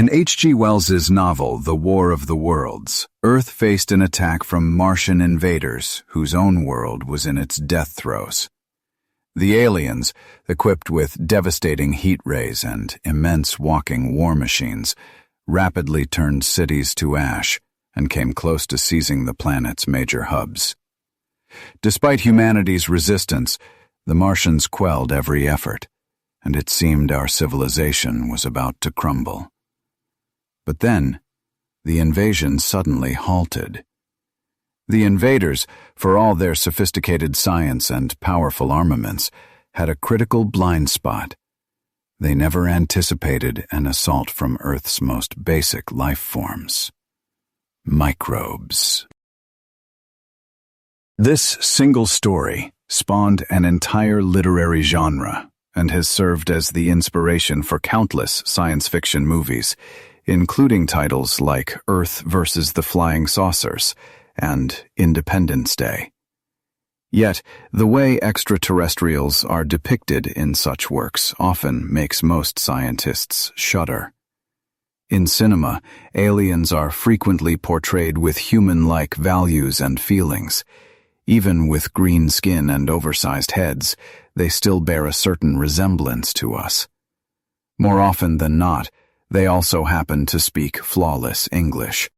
In H.G. Wells's novel, The War of the Worlds, Earth faced an attack from Martian invaders whose own world was in its death throes. The aliens, equipped with devastating heat rays and immense walking war machines, rapidly turned cities to ash and came close to seizing the planet's major hubs. Despite humanity's resistance, the Martians quelled every effort, and it seemed our civilization was about to crumble. But then, the invasion suddenly halted. The invaders, for all their sophisticated science and powerful armaments, had a critical blind spot. They never anticipated an assault from Earth's most basic life forms: microbes. This single story spawned an entire literary genre and has served as the inspiration for countless science fiction movies, including titles like Earth versus the Flying Saucers and Independence Day. Yet, the way extraterrestrials are depicted in such works often makes most scientists shudder. In cinema, aliens are frequently portrayed with human-like values and feelings. Even with green skin and oversized heads, they still bear a certain resemblance to us. More often than not, they also happen to speak flawless English.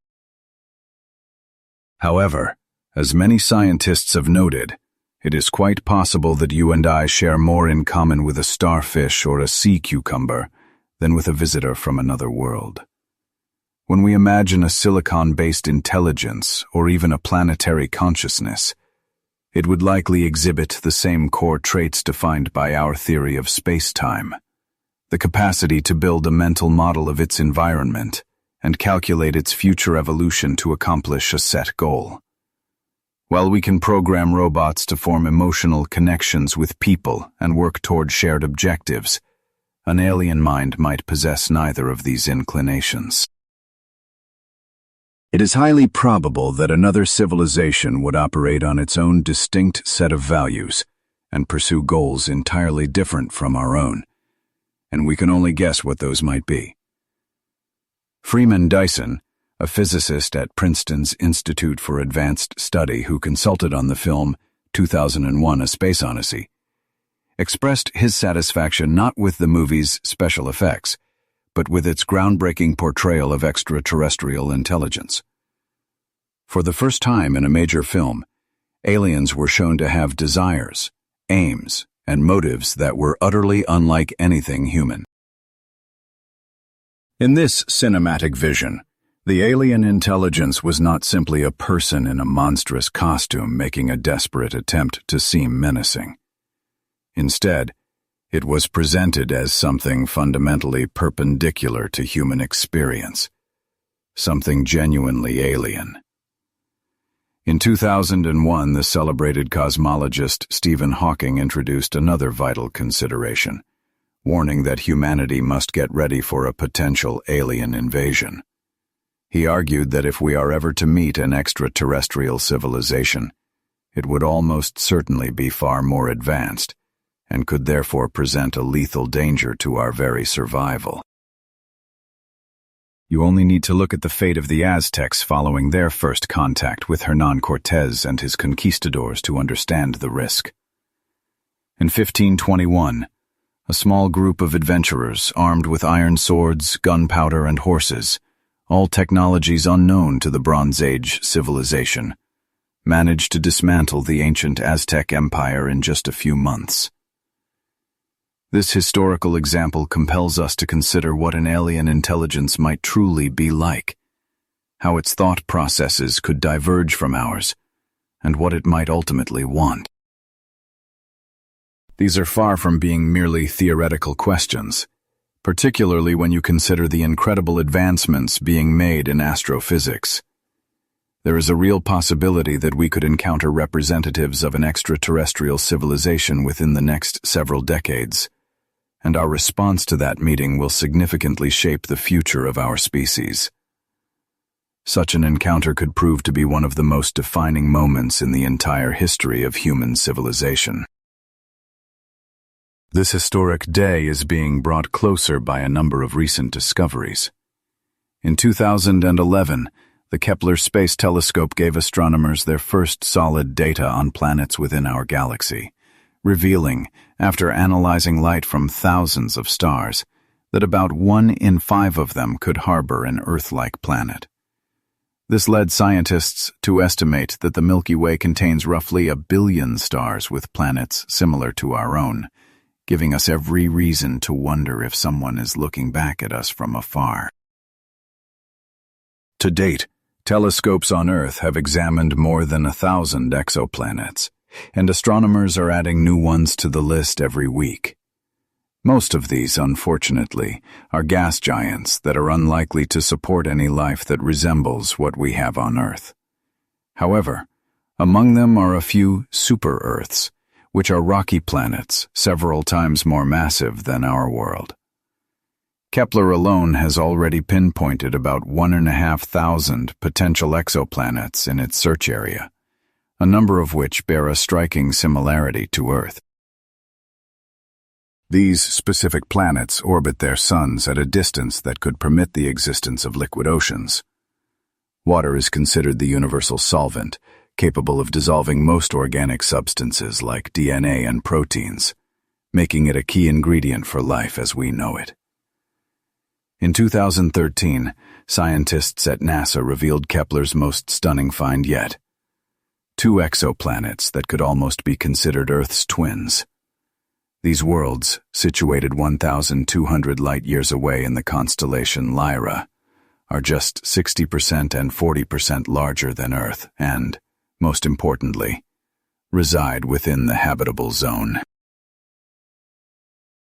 However, as many scientists have noted, it is quite possible that you and I share more in common with a starfish or a sea cucumber than with a visitor from another world. When we imagine a silicon-based intelligence or even a planetary consciousness, it would likely exhibit the same core traits defined by our theory of space-time: the capacity to build a mental model of its environment and calculate its future evolution to accomplish a set goal. While we can program robots to form emotional connections with people and work toward shared objectives, an alien mind might possess neither of these inclinations. It is highly probable that another civilization would operate on its own distinct set of values and pursue goals entirely different from our own, and we can only guess what those might be. Freeman Dyson, a physicist at Princeton's Institute for Advanced Study who consulted on the film 2001: A Space Odyssey, expressed his satisfaction not with the movie's special effects, but with its groundbreaking portrayal of extraterrestrial intelligence. For the first time in a major film, aliens were shown to have desires, aims, and motives that were utterly unlike anything human. In this cinematic vision, the alien intelligence was not simply a person in a monstrous costume making a desperate attempt to seem menacing. Instead, it was presented as something fundamentally perpendicular to human experience, something genuinely alien. In 2001, the celebrated cosmologist Stephen Hawking introduced another vital consideration, warning that humanity must get ready for a potential alien invasion. He argued that if we are ever to meet an extraterrestrial civilization, it would almost certainly be far more advanced, and could therefore present a lethal danger to our very survival. You only need to look at the fate of the Aztecs following their first contact with Hernán Cortés and his conquistadors to understand the risk. In 1521, a small group of adventurers armed with iron swords, gunpowder, and horses, all technologies unknown to the Bronze Age civilization, managed to dismantle the ancient Aztec Empire in just a few months. This historical example compels us to consider what an alien intelligence might truly be like, how its thought processes could diverge from ours, and what it might ultimately want. These are far from being merely theoretical questions, particularly when you consider the incredible advancements being made in astrophysics. There is a real possibility that we could encounter representatives of an extraterrestrial civilization within the next several decades, and our response to that meeting will significantly shape the future of our species. Such an encounter could prove to be one of the most defining moments in the entire history of human civilization. This historic day is being brought closer by a number of recent discoveries. In 2011, the Kepler Space Telescope gave astronomers their first solid data on planets within our galaxy, revealing, after analyzing light from thousands of stars, that about 1 in 5 of them could harbor an Earth-like planet. This led scientists to estimate that the Milky Way contains roughly 1 billion stars with planets similar to our own, giving us every reason to wonder if someone is looking back at us from afar. To date, telescopes on Earth have examined more than 1,000 exoplanets, and astronomers are adding new ones to the list every week. Most of these, unfortunately, are gas giants that are unlikely to support any life that resembles what we have on Earth. However, among them are a few super-Earths, which are rocky planets several times more massive than our world. Kepler alone has already pinpointed about 1,500 potential exoplanets in its search area, a number of which bear a striking similarity to Earth. These specific planets orbit their suns at a distance that could permit the existence of liquid oceans. Water is considered the universal solvent, capable of dissolving most organic substances like DNA and proteins, making it a key ingredient for life as we know it. In 2013, scientists at NASA revealed Kepler's most stunning find yet: 2 exoplanets that could almost be considered Earth's twins. These worlds, situated 1,200 light-years away in the constellation Lyra, are just 60% and 40% larger than Earth and, most importantly, reside within the habitable zone.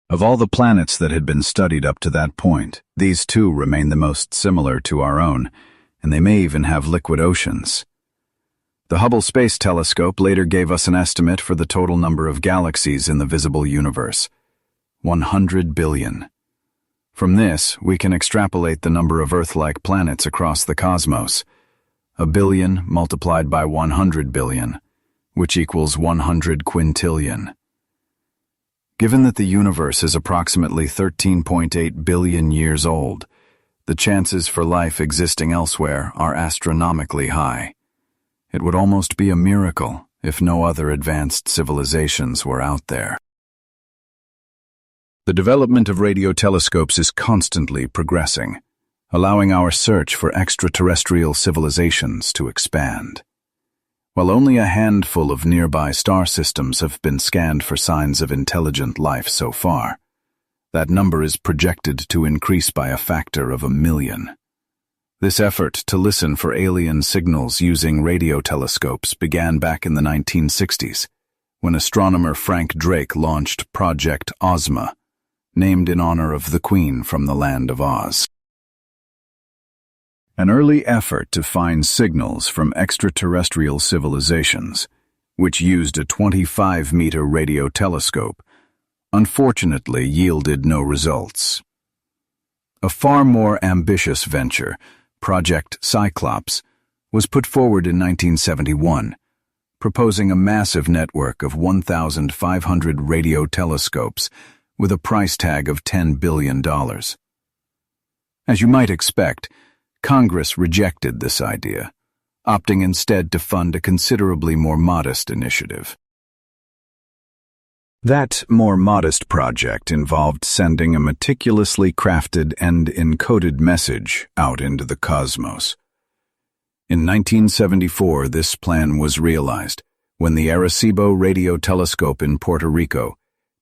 Of all the planets that had been studied up to that point, these 2 remain the most similar to our own, and they may even have liquid oceans. The Hubble Space Telescope later gave us an estimate for the total number of galaxies in the visible universe: 100 billion. From this, we can extrapolate the number of Earth-like planets across the cosmos: 1 billion multiplied by 100 billion, which equals 100 quintillion. Given that the universe is approximately 13.8 billion years old, the chances for life existing elsewhere are astronomically high. It would almost be a miracle if no other advanced civilizations were out there. The development of radio telescopes is constantly progressing, allowing our search for extraterrestrial civilizations to expand. While only a handful of nearby star systems have been scanned for signs of intelligent life so far, that number is projected to increase by a factor of 1 million. This effort to listen for alien signals using radio telescopes began back in the 1960s, when astronomer Frank Drake launched Project Ozma, named in honor of the Queen from the Land of Oz. An early effort to find signals from extraterrestrial civilizations, which used a 25-meter radio telescope, unfortunately yielded no results. A far more ambitious venture, Project Cyclops, was put forward in 1971, proposing a massive network of 1,500 radio telescopes with a price tag of $10 billion. As you might expect, Congress rejected this idea, opting instead to fund a considerably more modest initiative. That more modest project involved sending a meticulously crafted and encoded message out into the cosmos. In 1974, this plan was realized when the Arecibo radio telescope in Puerto Rico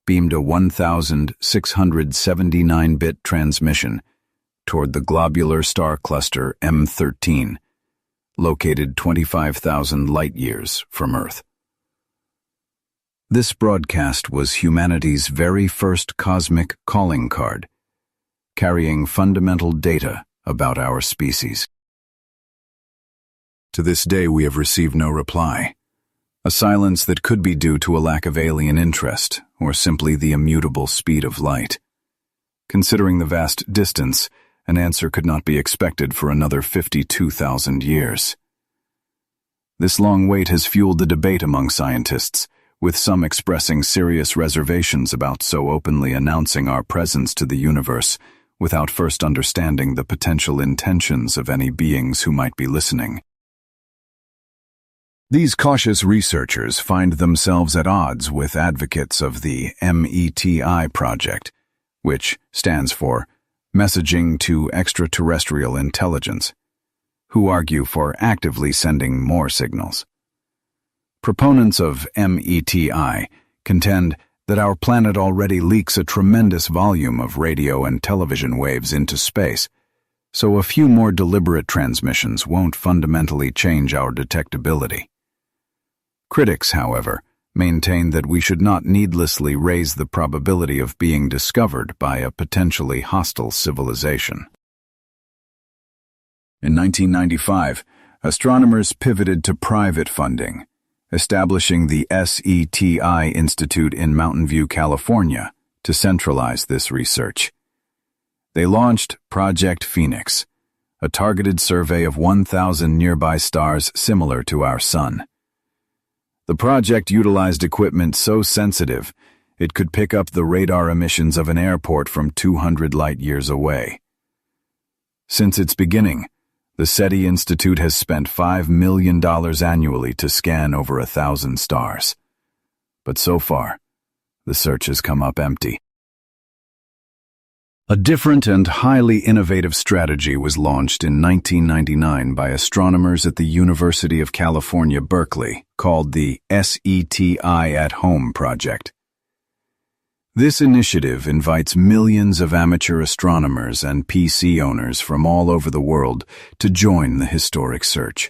beamed a 1,679-bit transmission toward the globular star cluster M13, located 25,000 light-years from Earth. This broadcast was humanity's very first cosmic calling card, carrying fundamental data about our species. To this day, we have received no reply, a silence that could be due to a lack of alien interest or simply the immutable speed of light. Considering the vast distance, an answer could not be expected for another 52,000 years. This long wait has fueled the debate among scientists, with some expressing serious reservations about so openly announcing our presence to the universe without first understanding the potential intentions of any beings who might be listening. These cautious researchers find themselves at odds with advocates of the METI project, which stands for Messaging to Extraterrestrial Intelligence, who argue for actively sending more signals. Proponents of METI contend that our planet already leaks a tremendous volume of radio and television waves into space, so a few more deliberate transmissions won't fundamentally change our detectability. Critics, however, maintain that we should not needlessly raise the probability of being discovered by a potentially hostile civilization. In 1995, astronomers pivoted to private funding, establishing the SETI Institute in Mountain View, California, to centralize this research. They launched Project Phoenix, a targeted survey of 1,000 nearby stars similar to our Sun. The project utilized equipment so sensitive it could pick up the radar emissions of an airport from 200 light-years away. Since its beginning, the SETI Institute has spent $5 million annually to scan over 1,000 stars. But so far, the search has come up empty. A different and highly innovative strategy was launched in 1999 by astronomers at the University of California, Berkeley, called the SETI at Home project. This initiative invites millions of amateur astronomers and PC owners from all over the world to join the historic search.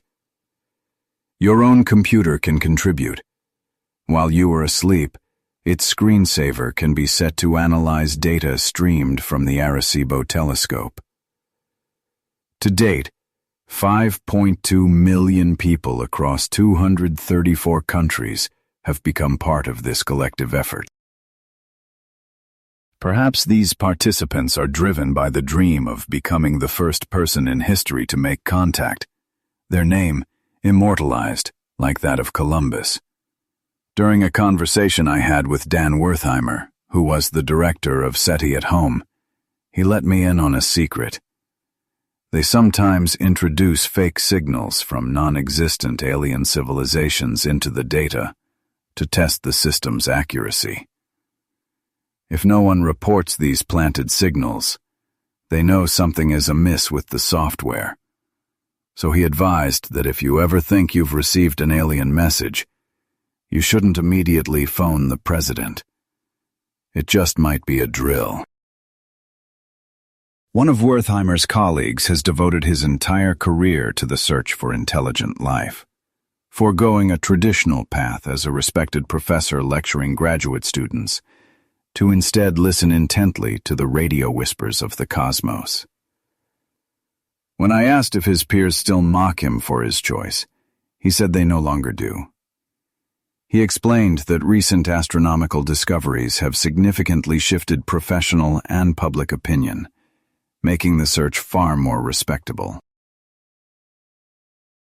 Your own computer can contribute. While you are asleep, its screensaver can be set to analyze data streamed from the Arecibo telescope. To date, 5.2 million people across 234 countries have become part of this collective effort. Perhaps these participants are driven by the dream of becoming the first person in history to make contact, their name immortalized like that of Columbus. During a conversation I had with Dan Wertheimer, who was the director of SETI at Home, he let me in on a secret. They sometimes introduce fake signals from non-existent alien civilizations into the data to test the system's accuracy. If no one reports these planted signals, they know something is amiss with the software. So he advised that if you ever think you've received an alien message, you shouldn't immediately phone the president. It just might be a drill. One of Wertheimer's colleagues has devoted his entire career to the search for intelligent life, foregoing a traditional path as a respected professor lecturing graduate students, to instead listen intently to the radio whispers of the cosmos. When I asked if his peers still mock him for his choice, he said they no longer do. He explained that recent astronomical discoveries have significantly shifted professional and public opinion, making the search far more respectable.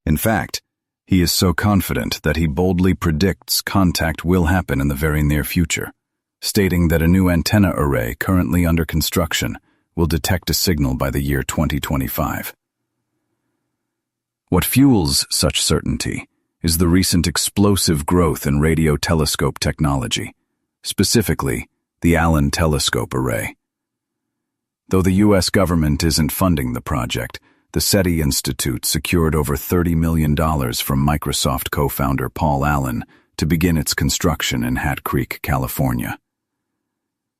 In fact, he is so confident that he boldly predicts contact will happen in the very near future, stating that a new antenna array currently under construction will detect a signal by the year 2025. What fuels such certainty is the recent explosive growth in radio telescope technology, specifically the Allen Telescope Array. Though the U.S. government isn't funding the project, the SETI Institute secured over $30 million from Microsoft co-founder Paul Allen to begin its construction in Hat Creek, California.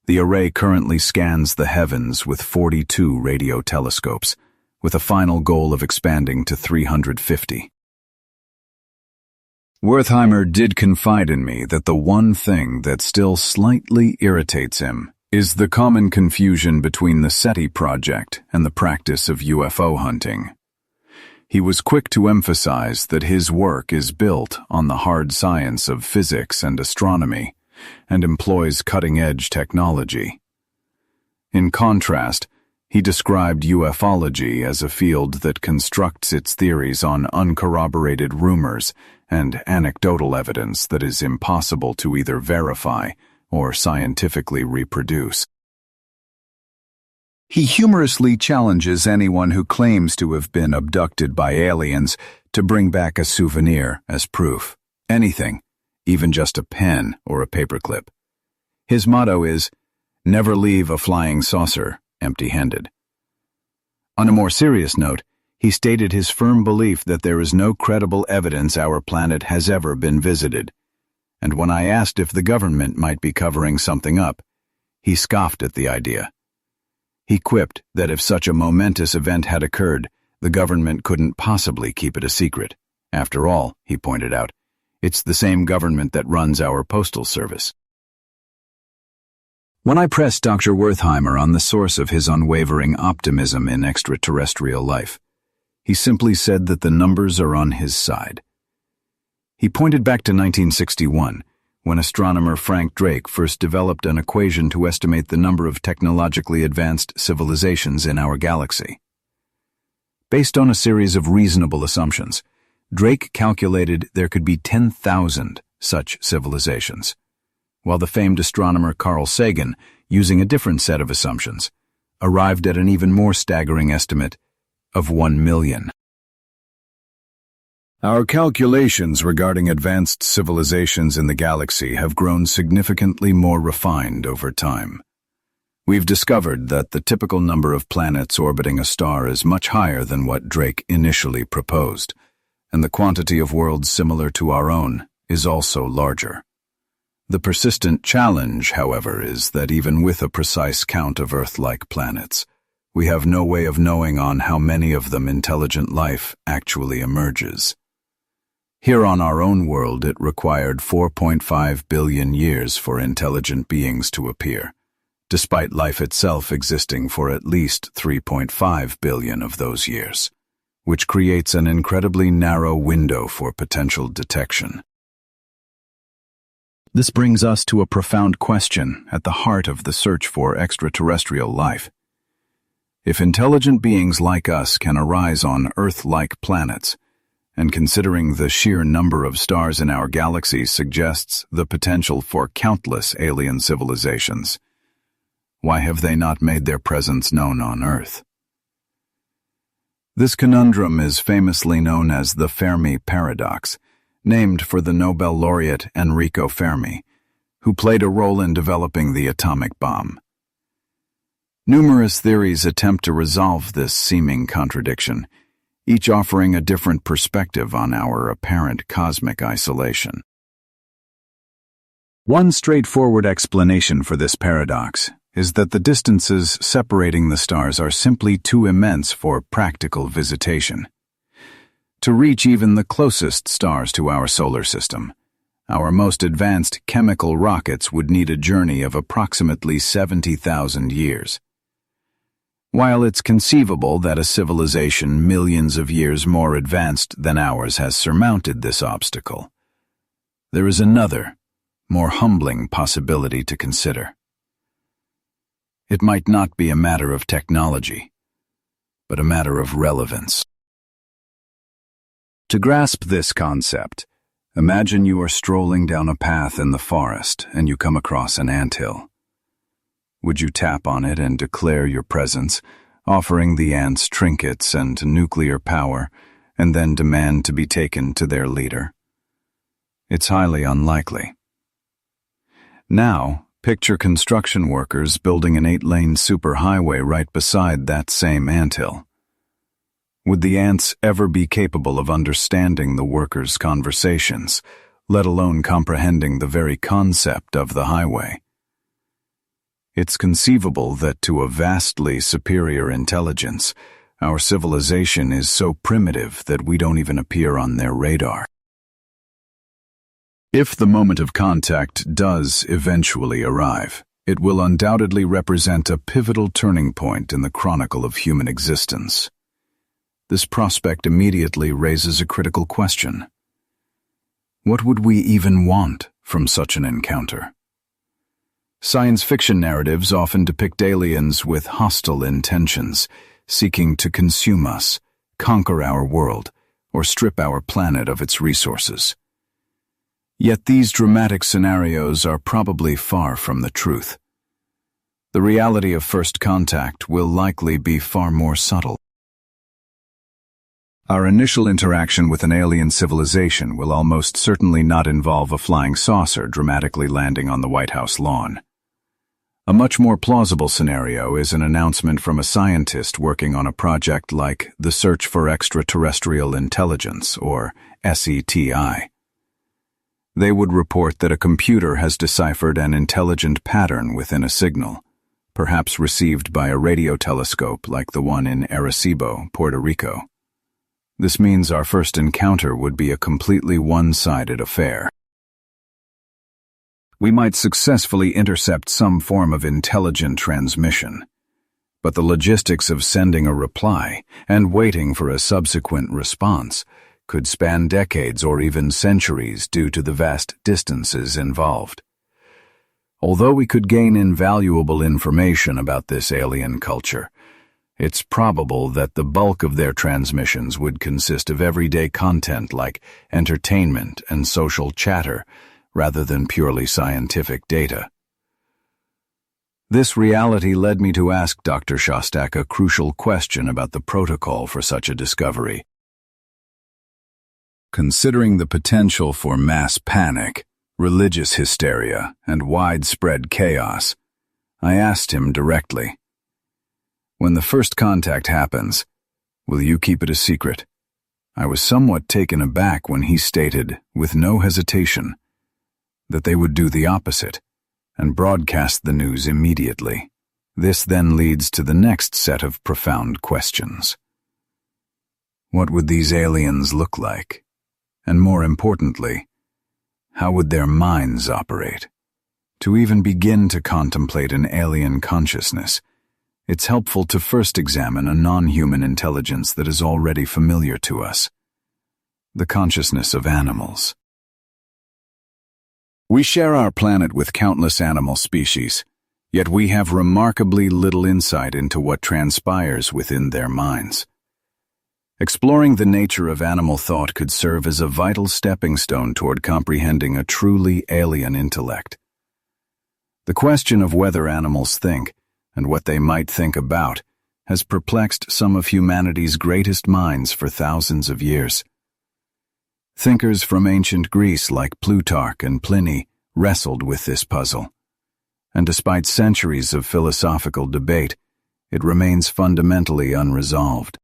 The array currently scans the heavens with 42 radio telescopes, with a final goal of expanding to 350. Wertheimer did confide in me that the one thing that still slightly irritates him is the common confusion between the SETI project and the practice of UFO hunting. He was quick to emphasize that his work is built on the hard science of physics and astronomy and employs cutting-edge technology. In contrast, he described ufology as a field that constructs its theories on uncorroborated rumors and anecdotal evidence that is impossible to either verify or scientifically reproduce. He humorously challenges anyone who claims to have been abducted by aliens to bring back a souvenir as proof. Anything, even just a pen or a paperclip. His motto is, "Never leave a flying saucer empty-handed." On a more serious note, he stated his firm belief that there is no credible evidence our planet has ever been visited. And when I asked if the government might be covering something up, he scoffed at the idea. He quipped that if such a momentous event had occurred, the government couldn't possibly keep it a secret. After all, he pointed out, it's the same government that runs our postal service. When I pressed Dr. Wertheimer on the source of his unwavering optimism in extraterrestrial life, he simply said that the numbers are on his side. He pointed back to 1961, when astronomer Frank Drake first developed an equation to estimate the number of technologically advanced civilizations in our galaxy. Based on a series of reasonable assumptions, Drake calculated there could be 10,000 such civilizations, while the famed astronomer Carl Sagan, using a different set of assumptions, arrived at an even more staggering estimate of 1 million. Our calculations regarding advanced civilizations in the galaxy have grown significantly more refined over time. We've discovered that the typical number of planets orbiting a star is much higher than what Drake initially proposed, and the quantity of worlds similar to our own is also larger. The persistent challenge, however, is that even with a precise count of Earth-like planets, we have no way of knowing on how many of them intelligent life actually emerges. Here on our own world, it required 4.5 billion years for intelligent beings to appear, despite life itself existing for at least 3.5 billion of those years, which creates an incredibly narrow window for potential detection. This brings us to a profound question at the heart of the search for extraterrestrial life. If intelligent beings like us can arise on Earth-like planets, and considering the sheer number of stars in our galaxy suggests the potential for countless alien civilizations, why have they not made their presence known on Earth? This conundrum is famously known as the Fermi Paradox, named for the Nobel laureate Enrico Fermi, who played a role in developing the atomic bomb. Numerous theories attempt to resolve this seeming contradiction, each offering a different perspective on our apparent cosmic isolation. One straightforward explanation for this paradox is that the distances separating the stars are simply too immense for practical visitation. To reach even the closest stars to our solar system, our most advanced chemical rockets would need a journey of approximately 70,000 years. While it's conceivable that a civilization millions of years more advanced than ours has surmounted this obstacle, there is another, more humbling possibility to consider. It might not be a matter of technology, but a matter of relevance. To grasp this concept, imagine you are strolling down a path in the forest and you come across an anthill. Would you tap on it and declare your presence, offering the ants trinkets and nuclear power, and then demand to be taken to their leader? It's highly unlikely. Now, picture construction workers building an 8-lane superhighway right beside that same anthill. Would the ants ever be capable of understanding the workers' conversations, let alone comprehending the very concept of the highway? It's conceivable that to a vastly superior intelligence, our civilization is so primitive that we don't even appear on their radar. If the moment of contact does eventually arrive, it will undoubtedly represent a pivotal turning point in the chronicle of human existence. This prospect immediately raises a critical question. What would we even want from such an encounter? Science fiction narratives often depict aliens with hostile intentions, seeking to consume us, conquer our world, or strip our planet of its resources. Yet these dramatic scenarios are probably far from the truth. the reality of first contact will likely be far more subtle. Our initial interaction with an alien civilization will almost certainly not involve a flying saucer dramatically landing on the White House lawn. A much more plausible scenario is an announcement from a scientist working on a project like the Search for Extraterrestrial Intelligence, or SETI. They would report that a computer has deciphered an intelligent pattern within a signal, perhaps received by a radio telescope like the one in Arecibo, Puerto Rico. This means our first encounter would be a completely one-sided affair. We might successfully intercept some form of intelligent transmission, but the logistics of sending a reply and waiting for a subsequent response could span decades or even centuries due to the vast distances involved. Although we could gain invaluable information about this alien culture, it's probable that the bulk of their transmissions would consist of everyday content like entertainment and social chatter, rather than purely scientific data. This reality led me to ask Dr. Shostak a crucial question about the protocol for such a discovery. Considering the potential for mass panic, religious hysteria, and widespread chaos, I asked him directly, "When the first contact happens, will you keep it a secret?" I was somewhat taken aback when he stated, with no hesitation, that they would do the opposite and broadcast the news immediately. This then leads to the next set of profound questions. What would these aliens look like? And more importantly, how would their minds operate? To even begin to contemplate an alien consciousness, it's helpful to first examine a non-human intelligence that is already familiar to us: the consciousness of animals. We share our planet with countless animal species, yet we have remarkably little insight into what transpires within their minds. Exploring the nature of animal thought could serve as a vital stepping stone toward comprehending a truly alien intellect. The question of whether animals think, and what they might think about, has perplexed some of humanity's greatest minds for thousands of years. Thinkers from ancient Greece like Plutarch and Pliny wrestled with this puzzle, and despite centuries of philosophical debate, it remains fundamentally unresolved.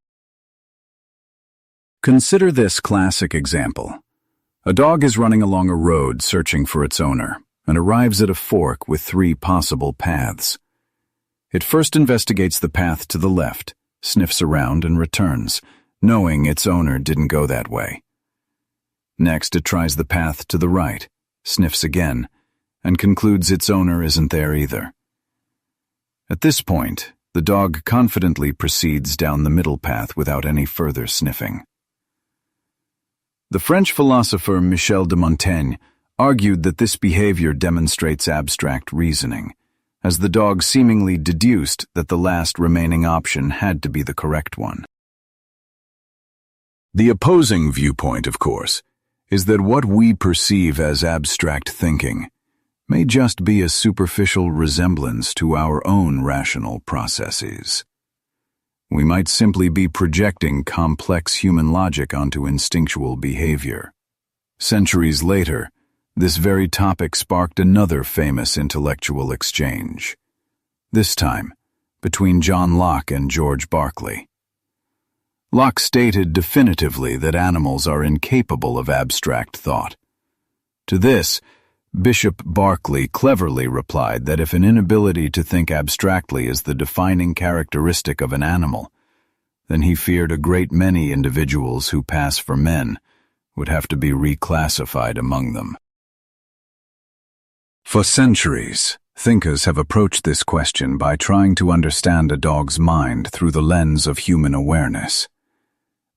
Consider this classic example. A dog is running along a road searching for its owner and arrives at a fork with 3 possible paths. It first investigates the path to the left, sniffs around and returns, knowing its owner didn't go that way. Next, it tries the path to the right, sniffs again, and concludes its owner isn't there either. At this point, the dog confidently proceeds down the middle path without any further sniffing. The French philosopher Michel de Montaigne argued that this behavior demonstrates abstract reasoning, as the dog seemingly deduced that the last remaining option had to be the correct one. The opposing viewpoint, of course, is that what we perceive as abstract thinking may just be a superficial resemblance to our own rational processes. We might simply be projecting complex human logic onto instinctual behavior. Centuries later, this very topic sparked another famous intellectual exchange, this time between John Locke and George Berkeley. Locke stated definitively that animals are incapable of abstract thought. To this, Bishop Berkeley cleverly replied that if an inability to think abstractly is the defining characteristic of an animal, then he feared a great many individuals who pass for men would have to be reclassified among them. For centuries, thinkers have approached this question by trying to understand a dog's mind through the lens of human awareness.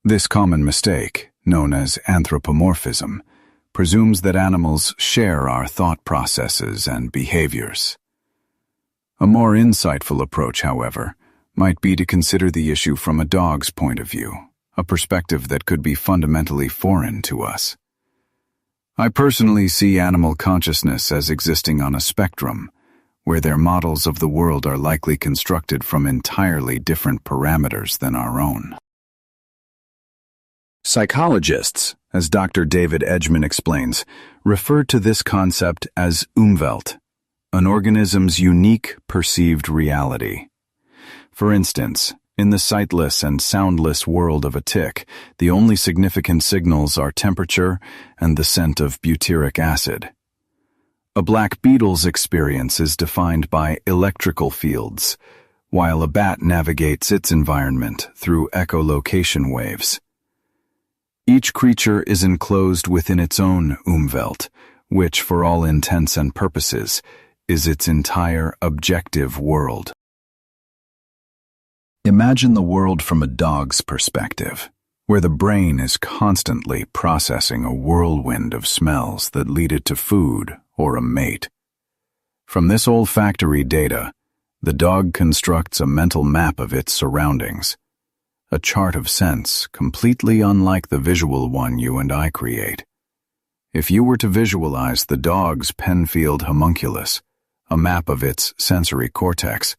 This common mistake, known as anthropomorphism, presumes that animals share our thought processes and behaviors. A more insightful approach, however, might be to consider the issue from a dog's point of view, a perspective that could be fundamentally foreign to us. I personally see animal consciousness as existing on a spectrum, where their models of the world are likely constructed from entirely different parameters than our own. Psychologists, as Dr. David Edgeman explains, refer to this concept as Umwelt, an organism's unique perceived reality. For instance, in the sightless and soundless world of a tick, the only significant signals are temperature and the scent of butyric acid. A black beetle's experience is defined by electrical fields, while a bat navigates its environment through echolocation waves. Each creature is enclosed within its own Umwelt, which, for all intents and purposes, is its entire objective world. Imagine the world from a dog's perspective, where the brain is constantly processing a whirlwind of smells that lead it to food or a mate. From this olfactory data, the dog constructs a mental map of its surroundings, a chart of scents completely unlike the visual one you and I create. If you were to visualize the dog's Penfield homunculus, a map of its sensory cortex,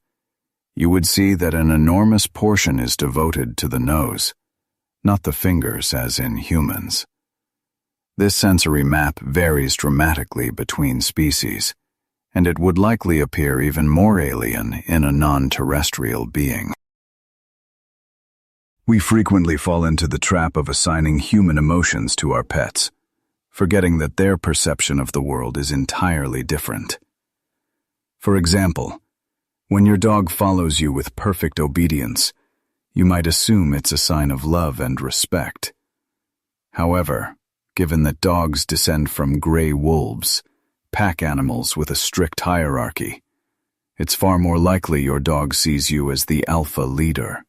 you would see that an enormous portion is devoted to the nose, not the fingers as in humans. This sensory map varies dramatically between species, and it would likely appear even more alien in a non-terrestrial being. We frequently fall into the trap of assigning human emotions to our pets, forgetting that their perception of the world is entirely different. For example, when your dog follows you with perfect obedience, you might assume it's a sign of love and respect. However, given that dogs descend from gray wolves, pack animals with a strict hierarchy, it's far more likely your dog sees you as the alpha leader.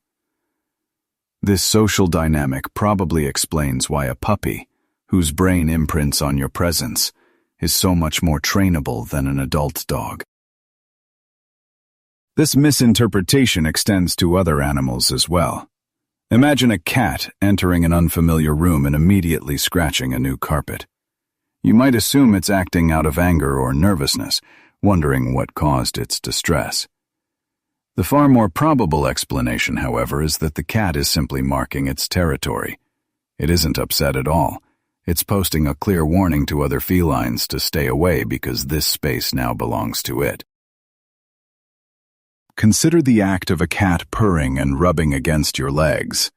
This social dynamic probably explains why a puppy, whose brain imprints on your presence, is so much more trainable than an adult dog. This misinterpretation extends to other animals as well. Imagine a cat entering an unfamiliar room and immediately scratching a new carpet. You might assume it's acting out of anger or nervousness, wondering what caused its distress. The far more probable explanation, however, is that the cat is simply marking its territory. It isn't upset at all. It's posting a clear warning to other felines to stay away because this space now belongs to it. Consider the act of a cat purring and rubbing against your legs.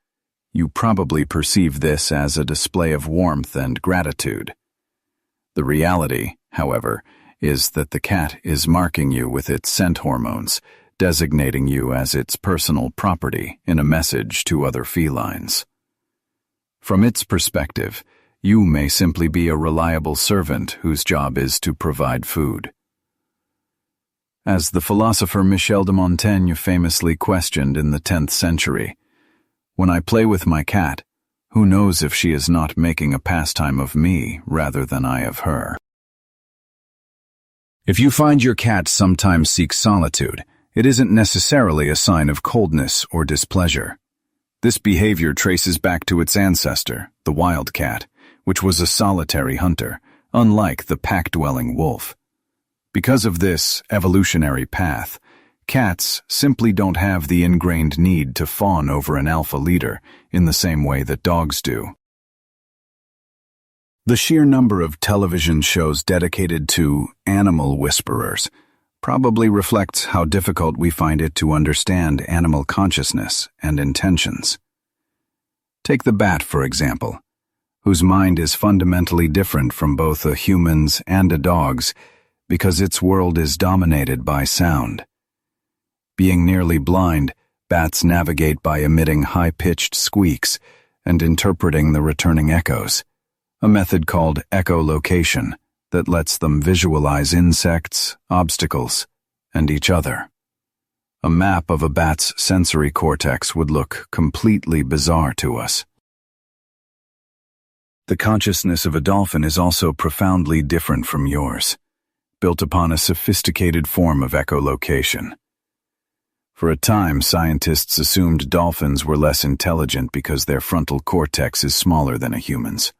You probably perceive this as a display of warmth and gratitude. The reality, however, is that the cat is marking you with its scent hormones, designating you as its personal property in a message to other felines. From its perspective, you may simply be a reliable servant whose job is to provide food. As the philosopher Michel de Montaigne famously questioned in the 10th century, "When I play with my cat, who knows if she is not making a pastime of me rather than I of her?" If you find your cat sometimes seeks solitude, it isn't necessarily a sign of coldness or displeasure. This behavior traces back to its ancestor, the wild cat, which was a solitary hunter, unlike the pack-dwelling wolf. Because of this evolutionary path, cats simply don't have the ingrained need to fawn over an alpha leader in the same way that dogs do. The sheer number of television shows dedicated to animal whisperers probably reflects how difficult we find it to understand animal consciousness and intentions. Take the bat, for example, whose mind is fundamentally different from both a human's and a dog's because its world is dominated by sound. Being nearly blind, bats navigate by emitting high-pitched squeaks and interpreting the returning echoes, a method called echolocation that lets them visualize insects, obstacles, and each other. A map of a bat's sensory cortex would look completely bizarre to us. The consciousness of a dolphin is also profoundly different from yours, built upon a sophisticated form of echolocation. For a time, scientists assumed dolphins were less intelligent because their frontal cortex is smaller than a human's.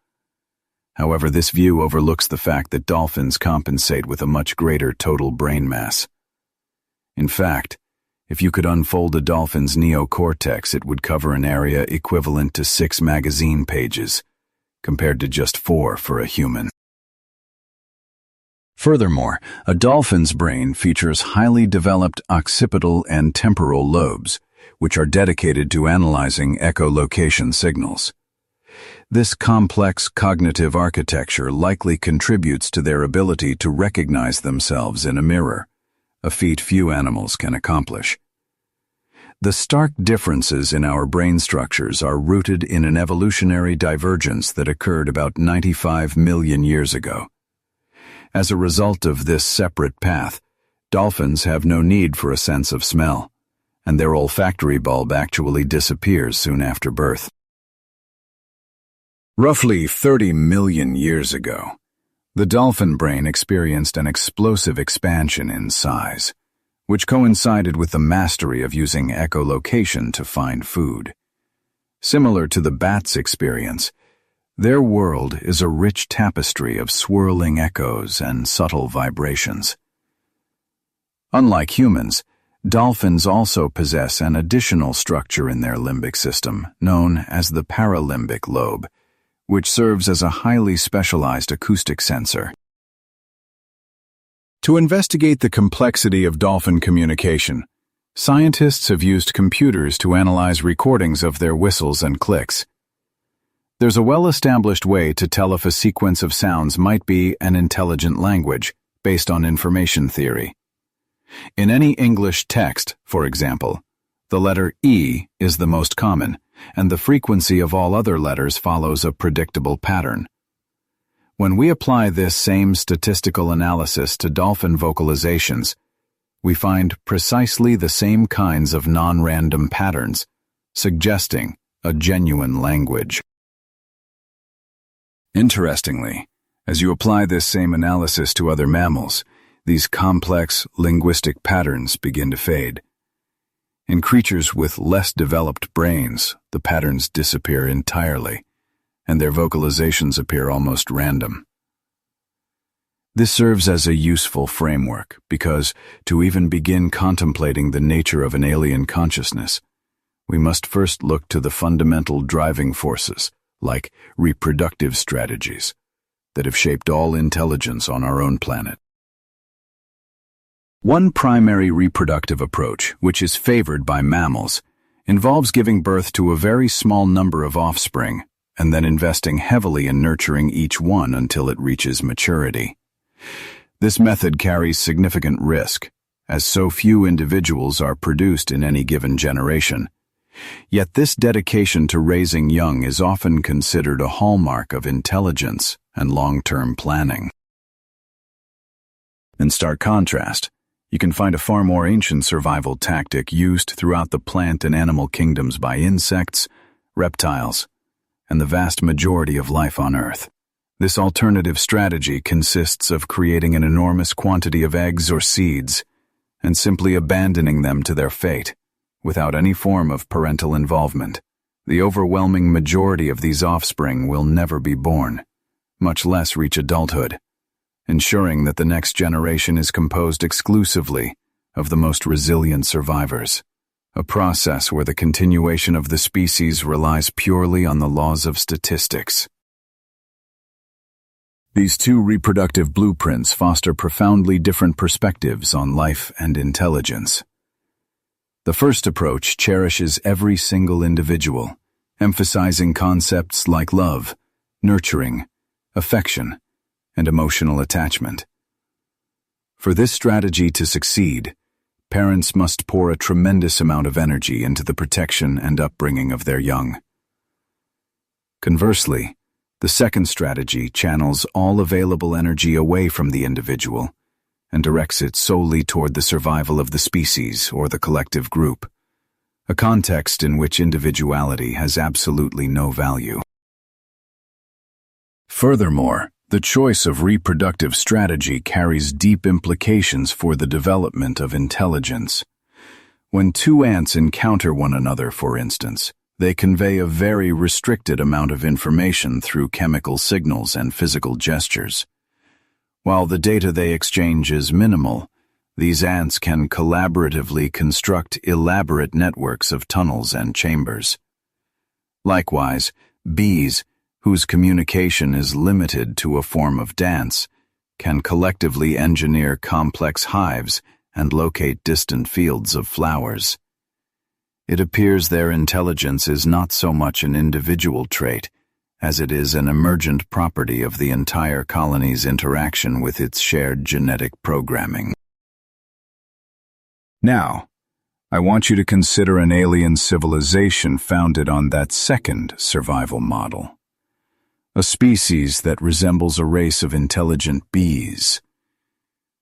However, this view overlooks the fact that dolphins compensate with a much greater total brain mass. In fact, if you could unfold a dolphin's neocortex, it would cover an area equivalent to 6 magazine pages, compared to just 4 for a human. Furthermore, a dolphin's brain features highly developed occipital and temporal lobes, which are dedicated to analyzing echolocation signals. This complex cognitive architecture likely contributes to their ability to recognize themselves in a mirror, a feat few animals can accomplish. The stark differences in our brain structures are rooted in an evolutionary divergence that occurred about 95 million years ago. As a result of this separate path, dolphins have no need for a sense of smell, and their olfactory bulb actually disappears soon after birth. Roughly 30 million years ago, the dolphin brain experienced an explosive expansion in size, which coincided with the mastery of using echolocation to find food. Similar to the bat's experience, their world is a rich tapestry of swirling echoes and subtle vibrations. Unlike humans, dolphins also possess an additional structure in their limbic system, known as the paralimbic lobe, which serves as a highly specialized acoustic sensor. To investigate the complexity of dolphin communication, scientists have used computers to analyze recordings of their whistles and clicks. There's a well-established way to tell if a sequence of sounds might be an intelligent language, based on information theory. In any English text, for example, the letter E is the most common, and the frequency of all other letters follows a predictable pattern. When we apply this same statistical analysis to dolphin vocalizations, we find precisely the same kinds of non-random patterns, suggesting a genuine language. Interestingly, as you apply this same analysis to other mammals, these complex linguistic patterns begin to fade. In creatures with less developed brains, the patterns disappear entirely, and their vocalizations appear almost random. This serves as a useful framework because, to even begin contemplating the nature of an alien consciousness, we must first look to the fundamental driving forces, like reproductive strategies, that have shaped all intelligence on our own planet. One primary reproductive approach, which is favored by mammals, involves giving birth to a very small number of offspring and then investing heavily in nurturing each one until it reaches maturity. This method carries significant risk, as so few individuals are produced in any given generation. Yet this dedication to raising young is often considered a hallmark of intelligence and long-term planning. In stark contrast, you can find a far more ancient survival tactic used throughout the plant and animal kingdoms by insects, reptiles, and the vast majority of life on Earth. This alternative strategy consists of creating an enormous quantity of eggs or seeds and simply abandoning them to their fate, without any form of parental involvement. The overwhelming majority of these offspring will never be born, much less reach adulthood, ensuring that the next generation is composed exclusively of the most resilient survivors, a process where the continuation of the species relies purely on the laws of statistics. These two reproductive blueprints foster profoundly different perspectives on life and intelligence. The first approach cherishes every single individual, emphasizing concepts like love, nurturing, affection, and emotional attachment. For this strategy to succeed, parents must pour a tremendous amount of energy into the protection and upbringing of their young. Conversely, the second strategy channels all available energy away from the individual and directs it solely toward the survival of the species or the collective group, a context in which individuality has absolutely no value. Furthermore, the choice of reproductive strategy carries deep implications for the development of intelligence. When two ants encounter one another, for instance, they convey a very restricted amount of information through chemical signals and physical gestures. While the data they exchange is minimal, These ants can collaboratively construct elaborate networks of tunnels and chambers. Likewise, bees, whose communication is limited to a form of dance, can collectively engineer complex hives and locate distant fields of flowers. It appears their intelligence is not so much an individual trait as it is an emergent property of the entire colony's interaction with its shared genetic programming. Now, I want you to consider an alien civilization founded on that second survival model. A species that resembles a race of intelligent bees.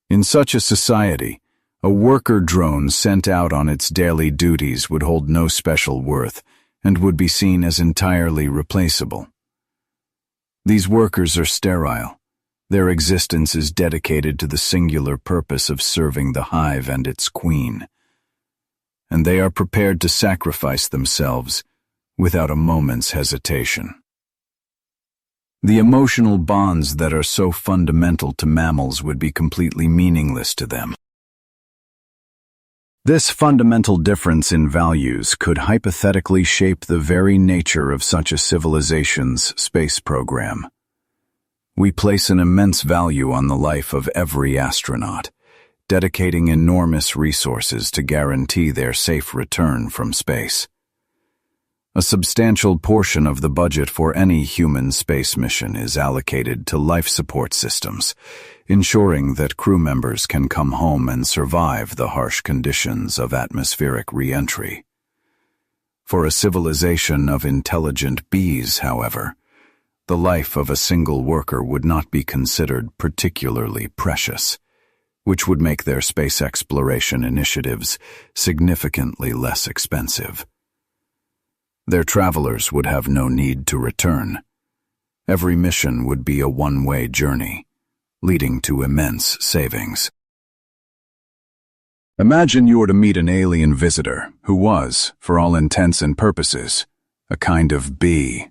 In such a society, a worker drone sent out on its daily duties would hold no special worth and would be seen as entirely replaceable. These workers are sterile. Their existence is dedicated to the singular purpose of serving the hive and its queen. And they are prepared to sacrifice themselves without a moment's hesitation. The emotional bonds that are so fundamental to mammals would be completely meaningless to them. This fundamental difference in values could hypothetically shape the very nature of such a civilization's space program. We place an immense value on the life of every astronaut, dedicating enormous resources to guarantee their safe return from space. A substantial portion of the budget for any human space mission is allocated to life support systems, ensuring that crew members can come home and survive the harsh conditions of atmospheric re-entry. For a civilization of intelligent bees, however, the life of a single worker would not be considered particularly precious, which would make their space exploration initiatives significantly less expensive. Their travelers would have no need to return. Every mission would be a one-way journey, leading to immense savings. Imagine you were to meet an alien visitor who was, for all intents and purposes, a kind of bee.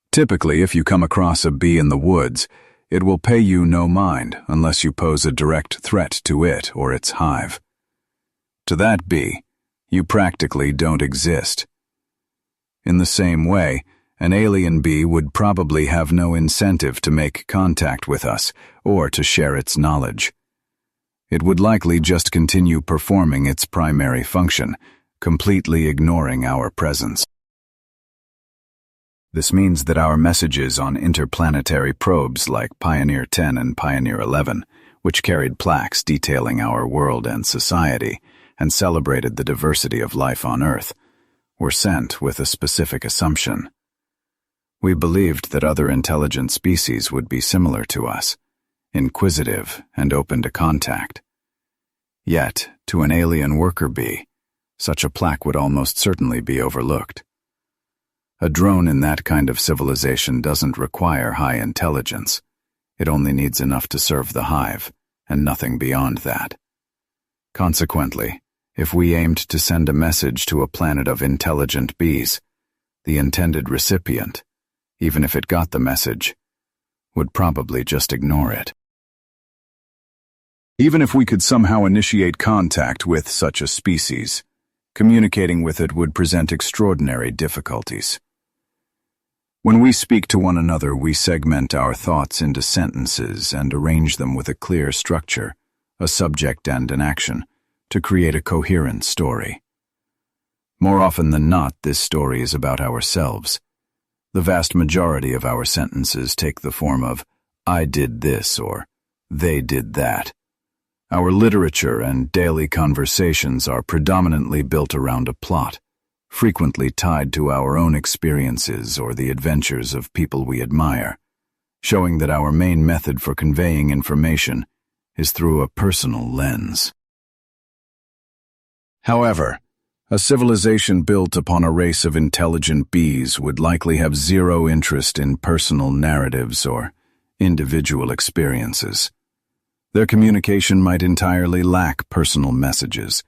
Typically, if you come across a bee in the woods, it will pay you no mind unless you pose a direct threat to it or its hive. To that bee, you practically don't exist. In the same way, an alien bee would probably have no incentive to make contact with us or to share its knowledge. It would likely just continue performing its primary function, completely ignoring our presence. This means that our messages on interplanetary probes like Pioneer 10 and Pioneer 11, which carried plaques detailing our world and society and celebrated the diversity of life on Earth, were sent with a specific assumption. We believed that other intelligent species would be similar to us, inquisitive and open to contact. Yet, to an alien worker bee, such a plaque would almost certainly be overlooked. A drone in that kind of civilization doesn't require high intelligence. It only needs enough to serve the hive, and nothing beyond that. Consequently, if we aimed to send a message to a planet of intelligent bees, the intended recipient, even if it got the message, would probably just ignore it. Even if we could somehow initiate contact with such a species, communicating with it would present extraordinary difficulties. When we speak to one another, we segment our thoughts into sentences and arrange them with a clear structure, a subject and an action, to create a coherent story. More often than not, this story is about ourselves. The vast majority of our sentences take the form of, "I did this" or "they did that." Our literature and daily conversations are predominantly built around a plot, frequently tied to our own experiences or the adventures of people we admire, showing that our main method for conveying information is through a personal lens. However, a civilization built upon a race of intelligent bees would likely have zero interest in personal narratives or individual experiences. Their communication might entirely lack personal messages,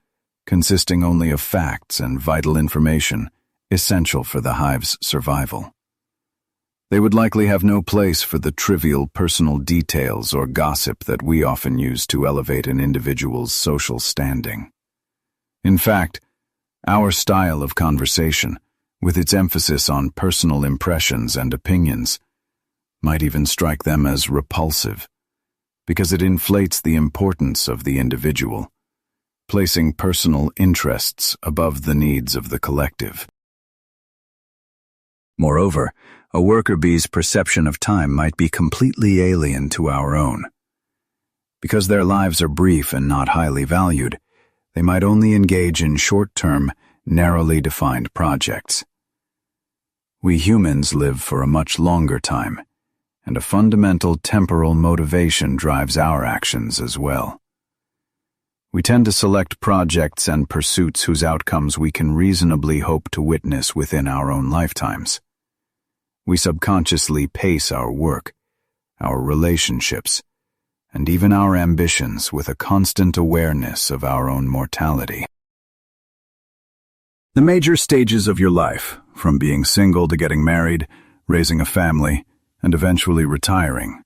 consisting only of facts and vital information essential for the hive's survival. They would likely have no place for the trivial personal details or gossip that we often use to elevate an individual's social standing. In fact, our style of conversation, with its emphasis on personal impressions and opinions, might even strike them as repulsive, because it inflates the importance of the individual, placing personal interests above the needs of the collective. Moreover, a worker bee's perception of time might be completely alien to our own. Because their lives are brief and not highly valued, they might only engage in short-term, narrowly defined projects. We humans live for a much longer time, and a fundamental temporal motivation drives our actions as well. We tend to select projects and pursuits whose outcomes we can reasonably hope to witness within our own lifetimes. We subconsciously pace our work, our relationships, and even our ambitions with a constant awareness of our own mortality. The major stages of your life, from being single to getting married, raising a family, and eventually retiring,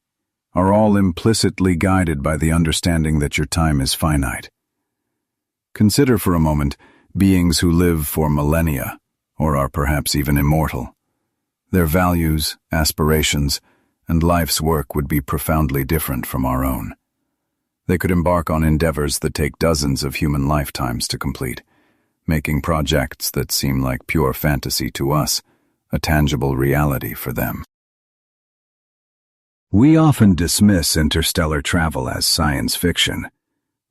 are all implicitly guided by the understanding that your time is finite. Consider for a moment beings who live for millennia, or are perhaps even immortal. Their values, aspirations, and life's work would be profoundly different from our own. They could embark on endeavors that take dozens of human lifetimes to complete, making projects that seem like pure fantasy to us a tangible reality for them. We often dismiss interstellar travel as science fiction,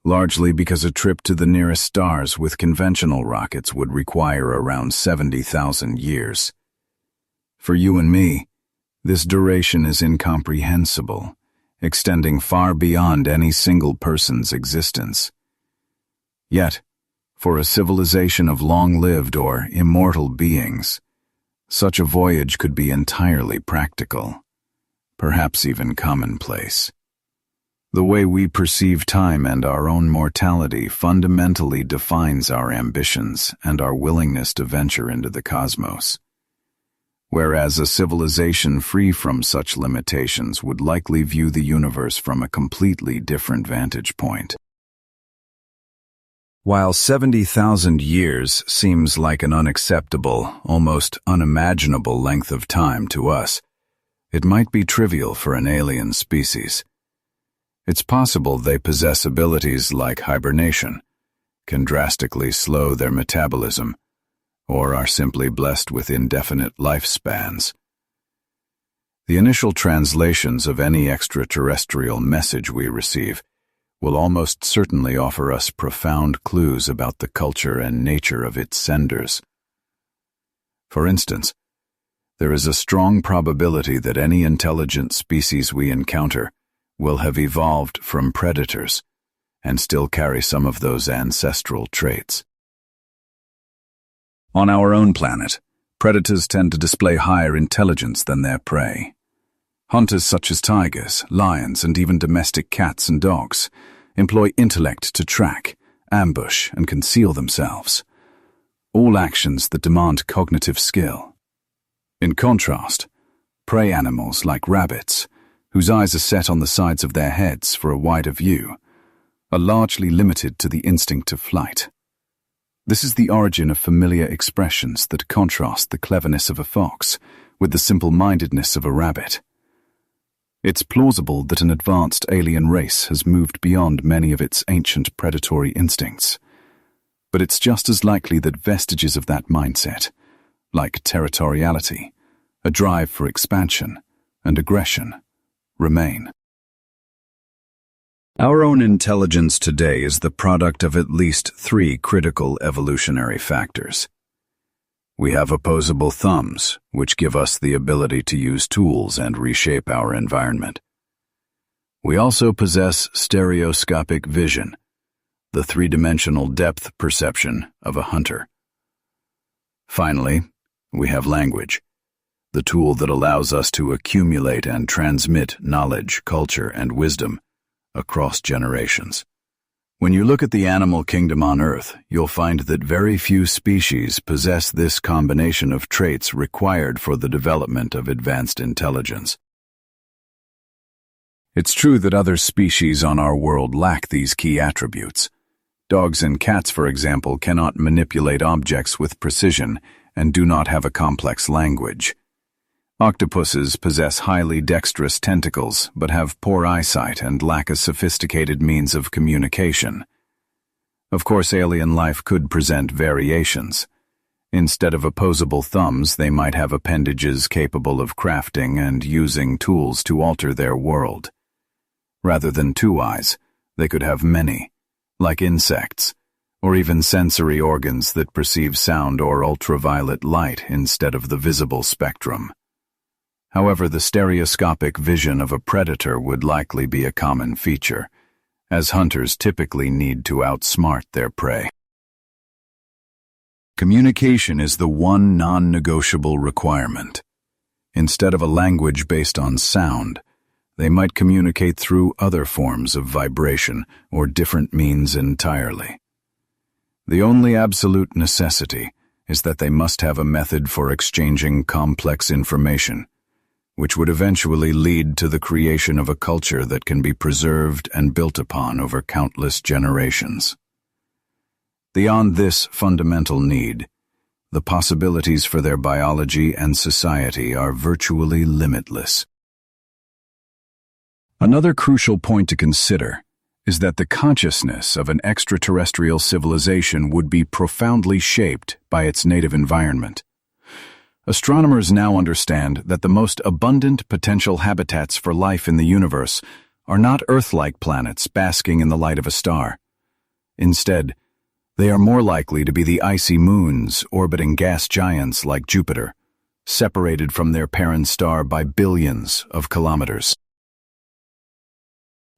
largely because a trip to the nearest stars with conventional rockets would require around 70,000 years. For you and me, this duration is incomprehensible, extending far beyond any single person's existence. Yet, for a civilization of long-lived or immortal beings, such a voyage could be entirely practical, perhaps even commonplace. The way we perceive time and our own mortality fundamentally defines our ambitions and our willingness to venture into the cosmos. Whereas a civilization free from such limitations would likely view the universe from a completely different vantage point. While 70,000 years seems like an unacceptable, almost unimaginable length of time to us, it might be trivial for an alien species. It's possible they possess abilities like hibernation, can drastically slow their metabolism, or are simply blessed with indefinite lifespans. The initial translations of any extraterrestrial message we receive will almost certainly offer us profound clues about the culture and nature of its senders. For instance, there is a strong probability that any intelligent species we encounter will have evolved from predators and still carry some of those ancestral traits. On our own planet, predators tend to display higher intelligence than their prey. Hunters such as tigers, lions, and even domestic cats and dogs employ intellect to track, ambush, and conceal themselves, all actions that demand cognitive skill. In contrast, prey animals like rabbits, whose eyes are set on the sides of their heads for a wider view, are largely limited to the instinct of flight. This is the origin of familiar expressions that contrast the cleverness of a fox with the simple-mindedness of a rabbit. It's plausible that an advanced alien race has moved beyond many of its ancient predatory instincts, but it's just as likely that vestiges of that mindset, like territoriality, a drive for expansion, and aggression, remain. Our own intelligence today is the product of at least 3 critical evolutionary factors. We have opposable thumbs, which give us the ability to use tools and reshape our environment. We also possess stereoscopic vision, the 3-dimensional depth perception of a hunter. Finally, we have language, the tool that allows us to accumulate and transmit knowledge, culture, and wisdom across generations, When you look at the animal kingdom on Earth, you'll find that very few species possess this combination of traits required for the development of advanced intelligence. It's true that other species on our world lack these key attributes. Dogs and cats, for example, cannot manipulate objects with precision and do not have a complex language. Octopuses possess highly dexterous tentacles but have poor eyesight and lack a sophisticated means of communication. Of course, alien life could present variations. Instead of opposable thumbs, they might have appendages capable of crafting and using tools to alter their world. Rather than 2 eyes, they could have many, like insects, or even sensory organs that perceive sound or ultraviolet light instead of the visible spectrum. However, the stereoscopic vision of a predator would likely be a common feature, as hunters typically need to outsmart their prey. Communication is the one non-negotiable requirement. Instead of a language based on sound, they might communicate through other forms of vibration or different means entirely. The only absolute necessity is that they must have a method for exchanging complex information, which would eventually lead to the creation of a culture that can be preserved and built upon over countless generations. Beyond this fundamental need, the possibilities for their biology and society are virtually limitless. Another crucial point to consider is that the consciousness of an extraterrestrial civilization would be profoundly shaped by its native environment. Astronomers now understand that the most abundant potential habitats for life in the universe are not Earth-like planets basking in the light of a star. Instead, they are more likely to be the icy moons orbiting gas giants like Jupiter, separated from their parent star by billions of kilometers.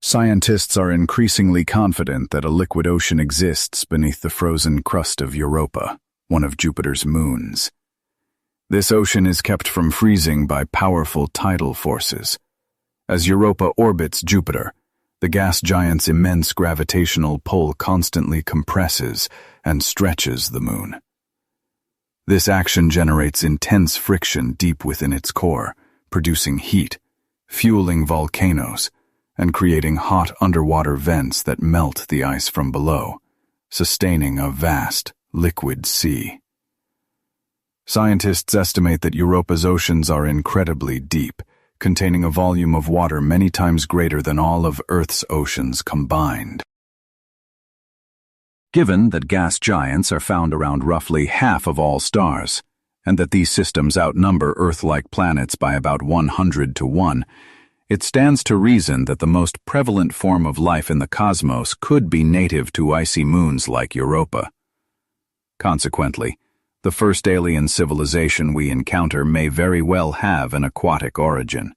Scientists are increasingly confident that a liquid ocean exists beneath the frozen crust of Europa, one of Jupiter's moons. This ocean is kept from freezing by powerful tidal forces. As Europa orbits Jupiter, the gas giant's immense gravitational pull constantly compresses and stretches the moon. This action generates intense friction deep within its core, producing heat, fueling volcanoes, and creating hot underwater vents that melt the ice from below, sustaining a vast, liquid sea. Scientists estimate that Europa's oceans are incredibly deep, containing a volume of water many times greater than all of Earth's oceans combined. Given that gas giants are found around roughly half of all stars, and that these systems outnumber Earth-like planets by about 100 to 1, it stands to reason that the most prevalent form of life in the cosmos could be native to icy moons like Europa. Consequently, the first alien civilization we encounter may very well have an aquatic origin.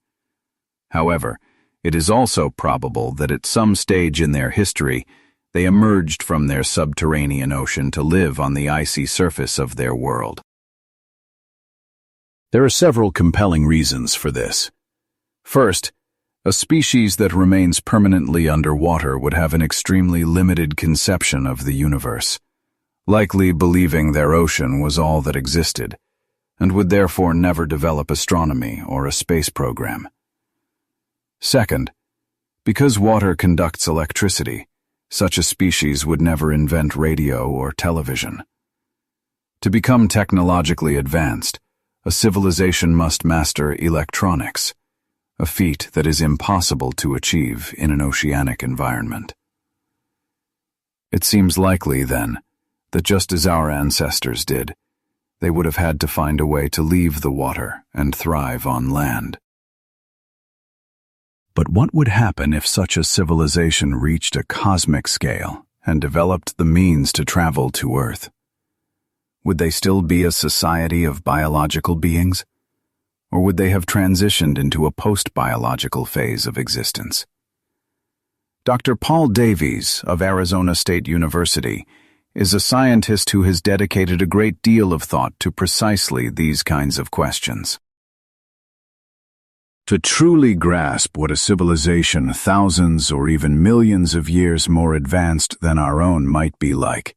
However, it is also probable that at some stage in their history, they emerged from their subterranean ocean to live on the icy surface of their world. There are several compelling reasons for this. First, a species that remains permanently underwater would have an extremely limited conception of the universe, likely believing their ocean was all that existed, and would therefore never develop astronomy or a space program. Second, because water conducts electricity, such a species would never invent radio or television. To become technologically advanced, a civilization must master electronics, a feat that is impossible to achieve in an oceanic environment. It seems likely, then, that just as our ancestors did, they would have had to find a way to leave the water and thrive on land. But what would happen if such a civilization reached a cosmic scale and developed the means to travel to Earth? Would they still be a society of biological beings? Or would they have transitioned into a post-biological phase of existence? Dr. Paul Davies of Arizona State University is a scientist who has dedicated a great deal of thought to precisely these kinds of questions. To truly grasp what a civilization thousands or even millions of years more advanced than our own might be like,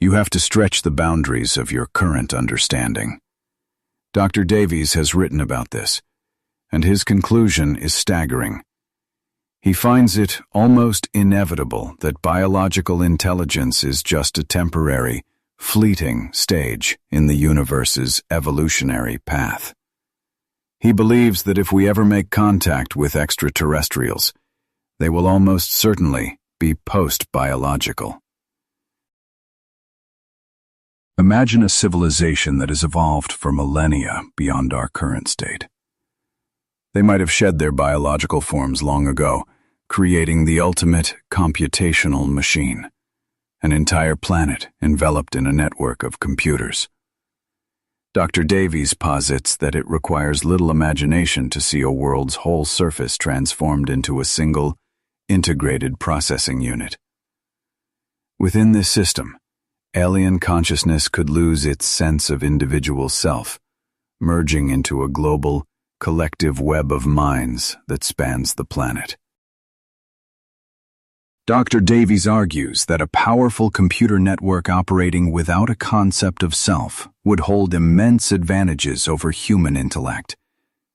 you have to stretch the boundaries of your current understanding. Dr. Davies has written about this, and his conclusion is staggering. He finds it almost inevitable that biological intelligence is just a temporary, fleeting stage in the universe's evolutionary path. He believes that if we ever make contact with extraterrestrials, they will almost certainly be post-biological. Imagine a civilization that has evolved for millennia beyond our current state. They might have shed their biological forms long ago, creating the ultimate computational machine, an entire planet enveloped in a network of computers. Dr. Davies posits that it requires little imagination to see a world's whole surface transformed into a single, integrated processing unit. Within this system, alien consciousness could lose its sense of individual self, merging into a global, collective web of minds that spans the planet. Dr. Davies argues that a powerful computer network operating without a concept of self would hold immense advantages over human intellect.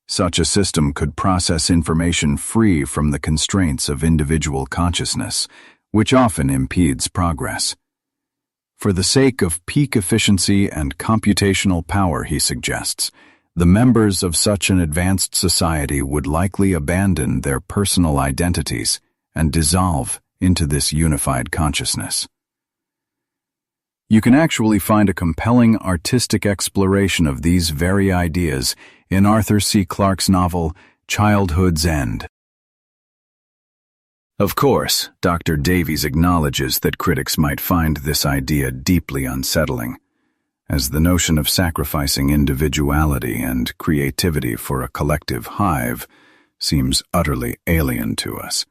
Such a system could process information free from the constraints of individual consciousness, which often impedes progress. For the sake of peak efficiency and computational power, he suggests, the members of such an advanced society would likely abandon their personal identities and dissolve into this unified consciousness. You can actually find a compelling artistic exploration of these very ideas in Arthur C. Clarke's novel, Childhood's End. Of course, Dr. Davies acknowledges that critics might find this idea deeply unsettling, as the notion of sacrificing individuality and creativity for a collective hive seems utterly alien to us.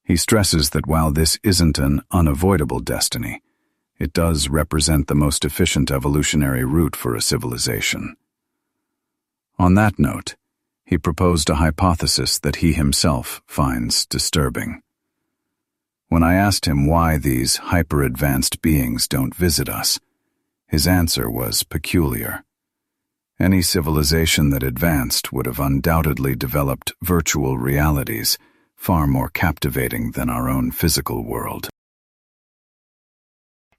He stresses that while this isn't an unavoidable destiny, it does represent the most efficient evolutionary route for a civilization. On that note, he proposed a hypothesis that he himself finds disturbing. When I asked him why these hyper-advanced beings don't visit us, his answer was peculiar. Any civilization that advanced would have undoubtedly developed virtual realities far more captivating than our own physical world.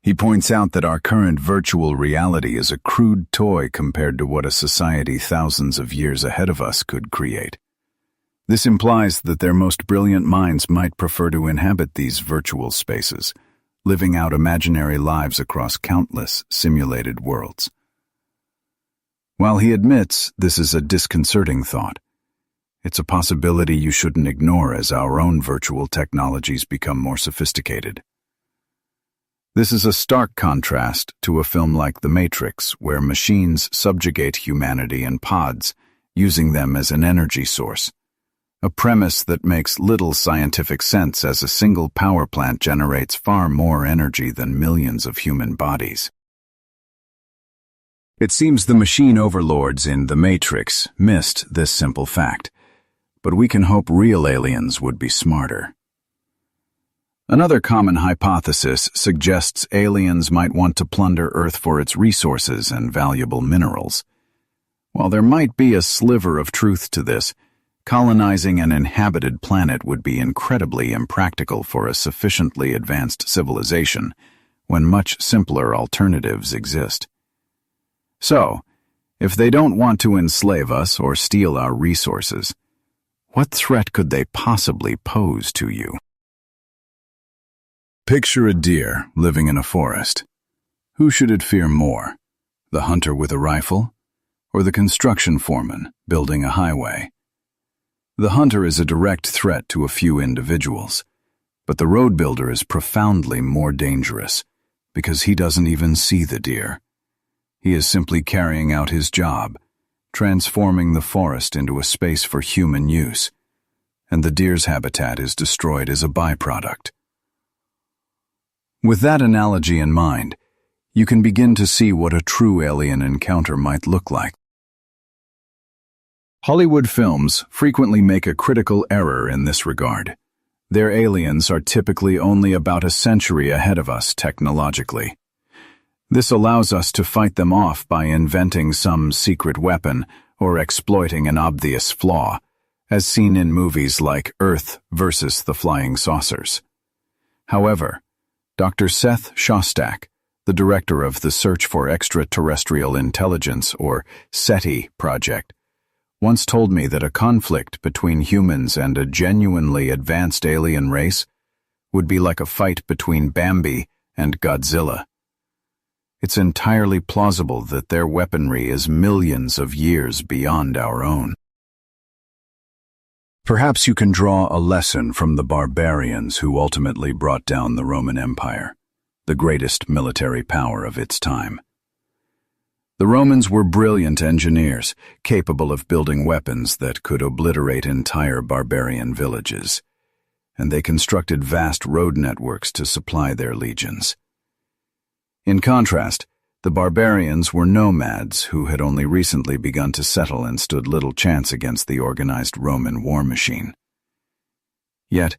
He points out that our current virtual reality is a crude toy compared to what a society thousands of years ahead of us could create. This implies that their most brilliant minds might prefer to inhabit these virtual spaces, living out imaginary lives across countless simulated worlds. While he admits this is a disconcerting thought, it's a possibility you shouldn't ignore as our own virtual technologies become more sophisticated. This is a stark contrast to a film like The Matrix, where machines subjugate humanity in pods, using them as an energy source, a premise that makes little scientific sense as a single power plant generates far more energy than millions of human bodies. It seems the machine overlords in The Matrix missed this simple fact, but we can hope real aliens would be smarter. Another common hypothesis suggests aliens might want to plunder Earth for its resources and valuable minerals. While there might be a sliver of truth to this, colonizing an inhabited planet would be incredibly impractical for a sufficiently advanced civilization, when much simpler alternatives exist. So, if they don't want to enslave us or steal our resources, what threat could they possibly pose to you? Picture a deer living in a forest. Who should it fear more, the hunter with a rifle, or the construction foreman building a highway? The hunter is a direct threat to a few individuals, but the road builder is profoundly more dangerous because he doesn't even see the deer. He is simply carrying out his job, transforming the forest into a space for human use, and the deer's habitat is destroyed as a byproduct. With that analogy in mind, you can begin to see what a true alien encounter might look like. Hollywood films frequently make a critical error in this regard. Their aliens are typically only about a century ahead of us technologically. This allows us to fight them off by inventing some secret weapon or exploiting an obvious flaw, as seen in movies like Earth versus the Flying Saucers. However, Dr. Seth Shostak, the director of the Search for Extraterrestrial Intelligence, or SETI project, once told me that a conflict between humans and a genuinely advanced alien race would be like a fight between Bambi and Godzilla. It's entirely plausible that their weaponry is millions of years beyond our own. Perhaps you can draw a lesson from the barbarians who ultimately brought down the Roman Empire, the greatest military power of its time. The Romans were brilliant engineers, capable of building weapons that could obliterate entire barbarian villages, and they constructed vast road networks to supply their legions. In contrast, the barbarians were nomads who had only recently begun to settle and stood little chance against the organized Roman war machine. Yet,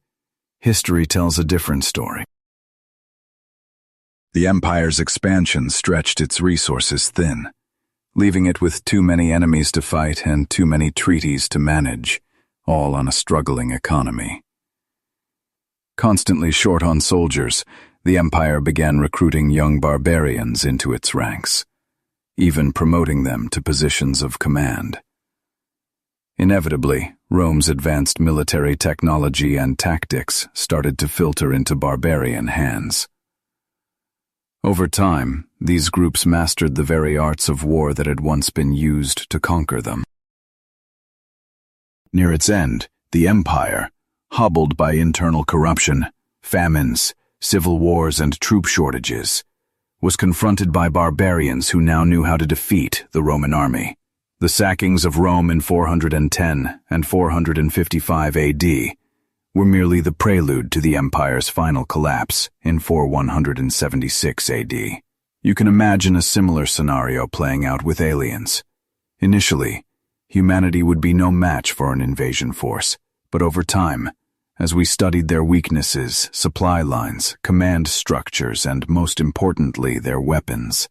history tells a different story. The empire's expansion stretched its resources thin, leaving it with too many enemies to fight and too many treaties to manage, all on a struggling economy. Constantly short on soldiers, the empire began recruiting young barbarians into its ranks, even promoting them to positions of command. Inevitably, Rome's advanced military technology and tactics started to filter into barbarian hands. Over time, these groups mastered the very arts of war that had once been used to conquer them. Near its end, the empire, hobbled by internal corruption, famines, civil wars, and troop shortages, was confronted by barbarians who now knew how to defeat the Roman army. The sackings of Rome in 410 and 455 AD were merely the prelude to the empire's final collapse in 4176 AD. You can imagine a similar scenario playing out with aliens. Initially, humanity would be no match for an invasion force, but over time, as we studied their weaknesses, supply lines, command structures, and most importantly, their weapons,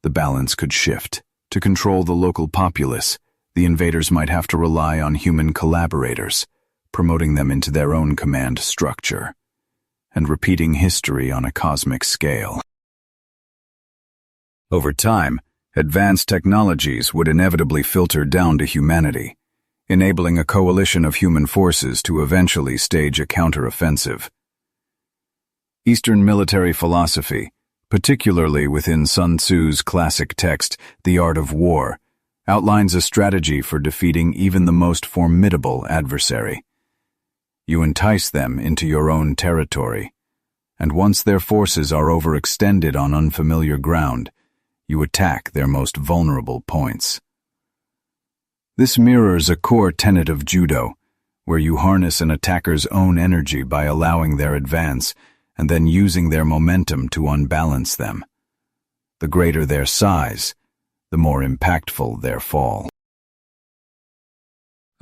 the balance could shift. To control the local populace, the invaders might have to rely on human collaborators, promoting them into their own command structure, and repeating history on a cosmic scale. Over time, advanced technologies would inevitably filter down to humanity, enabling a coalition of human forces to eventually stage a counteroffensive. Eastern military philosophy, particularly within Sun Tzu's classic text, The Art of War, outlines a strategy for defeating even the most formidable adversary. You entice them into your own territory, and once their forces are overextended on unfamiliar ground, you attack their most vulnerable points. This mirrors a core tenet of judo, where you harness an attacker's own energy by allowing their advance and then using their momentum to unbalance them. The greater their size, the more impactful their fall.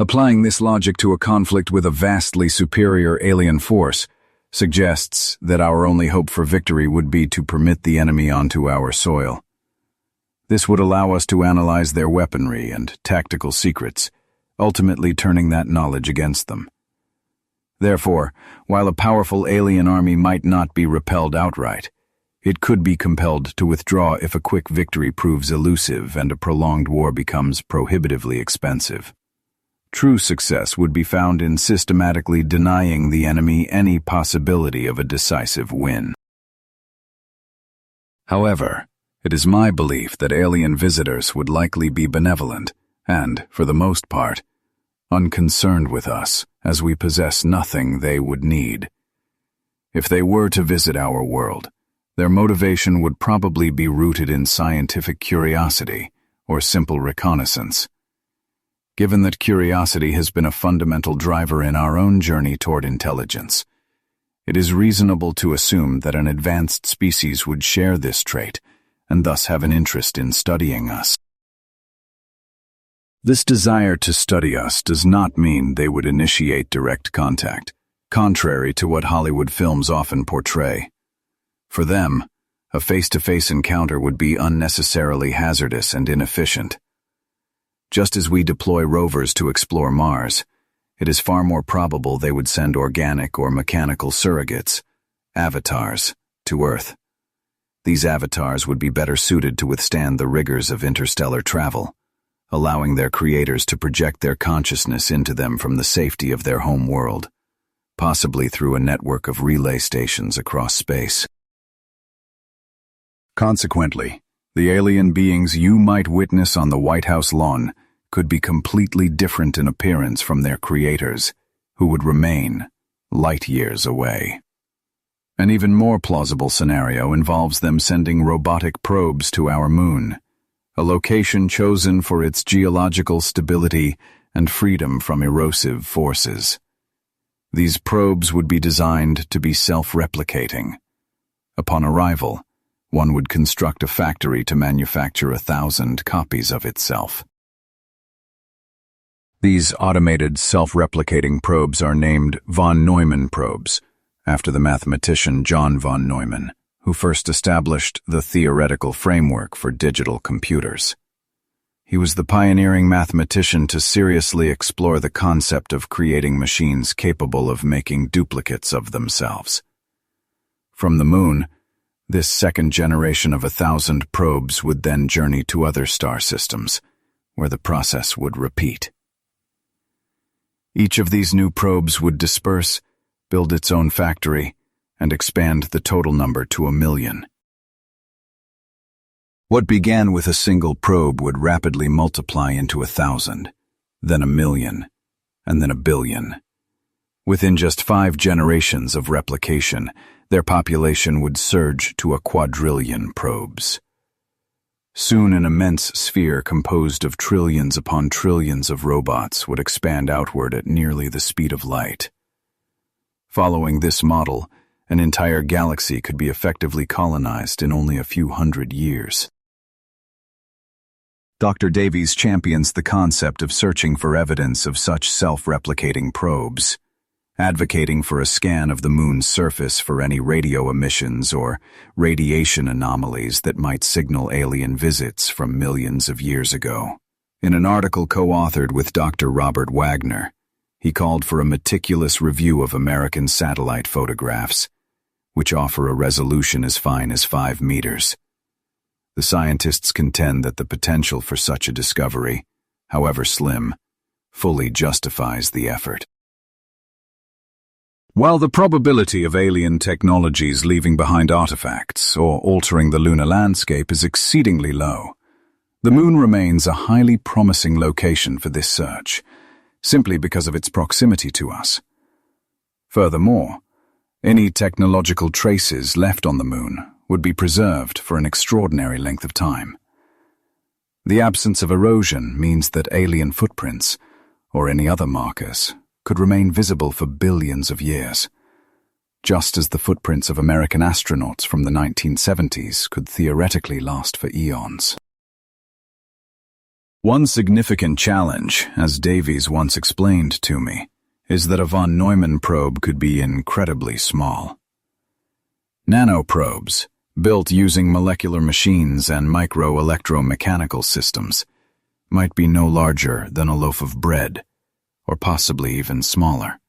Applying this logic to a conflict with a vastly superior alien force suggests that our only hope for victory would be to permit the enemy onto our soil. This would allow us to analyze their weaponry and tactical secrets, ultimately turning that knowledge against them. Therefore, while a powerful alien army might not be repelled outright, it could be compelled to withdraw if a quick victory proves elusive and a prolonged war becomes prohibitively expensive. True success would be found in systematically denying the enemy any possibility of a decisive win. However, it is my belief that alien visitors would likely be benevolent and, for the most part, unconcerned with us, as we possess nothing they would need. If they were to visit our world, their motivation would probably be rooted in scientific curiosity or simple reconnaissance. Given that curiosity has been a fundamental driver in our own journey toward intelligence, it is reasonable to assume that an advanced species would share this trait and thus have an interest in studying us. This desire to study us does not mean they would initiate direct contact, contrary to what Hollywood films often portray. For them, a face-to-face encounter would be unnecessarily hazardous and inefficient. Just as we deploy rovers to explore Mars, it is far more probable they would send organic or mechanical surrogates, avatars, to Earth. These avatars would be better suited to withstand the rigors of interstellar travel, allowing their creators to project their consciousness into them from the safety of their home world, possibly through a network of relay stations across space. Consequently, the alien beings you might witness on the White House lawn could be completely different in appearance from their creators, who would remain light years away. An even more plausible scenario involves them sending robotic probes to our moon, a location chosen for its geological stability and freedom from erosive forces. These probes would be designed to be self-replicating. Upon arrival, one would construct a factory to manufacture 1,000 copies of itself. These automated self-replicating probes are named von Neumann probes, after the mathematician John von Neumann, who first established the theoretical framework for digital computers. He was the pioneering mathematician to seriously explore the concept of creating machines capable of making duplicates of themselves. From the moon, this second generation of 1,000 probes would then journey to other star systems, where the process would repeat. Each of these new probes would disperse, build its own factory, and expand the total number to 1,000,000. What began with a single probe would rapidly multiply into 1,000, then 1,000,000, and then 1,000,000,000. Within just 5 generations of replication, their population would surge to 1,000,000,000,000 probes. Soon an immense sphere composed of trillions upon trillions of robots would expand outward at nearly the speed of light. Following this model, an entire galaxy could be effectively colonized in only a few hundred years. Dr. Davies champions the concept of searching for evidence of such self-replicating probes, advocating for a scan of the moon's surface for any radio emissions or radiation anomalies that might signal alien visits from millions of years ago. In an article co-authored with Dr. Robert Wagner, he called for a meticulous review of American satellite photographs, which offer a resolution as fine as 5 meters. The scientists contend that the potential for such a discovery, however slim, fully justifies the effort. While the probability of alien technologies leaving behind artifacts or altering the lunar landscape is exceedingly low, the moon remains a highly promising location for this search, simply because of its proximity to us. Furthermore, any technological traces left on the moon would be preserved for an extraordinary length of time. The absence of erosion means that alien footprints, or any other markers, could remain visible for billions of years, just as the footprints of American astronauts from the 1970s could theoretically last for eons. One significant challenge, as Davies once explained to me, is that a von Neumann probe could be incredibly small. Nanoprobes, built using molecular machines and micro-electromechanical systems, might be no larger than a loaf of bread, or possibly even smaller,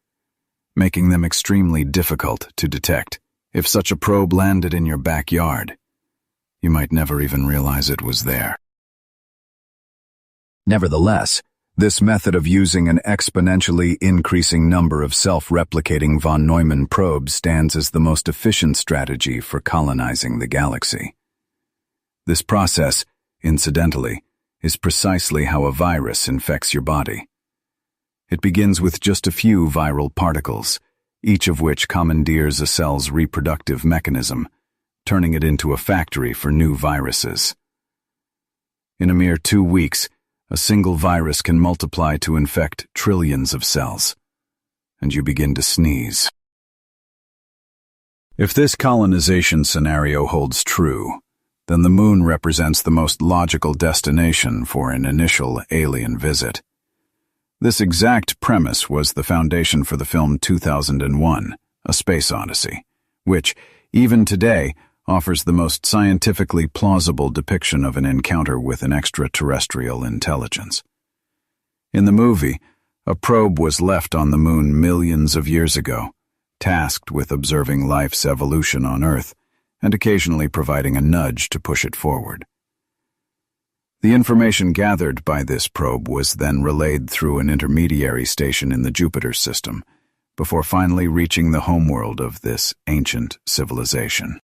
making them extremely difficult to detect. If such a probe landed in your backyard, you might never even realize it was there. Nevertheless, this method of using an exponentially increasing number of self-replicating von Neumann probes stands as the most efficient strategy for colonizing the galaxy. This process, incidentally, is precisely how a virus infects your body. It begins with just a few viral particles, each of which commandeers a cell's reproductive mechanism, turning it into a factory for new viruses. In a mere 2 weeks, a single virus can multiply to infect trillions of cells, and you begin to sneeze. If this colonization scenario holds true, then the moon represents the most logical destination for an initial alien visit. This exact premise was the foundation for the film 2001, A Space Odyssey, which, even today, offers the most scientifically plausible depiction of an encounter with an extraterrestrial intelligence. In the movie, a probe was left on the moon millions of years ago, tasked with observing life's evolution on Earth and occasionally providing a nudge to push it forward. The information gathered by this probe was then relayed through an intermediary station in the Jupiter system, before finally reaching the homeworld of this ancient civilization.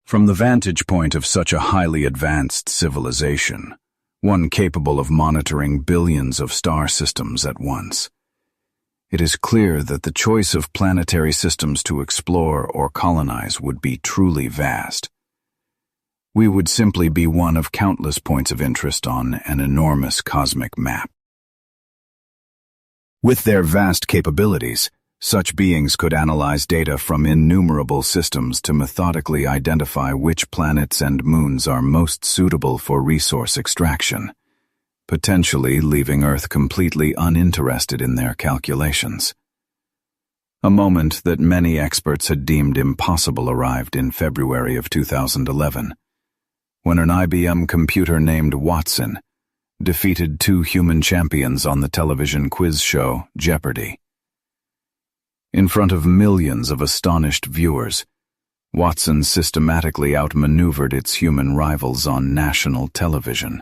From the vantage point of such a highly advanced civilization, one capable of monitoring billions of star systems at once, it is clear that the choice of planetary systems to explore or colonize would be truly vast. We would simply be one of countless points of interest on an enormous cosmic map. With their vast capabilities, such beings could analyze data from innumerable systems to methodically identify which planets and moons are most suitable for resource extraction, potentially leaving Earth completely uninterested in their calculations. A moment that many experts had deemed impossible arrived in February of 2011, when an IBM computer named Watson defeated two human champions on the television quiz show Jeopardy! In front of millions of astonished viewers, Watson systematically outmaneuvered its human rivals on national television,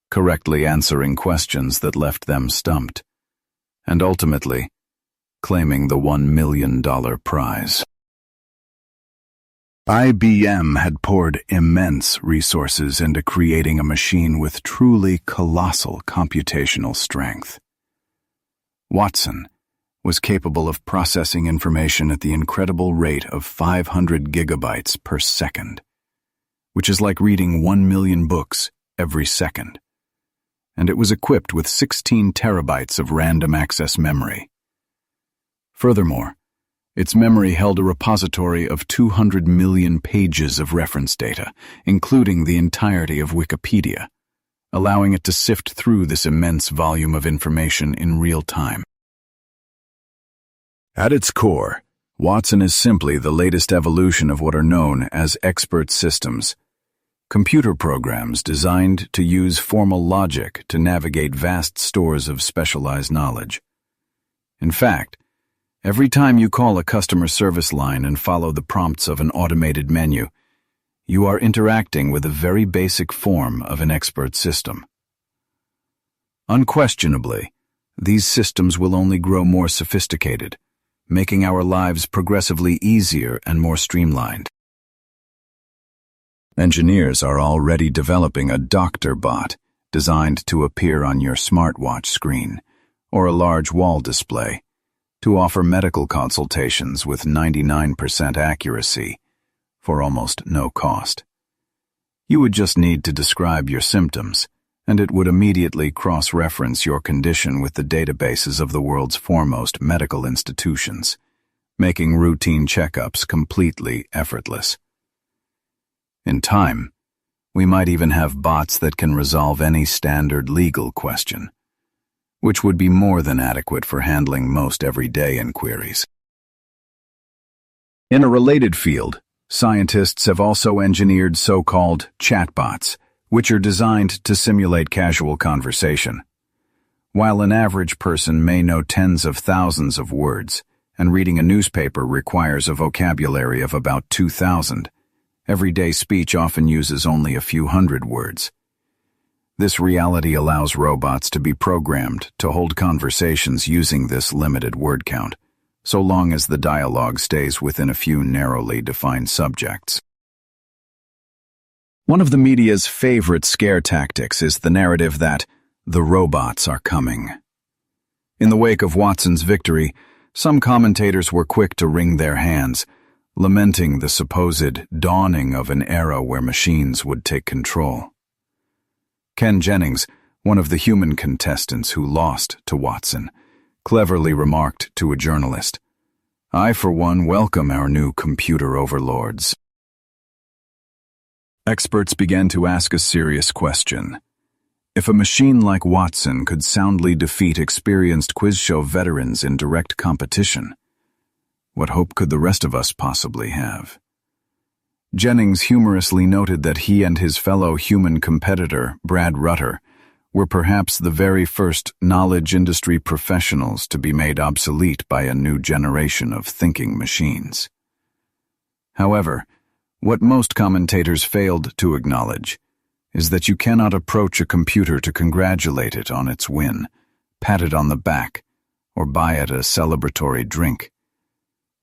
correctly answering questions that left them stumped, and ultimately claiming the $1 million prize. IBM had poured immense resources into creating a machine with truly colossal computational strength. Watson was capable of processing information at the incredible rate of 500 gigabytes per second, which is like reading 1 million books every second. And it was equipped with 16 terabytes of random access memory. Furthermore, its memory held a repository of 200 million pages of reference data, including the entirety of Wikipedia, allowing it to sift through this immense volume of information in real time. At its core, Watson is simply the latest evolution of what are known as expert systems, computer programs designed to use formal logic to navigate vast stores of specialized knowledge. In fact, every time you call a customer service line and follow the prompts of an automated menu, you are interacting with a very basic form of an expert system. Unquestionably, these systems will only grow more sophisticated, making our lives progressively easier and more streamlined. Engineers are already developing a doctor bot designed to appear on your smartwatch screen or a large wall display to offer medical consultations with 99% accuracy for almost no cost. You would just need to describe your symptoms, and it would immediately cross-reference your condition with the databases of the world's foremost medical institutions, making routine checkups completely effortless. In time, we might even have bots that can resolve any standard legal question, which would be more than adequate for handling most everyday inquiries. In a related field, scientists have also engineered so-called chatbots, which are designed to simulate casual conversation. While an average person may know tens of thousands of words, and reading a newspaper requires a vocabulary of about 2,000, everyday speech often uses only a few hundred words. This reality allows robots to be programmed to hold conversations using this limited word count, so long as the dialogue stays within a few narrowly defined subjects. One of the media's favorite scare tactics is the narrative that the robots are coming. In the wake of Watson's victory, some commentators were quick to wring their hands, lamenting the supposed dawning of an era where machines would take control. Ken Jennings, one of the human contestants who lost to Watson, cleverly remarked to a journalist, "I, for one, welcome our new computer overlords." experts began to ask a serious question. If a machine like Watson could soundly defeat experienced quiz show veterans in direct competition, what hope could the rest of us possibly have? Jennings humorously noted that he and his fellow human competitor, Brad Rutter, were perhaps the very first knowledge industry professionals to be made obsolete by a new generation of thinking machines. However, what most commentators failed to acknowledge is that you cannot approach a computer to congratulate it on its win, pat it on the back, or buy it a celebratory drink,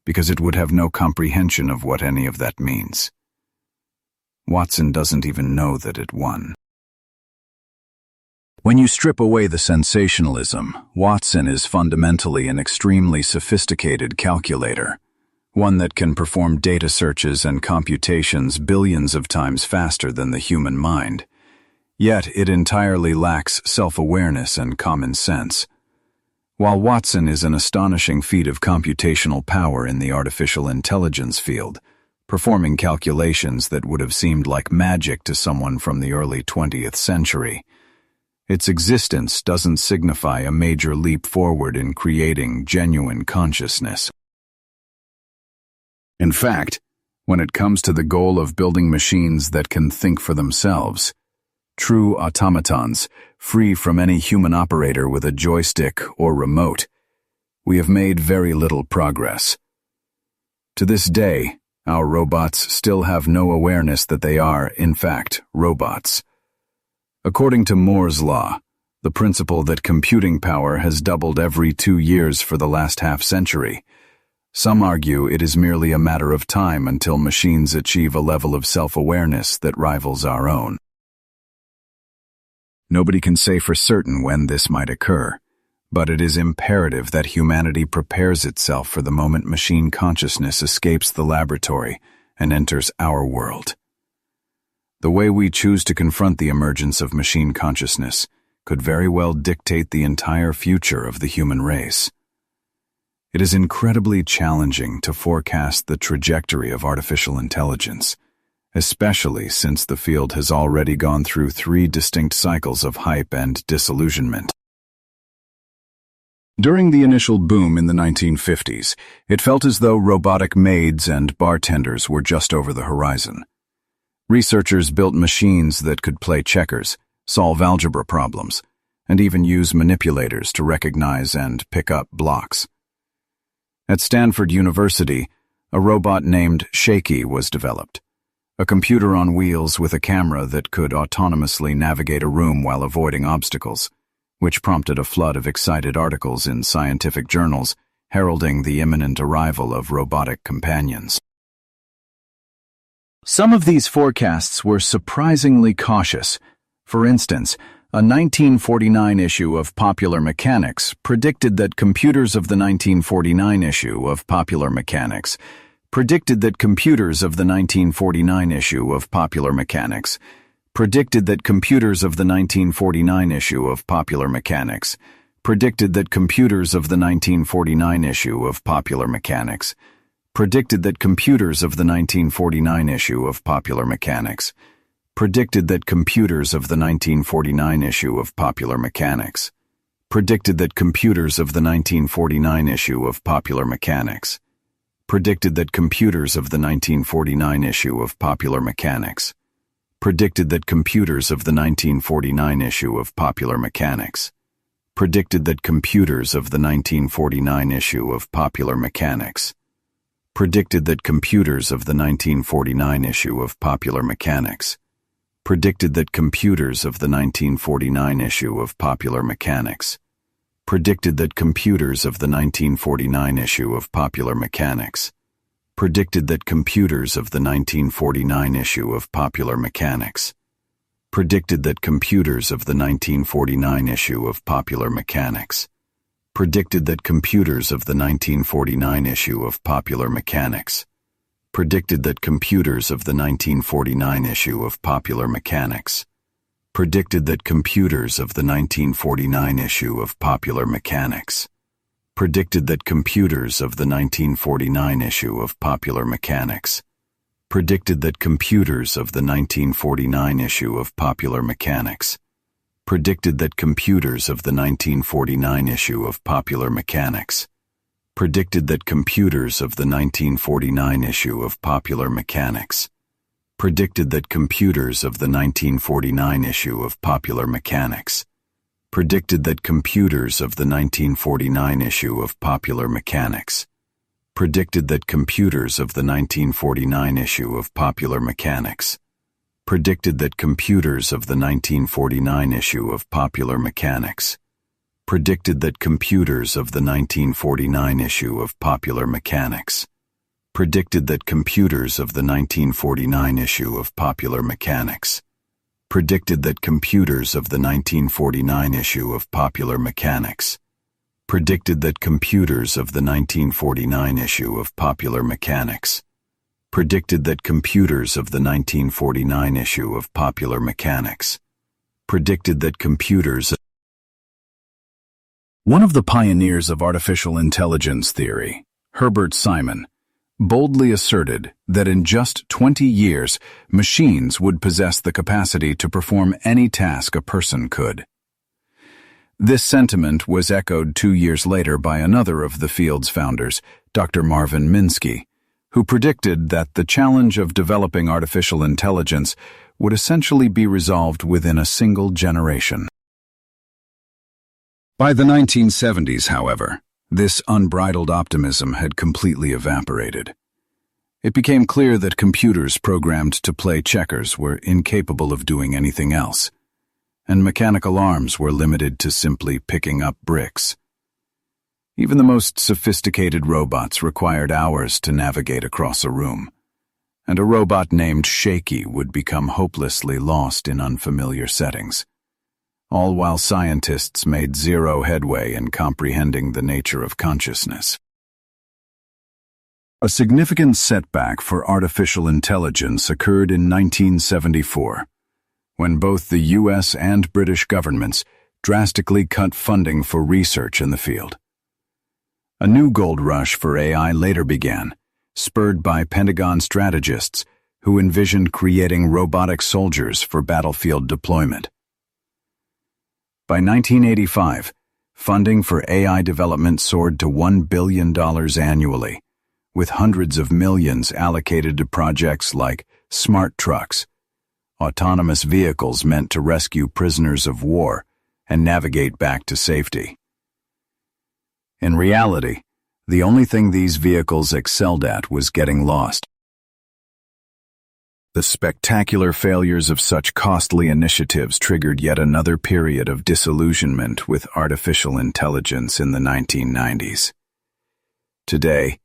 because it would have no comprehension of what any of that means. Watson doesn't even know that it won. When you strip away the sensationalism, Watson is fundamentally an extremely sophisticated calculator, one that can perform data searches and computations billions of times faster than the human mind. Yet it entirely lacks self-awareness and common sense. While Watson is an astonishing feat of computational power in the artificial intelligence field, performing calculations that would have seemed like magic to someone from the early 20th century, its existence doesn't signify a major leap forward in creating genuine consciousness. In fact, when it comes to the goal of building machines that can think for themselves, true automatons, free from any human operator with a joystick or remote, we have made very little progress. To this day, our robots still have no awareness that they are, in fact, robots. According to Moore's law, the principle that computing power has doubled every 2 years for the last half-century, some argue it is merely a matter of time until machines achieve a level of self-awareness that rivals our own. Nobody can say for certain when this might occur, but it is imperative that humanity prepares itself for the moment machine consciousness escapes the laboratory and enters our world. The way we choose to confront the emergence of machine consciousness could very well dictate the entire future of the human race. It is incredibly challenging to forecast the trajectory of artificial intelligence, especially since the field has already gone through 3 distinct cycles of hype and disillusionment. During the initial boom in the 1950s, it felt as though robotic maids and bartenders were just over the horizon. Researchers built machines that could play checkers, solve algebra problems, and even use manipulators to recognize and pick up blocks. At Stanford University, a robot named Shaky was developed, a computer on wheels with a camera that could autonomously navigate a room while avoiding obstacles, which prompted a flood of excited articles in scientific journals heralding the imminent arrival of robotic companions. Some of these forecasts were surprisingly cautious. For instance, a 1949 issue of Popular Mechanics predicted that computers of the 1949 issue of Popular Mechanics predicted that computers of the 1949 issue of Popular Mechanics predicted that computers of the 1949 issue of Popular Mechanics predicted that computers of the 1949 issue of Popular Mechanics predicted that computers of the 1949 issue of Popular Mechanics predicted that computers of the 1949 issue of Popular Mechanics predicted that computers of the 1949 issue of Popular Mechanics predicted that computers of the 1949 issue of Popular Mechanics predicted that computers of the 1949 issue of Popular Mechanics predicted that computers of the 1949 issue of Popular Mechanics predicted that computers of the 1949 issue of Popular Mechanics predicted that computers of the 1949 issue of Popular Mechanics predicted that computers of the 1949 issue of Popular Mechanics predicted that computers of the 1949 issue of Popular Mechanics predicted that computers of the 1949 issue of Popular Mechanics predicted that computers of the 1949 issue of Popular Mechanics predicted that computers of the 1949 issue of Popular Mechanics predicted that computers of the 1949 issue of Popular Mechanics predicted that computers of the 1949 issue of Popular Mechanics predicted that computers of the 1949 issue of Popular Mechanics predicted that computers of the 1949 issue of Popular Mechanics predicted that computers of the 1949 issue of Popular Mechanics predicted that computers of the 1949 issue of Popular Mechanics predicted that computers of the 1949 issue of Popular Mechanics predicted that computers of the 1949 issue of Popular Mechanics predicted that computers of the 1949 issue of Popular Mechanics predicted that computers of the 1949 issue of Popular Mechanics predicted that computers of the 1949 issue of Popular Mechanics predicted that computers of the 1949 issue of Popular Mechanics predicted that computers of the 1949 issue of Popular Mechanics predicted that computers of the 1949 issue of Popular Mechanics predicted that computers. One of the pioneers of artificial intelligence theory, Herbert Simon, boldly asserted that in just 20 years, machines would possess the capacity to perform any task a person could. This sentiment was echoed 2 years later by another of the field's founders, Dr. Marvin Minsky, who predicted that the challenge of developing artificial intelligence would essentially be resolved within a single generation. By the 1970s, however, this unbridled optimism had completely evaporated. It became clear that computers programmed to play checkers were incapable of doing anything else, and mechanical arms were limited to simply picking up bricks. Even the most sophisticated robots required hours to navigate across a room, and a robot named Shaky would become hopelessly lost in unfamiliar settings, all while scientists made zero headway in comprehending the nature of consciousness. A significant setback for artificial intelligence occurred in 1974, when both the US and British governments drastically cut funding for research in the field. A new gold rush for AI later began, spurred by Pentagon strategists who envisioned creating robotic soldiers for battlefield deployment. By 1985, funding for AI development soared to $1 billion annually, with hundreds of millions allocated to projects like smart trucks, autonomous vehicles meant to rescue prisoners of war and navigate back to safety. In reality, the only thing these vehicles excelled at was getting lost. The spectacular failures of such costly initiatives triggered yet another period of disillusionment with artificial intelligence in the 1990s. Today,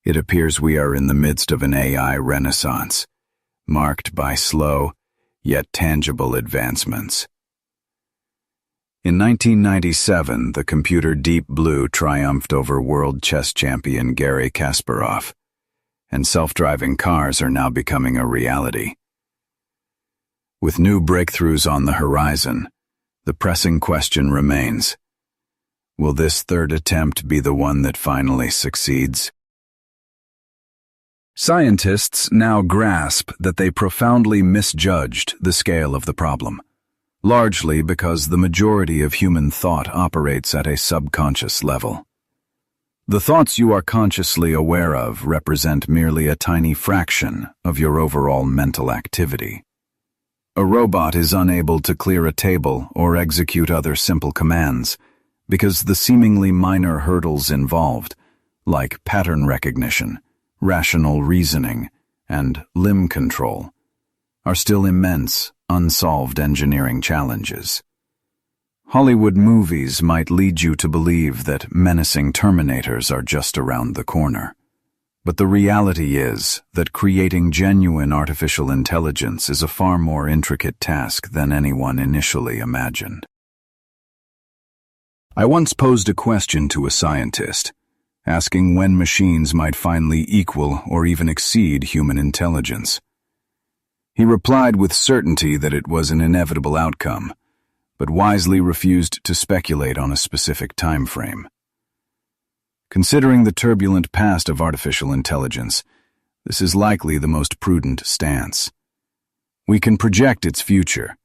it appears we are in the midst of an AI renaissance, marked by slow, yet tangible advancements. In 1997, the computer Deep Blue triumphed over world chess champion Garry Kasparov, and self-driving cars are now becoming a reality. With new breakthroughs on the horizon, the pressing question remains: will this third attempt be the one that finally succeeds? Scientists now grasp that they profoundly misjudged the scale of the problem, largely because the majority of human thought operates at a subconscious level. The thoughts you are consciously aware of represent merely a tiny fraction of your overall mental activity. A robot is unable to clear a table or execute other simple commands because the seemingly minor hurdles involved, like pattern recognition, rational reasoning, and limb control, are still immense, unsolved engineering challenges. Hollywood movies might lead you to believe that menacing Terminators are just around the corner. But the reality is that creating genuine artificial intelligence is a far more intricate task than anyone initially imagined. I once posed a question to a scientist, asking when machines might finally equal or even exceed human intelligence. He replied with certainty that it was an inevitable outcome, but wisely refused to speculate on a specific time frame. Considering the turbulent past of artificial intelligence, This is likely the most prudent stance. We can project its future,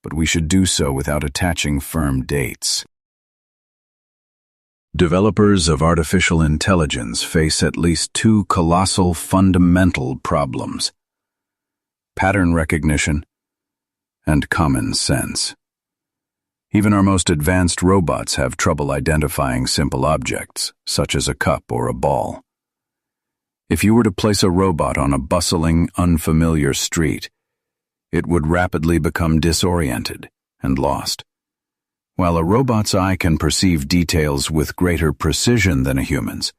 but we should do so without attaching firm dates. Developers of artificial intelligence face at least two colossal fundamental problems: pattern recognition and common sense. Even our most advanced robots have trouble identifying simple objects, such as a cup or a ball. If you were to place a robot on a bustling, unfamiliar street, it would rapidly become disoriented and lost. While a robot's eye can perceive details with greater precision than a human's,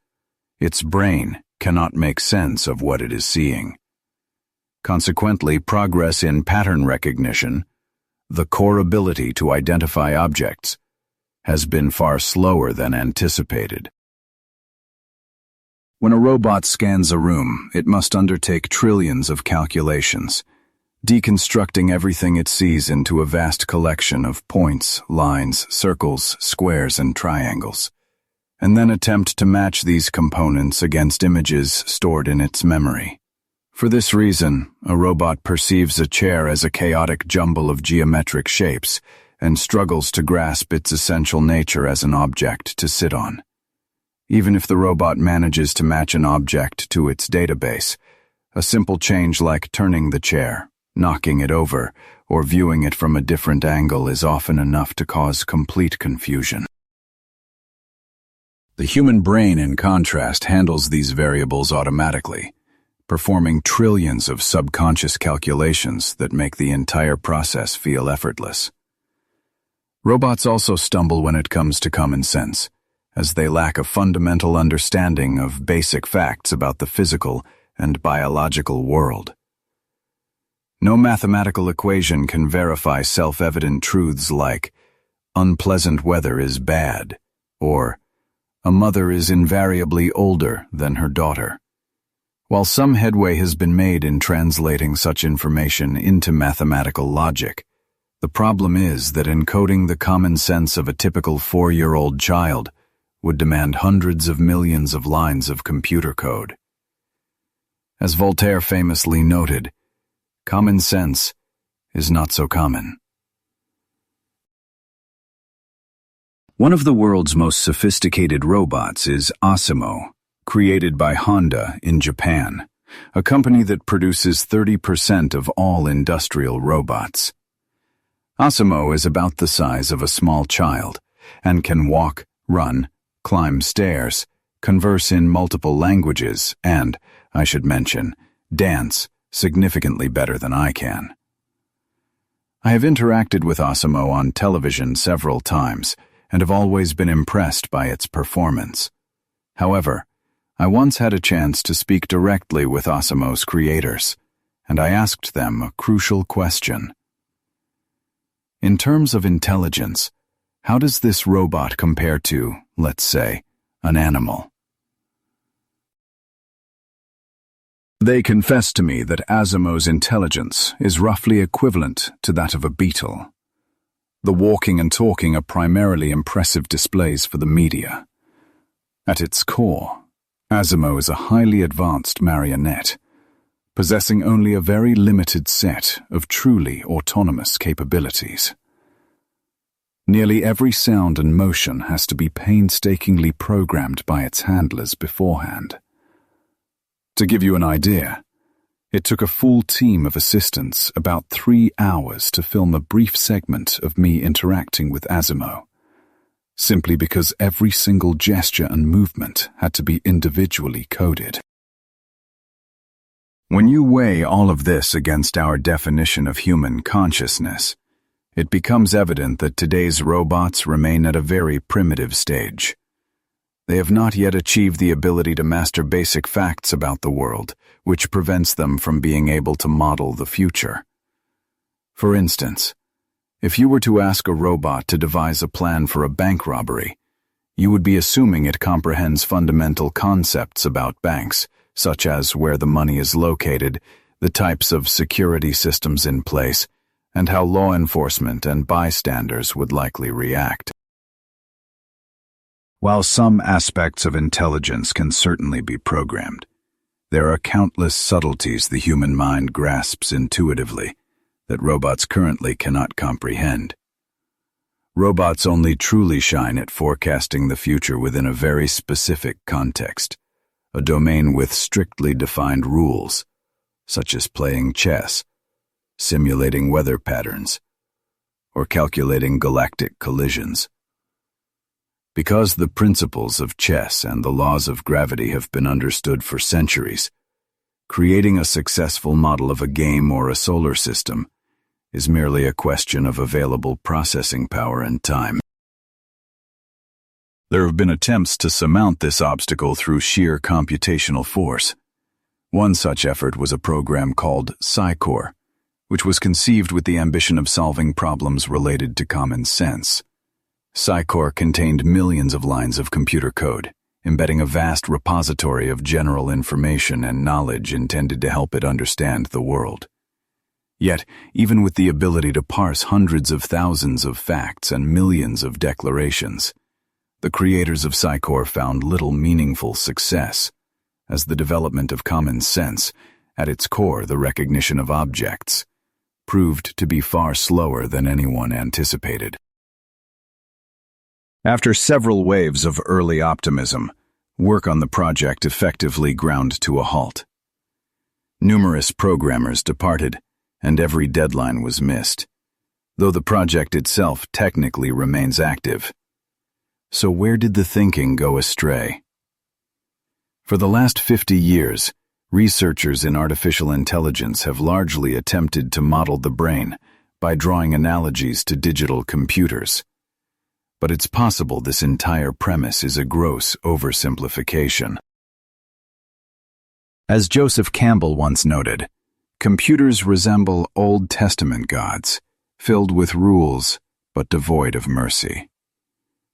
its brain cannot make sense of what it is seeing. Consequently, progress in pattern recognition, the core ability to identify objects, has been far slower than anticipated. When a robot scans a room, it must undertake trillions of calculations, deconstructing everything it sees into a vast collection of points, lines, circles, squares, and triangles, and then attempt to match these components against images stored in its memory. For this reason, a robot perceives a chair as a chaotic jumble of geometric shapes and struggles to grasp its essential nature as an object to sit on. Even if the robot manages to match an object to its database, a simple change like turning the chair, knocking it over, or viewing it from a different angle is often enough to cause complete confusion. The human brain, in contrast, handles these variables automatically, performing trillions of subconscious calculations that make the entire process feel effortless. Robots also stumble when it comes to common sense, as they lack a fundamental understanding of basic facts about the physical and biological world. No mathematical equation can verify self-evident truths like, unpleasant weather is bad, or a mother is invariably older than her daughter. While some headway has been made in translating such information into mathematical logic, the problem is that encoding the common sense of a typical 4-year-old child would demand hundreds of millions of lines of computer code. As Voltaire famously noted, common sense is not so common. One of the world's most sophisticated robots is Asimo, created by Honda in Japan, a company that produces 30% of all industrial robots. Asimo is about the size of a small child and can walk, run, climb stairs, converse in multiple languages, and, I should mention, dance significantly better than I can. I have interacted with Asimo on television several times and have always been impressed by its performance. However, I once had a chance to speak directly with Asimo's creators, and I asked them a crucial question. In terms of intelligence, how does this robot compare to, let's say, an animal? They confessed to me that Asimo's intelligence is roughly equivalent to that of a beetle. The walking and talking are primarily impressive displays for the media. At its core, Asimo is a highly advanced marionette, possessing only a very limited set of truly autonomous capabilities. Nearly every sound and motion has to be painstakingly programmed by its handlers beforehand. To give you an idea, it took a full team of assistants about 3 hours to film a brief segment of me interacting with Asimo, simply because every single gesture and movement had to be individually coded. When you weigh all of this against our definition of human consciousness, it becomes evident that today's robots remain at a very primitive stage. They have not yet achieved the ability to master basic facts about the world, which prevents them from being able to model the future. For instance, if you were to ask a robot to devise a plan for a bank robbery, you would be assuming it comprehends fundamental concepts about banks, such as where the money is located, the types of security systems in place, and how law enforcement and bystanders would likely react. While some aspects of intelligence can certainly be programmed, There are countless subtleties the human mind grasps intuitively that robots currently cannot comprehend. Robots only truly shine at forecasting the future within a very specific context, a domain with strictly defined rules, such as playing chess, simulating weather patterns, or calculating galactic collisions. Because the principles of chess and the laws of gravity have been understood for centuries, creating a successful model of a game or a solar system is merely a question of available processing power and time. There have been attempts to surmount this obstacle through sheer computational force. One such effort was a program called PsyCore, which was conceived with the ambition of solving problems related to common sense. PsyCore contained millions of lines of computer code, embedding a vast repository of general information and knowledge intended to help it understand the world. Yet, even with the ability to parse hundreds of thousands of facts and millions of declarations, the creators of PsyCore found little meaningful success, as the development of common sense, at its core the recognition of objects, proved to be far slower than anyone anticipated. After several waves of early optimism, work on the project effectively ground to a halt. Numerous programmers departed, and every deadline was missed, though the project itself technically remains active. So where did the thinking go astray? For the last 50 years, researchers in artificial intelligence have largely attempted to model the brain by drawing analogies to digital computers. But it's possible this entire premise is a gross oversimplification. As Joseph Campbell once noted, computers resemble Old Testament gods, filled with rules but devoid of mercy.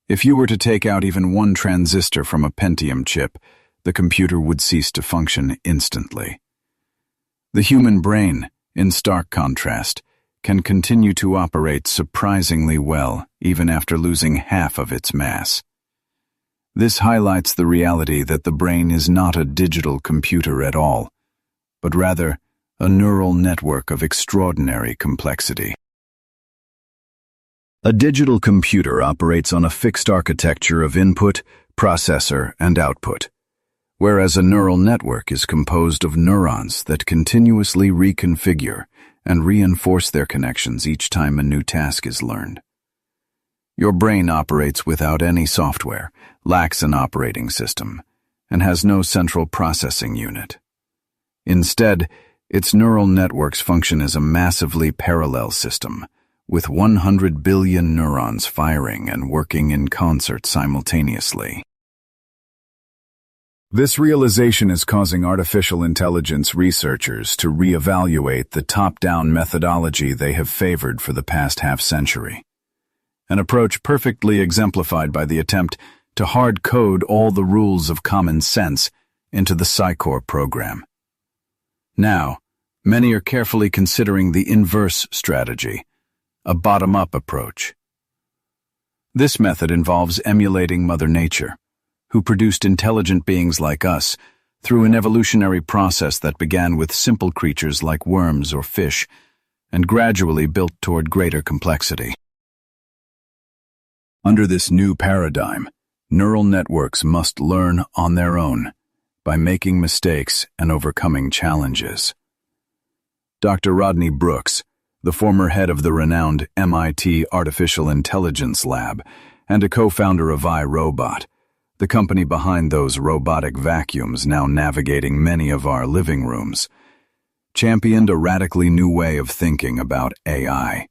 If you were to take out even one transistor from a Pentium chip, the computer would cease to function instantly. The human brain, in stark contrast, can continue to operate surprisingly well even after losing half of its mass. This highlights the reality that the brain is not a digital computer at all, but rather a neural network of extraordinary complexity. A digital computer operates on a fixed architecture of input, processor, and output, whereas a neural network is composed of neurons that continuously reconfigure and reinforce their connections each time a new task is learned. Your brain operates without any software, lacks an operating system, and has no central processing unit. Instead, its neural networks function as a massively parallel system, with 100 billion neurons firing and working in concert simultaneously. This realization is causing artificial intelligence researchers to reevaluate the top-down methodology they have favored for the past half-century, an approach perfectly exemplified by the attempt to hard-code all the rules of common sense into the PsyCore program. Now, many are carefully considering the inverse strategy, a bottom-up approach. This method involves emulating Mother Nature, who produced intelligent beings like us through an evolutionary process that began with simple creatures like worms or fish and gradually built toward greater complexity. Under this new paradigm, neural networks must learn on their own by making mistakes and overcoming challenges. Dr. Rodney Brooks, the former head of the renowned MIT Artificial Intelligence Lab and a co-founder of iRobot, the company behind those robotic vacuums now navigating many of our living rooms, championed a radically new way of thinking about AI.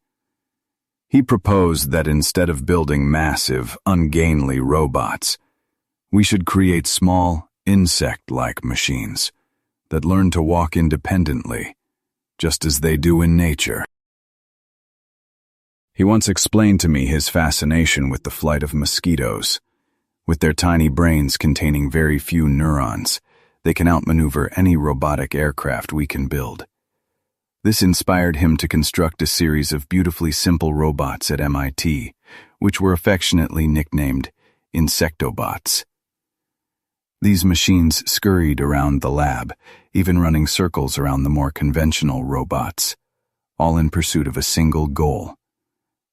He proposed that instead of building massive, ungainly robots, we should create small, insect-like machines that learn to walk independently, just as they do in nature. He once explained to me his fascination with the flight of mosquitoes. With their tiny brains containing very few neurons, they can outmaneuver any robotic aircraft we can build. This inspired him to construct a series of beautifully simple robots at MIT, which were affectionately nicknamed Insectobots. These machines scurried around the lab, even running circles around the more conventional robots, all in pursuit of a single goal: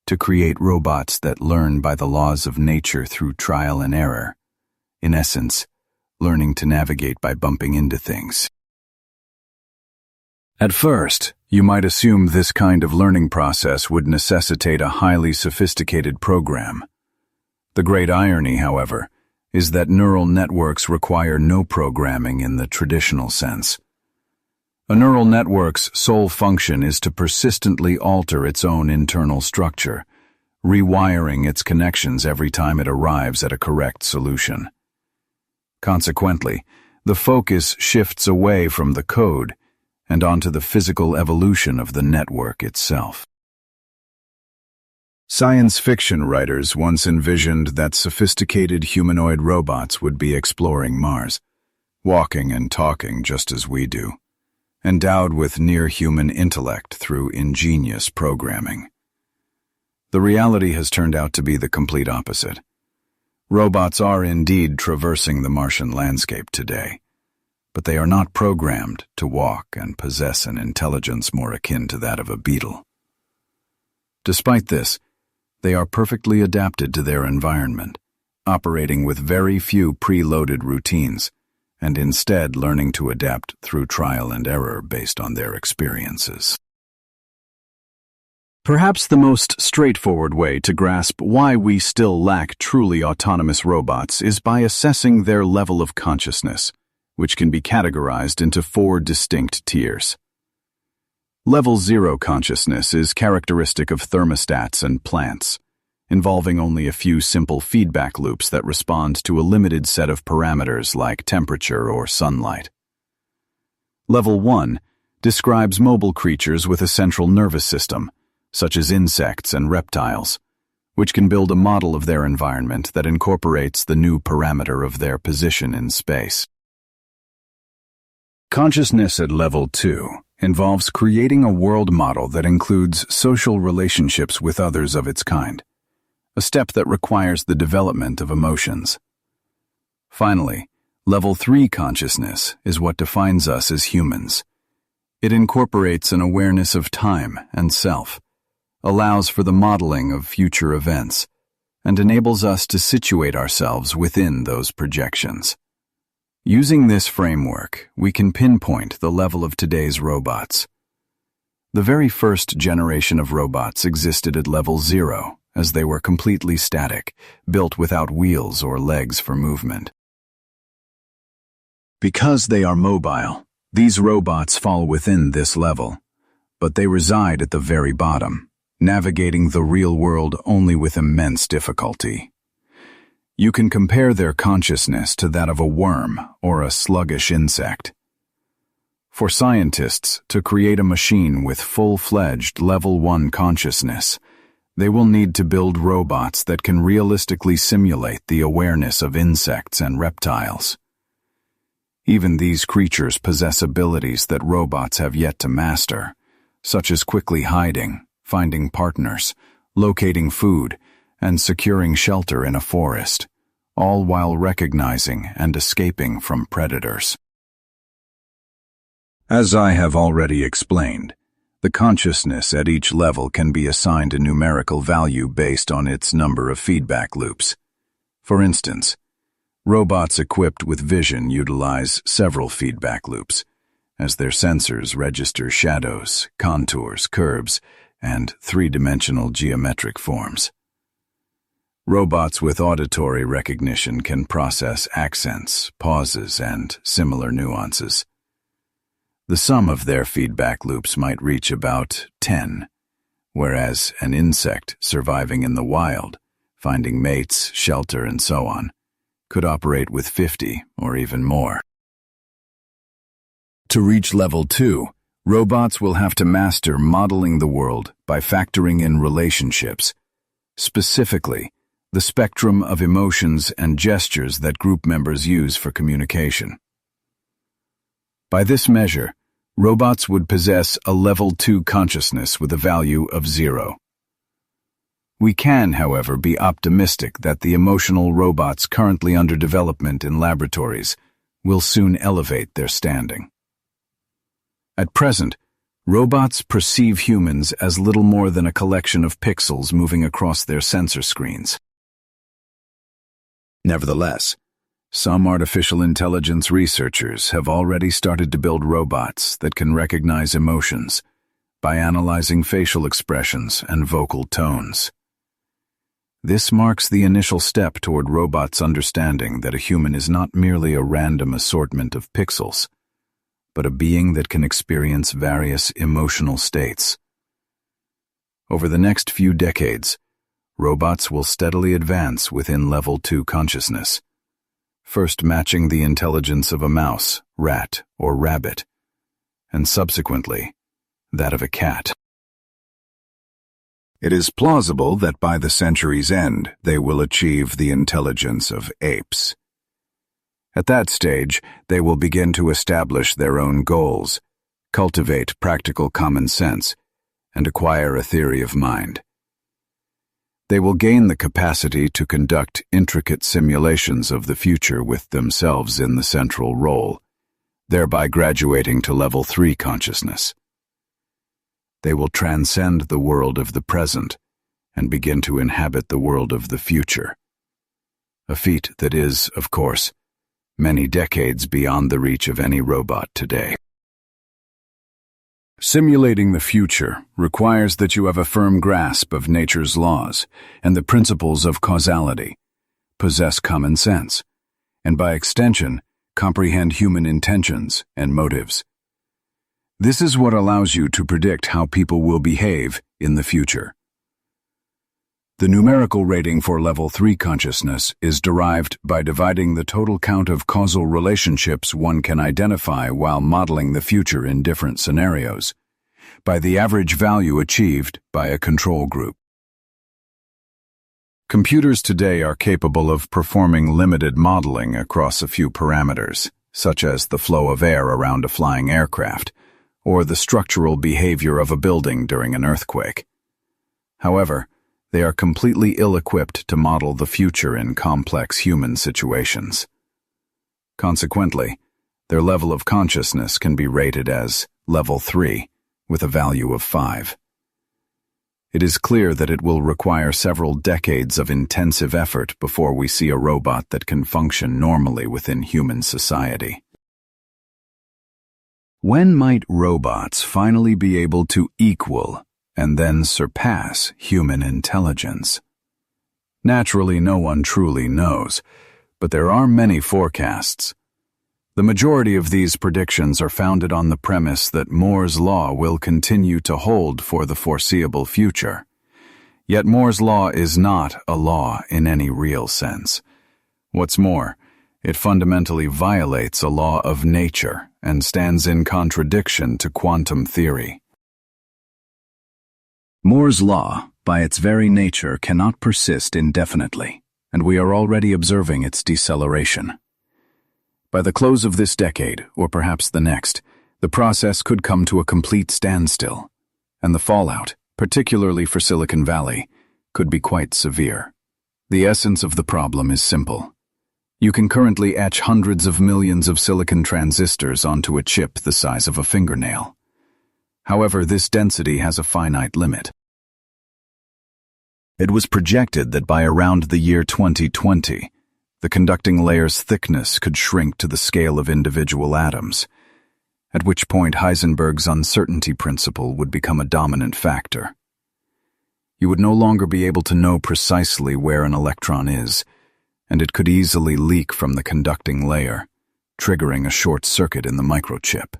to create robots that learn by the laws of nature through trial and error, in essence, learning to navigate by bumping into things. At first, you might assume this kind of learning process would necessitate a highly sophisticated program. The great irony, however, is that neural networks require no programming in the traditional sense. A neural network's sole function is to persistently alter its own internal structure, rewiring its connections every time it arrives at a correct solution. Consequently, the focus shifts away from the code and onto the physical evolution of the network itself. Science fiction writers once envisioned that sophisticated humanoid robots would be exploring Mars, walking and talking just as we do, endowed with near-human intellect through ingenious programming. The reality has turned out to be the complete opposite. Robots are indeed traversing the Martian landscape today, but they are not programmed to walk and possess an intelligence more akin to that of a beetle. Despite this, they are perfectly adapted to their environment, operating with very few preloaded routines, and instead learning to adapt through trial and error based on their experiences. Perhaps the most straightforward way to grasp why we still lack truly autonomous robots is by assessing their level of consciousness, which can be categorized into 4 distinct tiers. Level 0 consciousness is characteristic of thermostats and plants, involving only a few simple feedback loops that respond to a limited set of parameters like temperature or sunlight. Level 1 describes mobile creatures with a central nervous system, such as insects and reptiles, which can build a model of their environment that incorporates the new parameter of their position in space. Consciousness at Level 2 involves creating a world model that includes social relationships with others of its kind, a step that requires the development of emotions. Finally, Level 3 consciousness is what defines us as humans. It incorporates an awareness of time and self, allows for the modeling of future events, and enables us to situate ourselves within those projections. Using this framework, we can pinpoint the level of today's robots. The very first generation of robots existed at Level 0, as they were completely static, built without wheels or legs for movement. Because they are mobile, these robots fall within this level, but they reside at the very bottom, navigating the real world only with immense difficulty. You can compare their consciousness to that of a worm or a sluggish insect. For scientists to create a machine with full-fledged Level 1 consciousness, they will need to build robots that can realistically simulate the awareness of insects and reptiles. Even these creatures possess abilities that robots have yet to master, such as quickly hiding, finding partners, locating food, and securing shelter in a forest, all while recognizing and escaping from predators. As I have already explained, the consciousness at each level can be assigned a numerical value based on its number of feedback loops. For instance, robots equipped with vision utilize several feedback loops, as their sensors register shadows, contours, curves, and 3-dimensional geometric forms. Robots with auditory recognition can process accents, pauses, and similar nuances. The sum of their feedback loops might reach about 10, whereas an insect surviving in the wild, finding mates, shelter, and so on, could operate with 50 or even more. To reach Level 2, robots will have to master modeling the world by factoring in relationships, specifically the spectrum of emotions and gestures that group members use for communication. By this measure, robots would possess a Level 2 consciousness with a value of 0. We can, however, be optimistic that the emotional robots currently under development in laboratories will soon elevate their standing. At present, robots perceive humans as little more than a collection of pixels moving across their sensor screens. Nevertheless, some artificial intelligence researchers have already started to build robots that can recognize emotions by analyzing facial expressions and vocal tones. This marks the initial step toward robots understanding that a human is not merely a random assortment of pixels, but a being that can experience various emotional states. Over the next few decades, robots will steadily advance within Level 2 consciousness, first matching the intelligence of a mouse, rat, or rabbit, and subsequently that of a cat. It is plausible that by the century's end they will achieve the intelligence of apes. At that stage, they will begin to establish their own goals, cultivate practical common sense, and acquire a theory of mind. They will gain the capacity to conduct intricate simulations of the future with themselves in the central role, thereby graduating to Level 3 consciousness. They will transcend the world of the present and begin to inhabit the world of the future, a feat that is, of course, many decades beyond the reach of any robot today. Simulating the future requires that you have a firm grasp of nature's laws and the principles of causality, possess common sense, and by extension, comprehend human intentions and motives. This is what allows you to predict how people will behave in the future. The numerical rating for Level 3 consciousness is derived by dividing the total count of causal relationships one can identify while modeling the future in different scenarios, by the average value achieved by a control group. Computers today are capable of performing limited modeling across a few parameters, such as the flow of air around a flying aircraft, or the structural behavior of a building during an earthquake. However, they are completely ill-equipped to model the future in complex human situations. Consequently, their level of consciousness can be rated as Level 3, with a value of 5. It is clear that it will require several decades of intensive effort before we see a robot that can function normally within human society. When might robots finally be able to equal and then surpass human intelligence? Naturally, no one truly knows, but there are many forecasts. The majority of these predictions are founded on the premise that Moore's law will continue to hold for the foreseeable future. Yet Moore's law is not a law in any real sense. What's more, it fundamentally violates a law of nature and stands in contradiction to quantum theory. Moore's law, by its very nature, cannot persist indefinitely, and we are already observing its deceleration. By the close of this decade, or perhaps the next, the process could come to a complete standstill, and the fallout, particularly for Silicon Valley, could be quite severe. The essence of the problem is simple. You can currently etch hundreds of millions of silicon transistors onto a chip the size of a fingernail. However, this density has a finite limit. It was projected that by around the year 2020, the conducting layer's thickness could shrink to the scale of individual atoms, at which point Heisenberg's uncertainty principle would become a dominant factor. You would no longer be able to know precisely where an electron is, and it could easily leak from the conducting layer, triggering a short circuit in the microchip.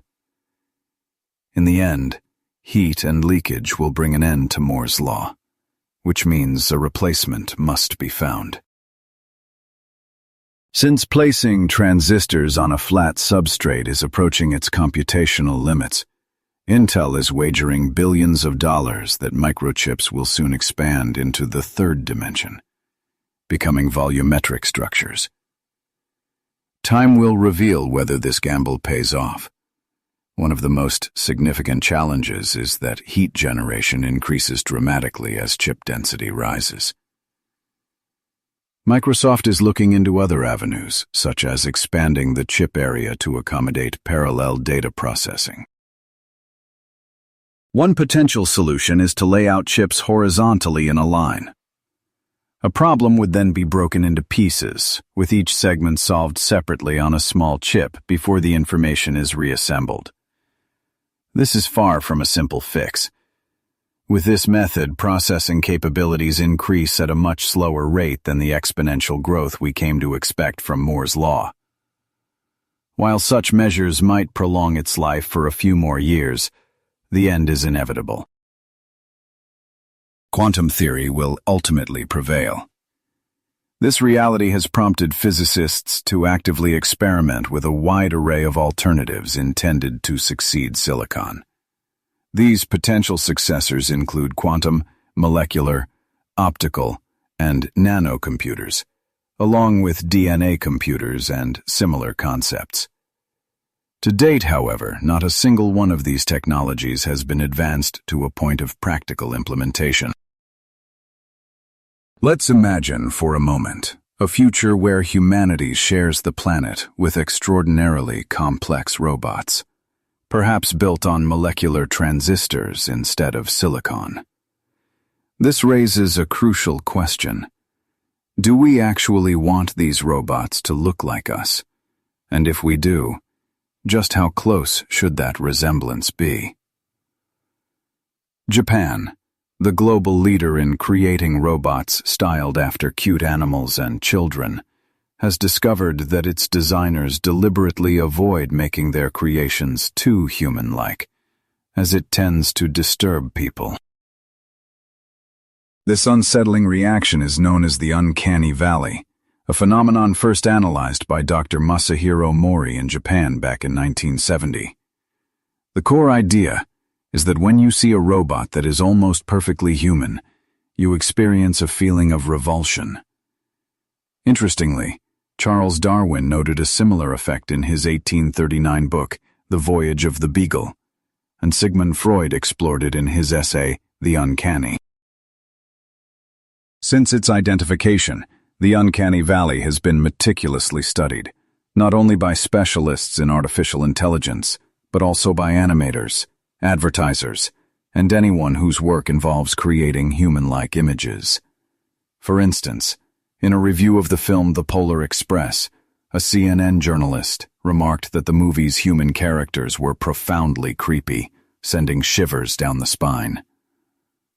In the end, heat and leakage will bring an end to Moore's law, which means a replacement must be found. Since placing transistors on a flat substrate is approaching its computational limits, Intel is wagering billions of dollars that microchips will soon expand into the third dimension, becoming volumetric structures. Time will reveal whether this gamble pays off, One of the most significant challenges is that heat generation increases dramatically as chip density rises. Microsoft is looking into other avenues, such as expanding the chip area to accommodate parallel data processing. One potential solution is to lay out chips horizontally in a line. A problem would then be broken into pieces, with each segment solved separately on a small chip before the information is reassembled. This is far from a simple fix. With this method, processing capabilities increase at a much slower rate than the exponential growth we came to expect from Moore's law. While such measures might prolong its life for a few more years, the end is inevitable. Quantum theory will ultimately prevail. This reality has prompted physicists to actively experiment with a wide array of alternatives intended to succeed silicon. These potential successors include quantum, molecular, optical, and nanocomputers, along with DNA computers and similar concepts. To date, however, not a single one of these technologies has been advanced to a point of practical implementation. Let's imagine for a moment a future where humanity shares the planet with extraordinarily complex robots, perhaps built on molecular transistors instead of silicon. This raises a crucial question. Do we actually want these robots to look like us? And if we do, just how close should that resemblance be? Japan, the global leader in creating robots styled after cute animals and children, has discovered that its designers deliberately avoid making their creations too human-like, as it tends to disturb people. This unsettling reaction is known as the uncanny valley, a phenomenon first analyzed by Dr. Masahiro Mori in Japan back in 1970. The core idea is that when you see a robot that is almost perfectly human, you experience a feeling of revulsion. Interestingly, Charles Darwin noted a similar effect in his 1839 book, The Voyage of the Beagle, and Sigmund Freud explored it in his essay, The Uncanny. Since its identification, the uncanny valley has been meticulously studied, not only by specialists in artificial intelligence, but also by animators, advertisers, and anyone whose work involves creating human-like images. For instance, in a review of the film The Polar Express, a CNN journalist remarked that the movie's human characters were profoundly creepy, sending shivers down the spine.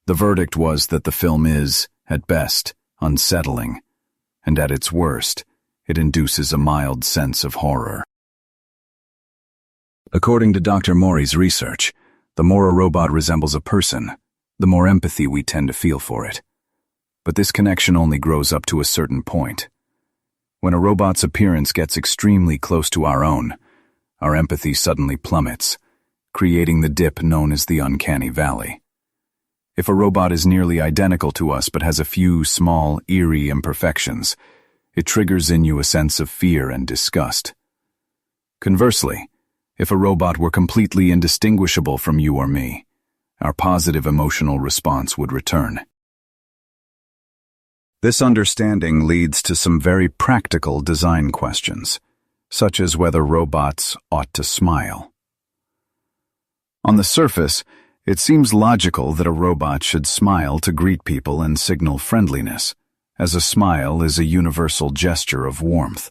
The verdict was that the film is, at best, unsettling, and at its worst, it induces a mild sense of horror. According to Dr. Mori's research, the more a robot resembles a person, the more empathy we tend to feel for it. But this connection only grows up to a certain point. When a robot's appearance gets extremely close to our own, our empathy suddenly plummets, creating the dip known as the uncanny valley. If a robot is nearly identical to us but has a few small, eerie imperfections, it triggers in you a sense of fear and disgust. Conversely, if a robot were completely indistinguishable from you or me, our positive emotional response would return. This understanding leads to some very practical design questions, such as whether robots ought to smile. On the surface, it seems logical that a robot should smile to greet people and signal friendliness, as a smile is a universal gesture of warmth.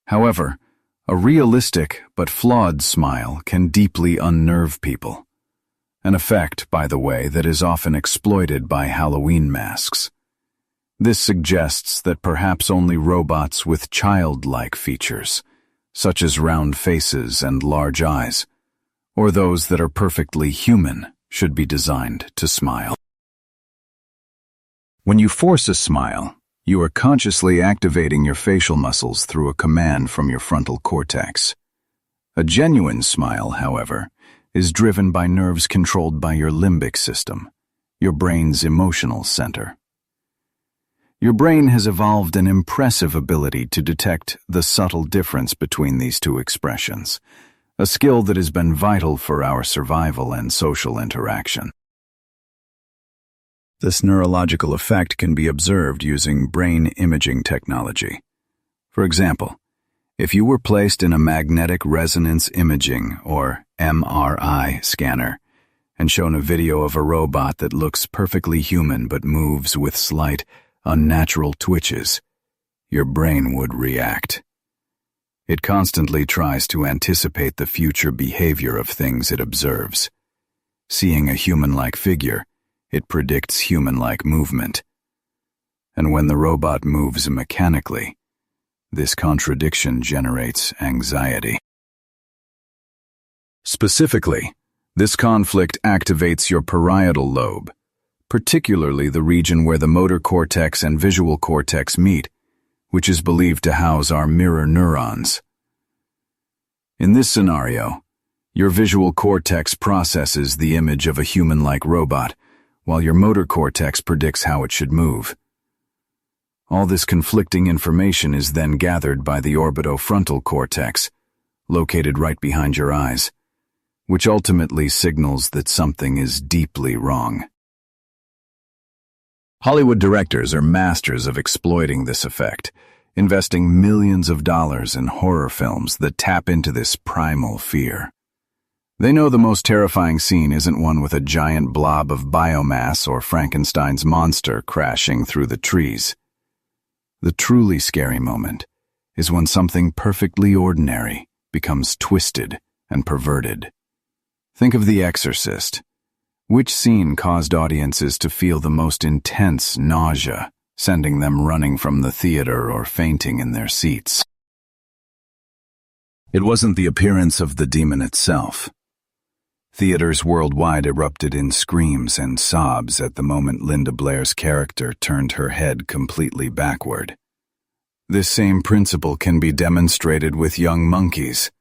However, a realistic but flawed smile can deeply unnerve people, an effect, by the way, that is often exploited by Halloween masks. This suggests that perhaps only robots with childlike features, such as round faces and large eyes, or those that are perfectly human, should be designed to smile. When you force a smile, you are consciously activating your facial muscles through a command from your frontal cortex. A genuine smile, however, is driven by nerves controlled by your limbic system, your brain's emotional center. Your brain has evolved an impressive ability to detect the subtle difference between these two expressions, a skill that has been vital for our survival and social interaction. This neurological effect can be observed using brain imaging technology. For example, if you were placed in a magnetic resonance imaging, or MRI, scanner, and shown a video of a robot that looks perfectly human but moves with slight, unnatural twitches, your brain would react. It constantly tries to anticipate the future behavior of things it observes. Seeing a human-like figure, it predicts human-like movement. And when the robot moves mechanically, this contradiction generates anxiety. Specifically, this conflict activates your parietal lobe, particularly the region where the motor cortex and visual cortex meet, which is believed to house our mirror neurons. In this scenario, your visual cortex processes the image of a human-like robot, while your motor cortex predicts how it should move. All this conflicting information is then gathered by the orbitofrontal cortex, located right behind your eyes, which ultimately signals that something is deeply wrong. Hollywood directors are masters of exploiting this effect, investing millions of dollars in horror films that tap into this primal fear. They know the most terrifying scene isn't one with a giant blob of biomass or Frankenstein's monster crashing through the trees. The truly scary moment is when something perfectly ordinary becomes twisted and perverted. Think of The Exorcist. Which scene caused audiences to feel the most intense nausea, sending them running from the theater or fainting in their seats? It wasn't the appearance of the demon itself. Theaters worldwide erupted in screams and sobs at the moment Linda Blair's character turned her head completely backward. This same principle can be demonstrated with young monkeys.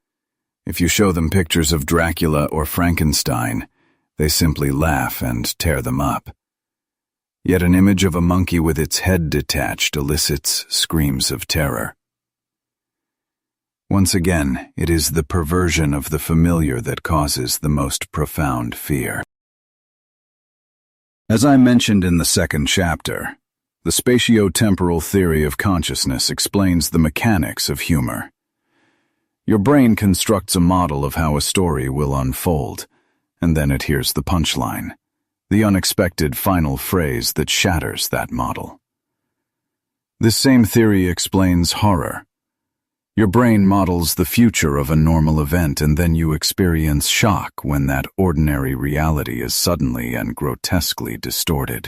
If you show them pictures of Dracula or Frankenstein, they simply laugh and tear them up. Yet an image of a monkey with its head detached elicits screams of terror. Once again, it is the perversion of the familiar that causes the most profound fear. As I mentioned in the second chapter, the spatio-temporal theory of consciousness explains the mechanics of humor. Your brain constructs a model of how a story will unfold, and then it hears the punchline, the unexpected final phrase that shatters that model. This same theory explains horror. Your brain models the future of a normal event, and then you experience shock when that ordinary reality is suddenly and grotesquely distorted.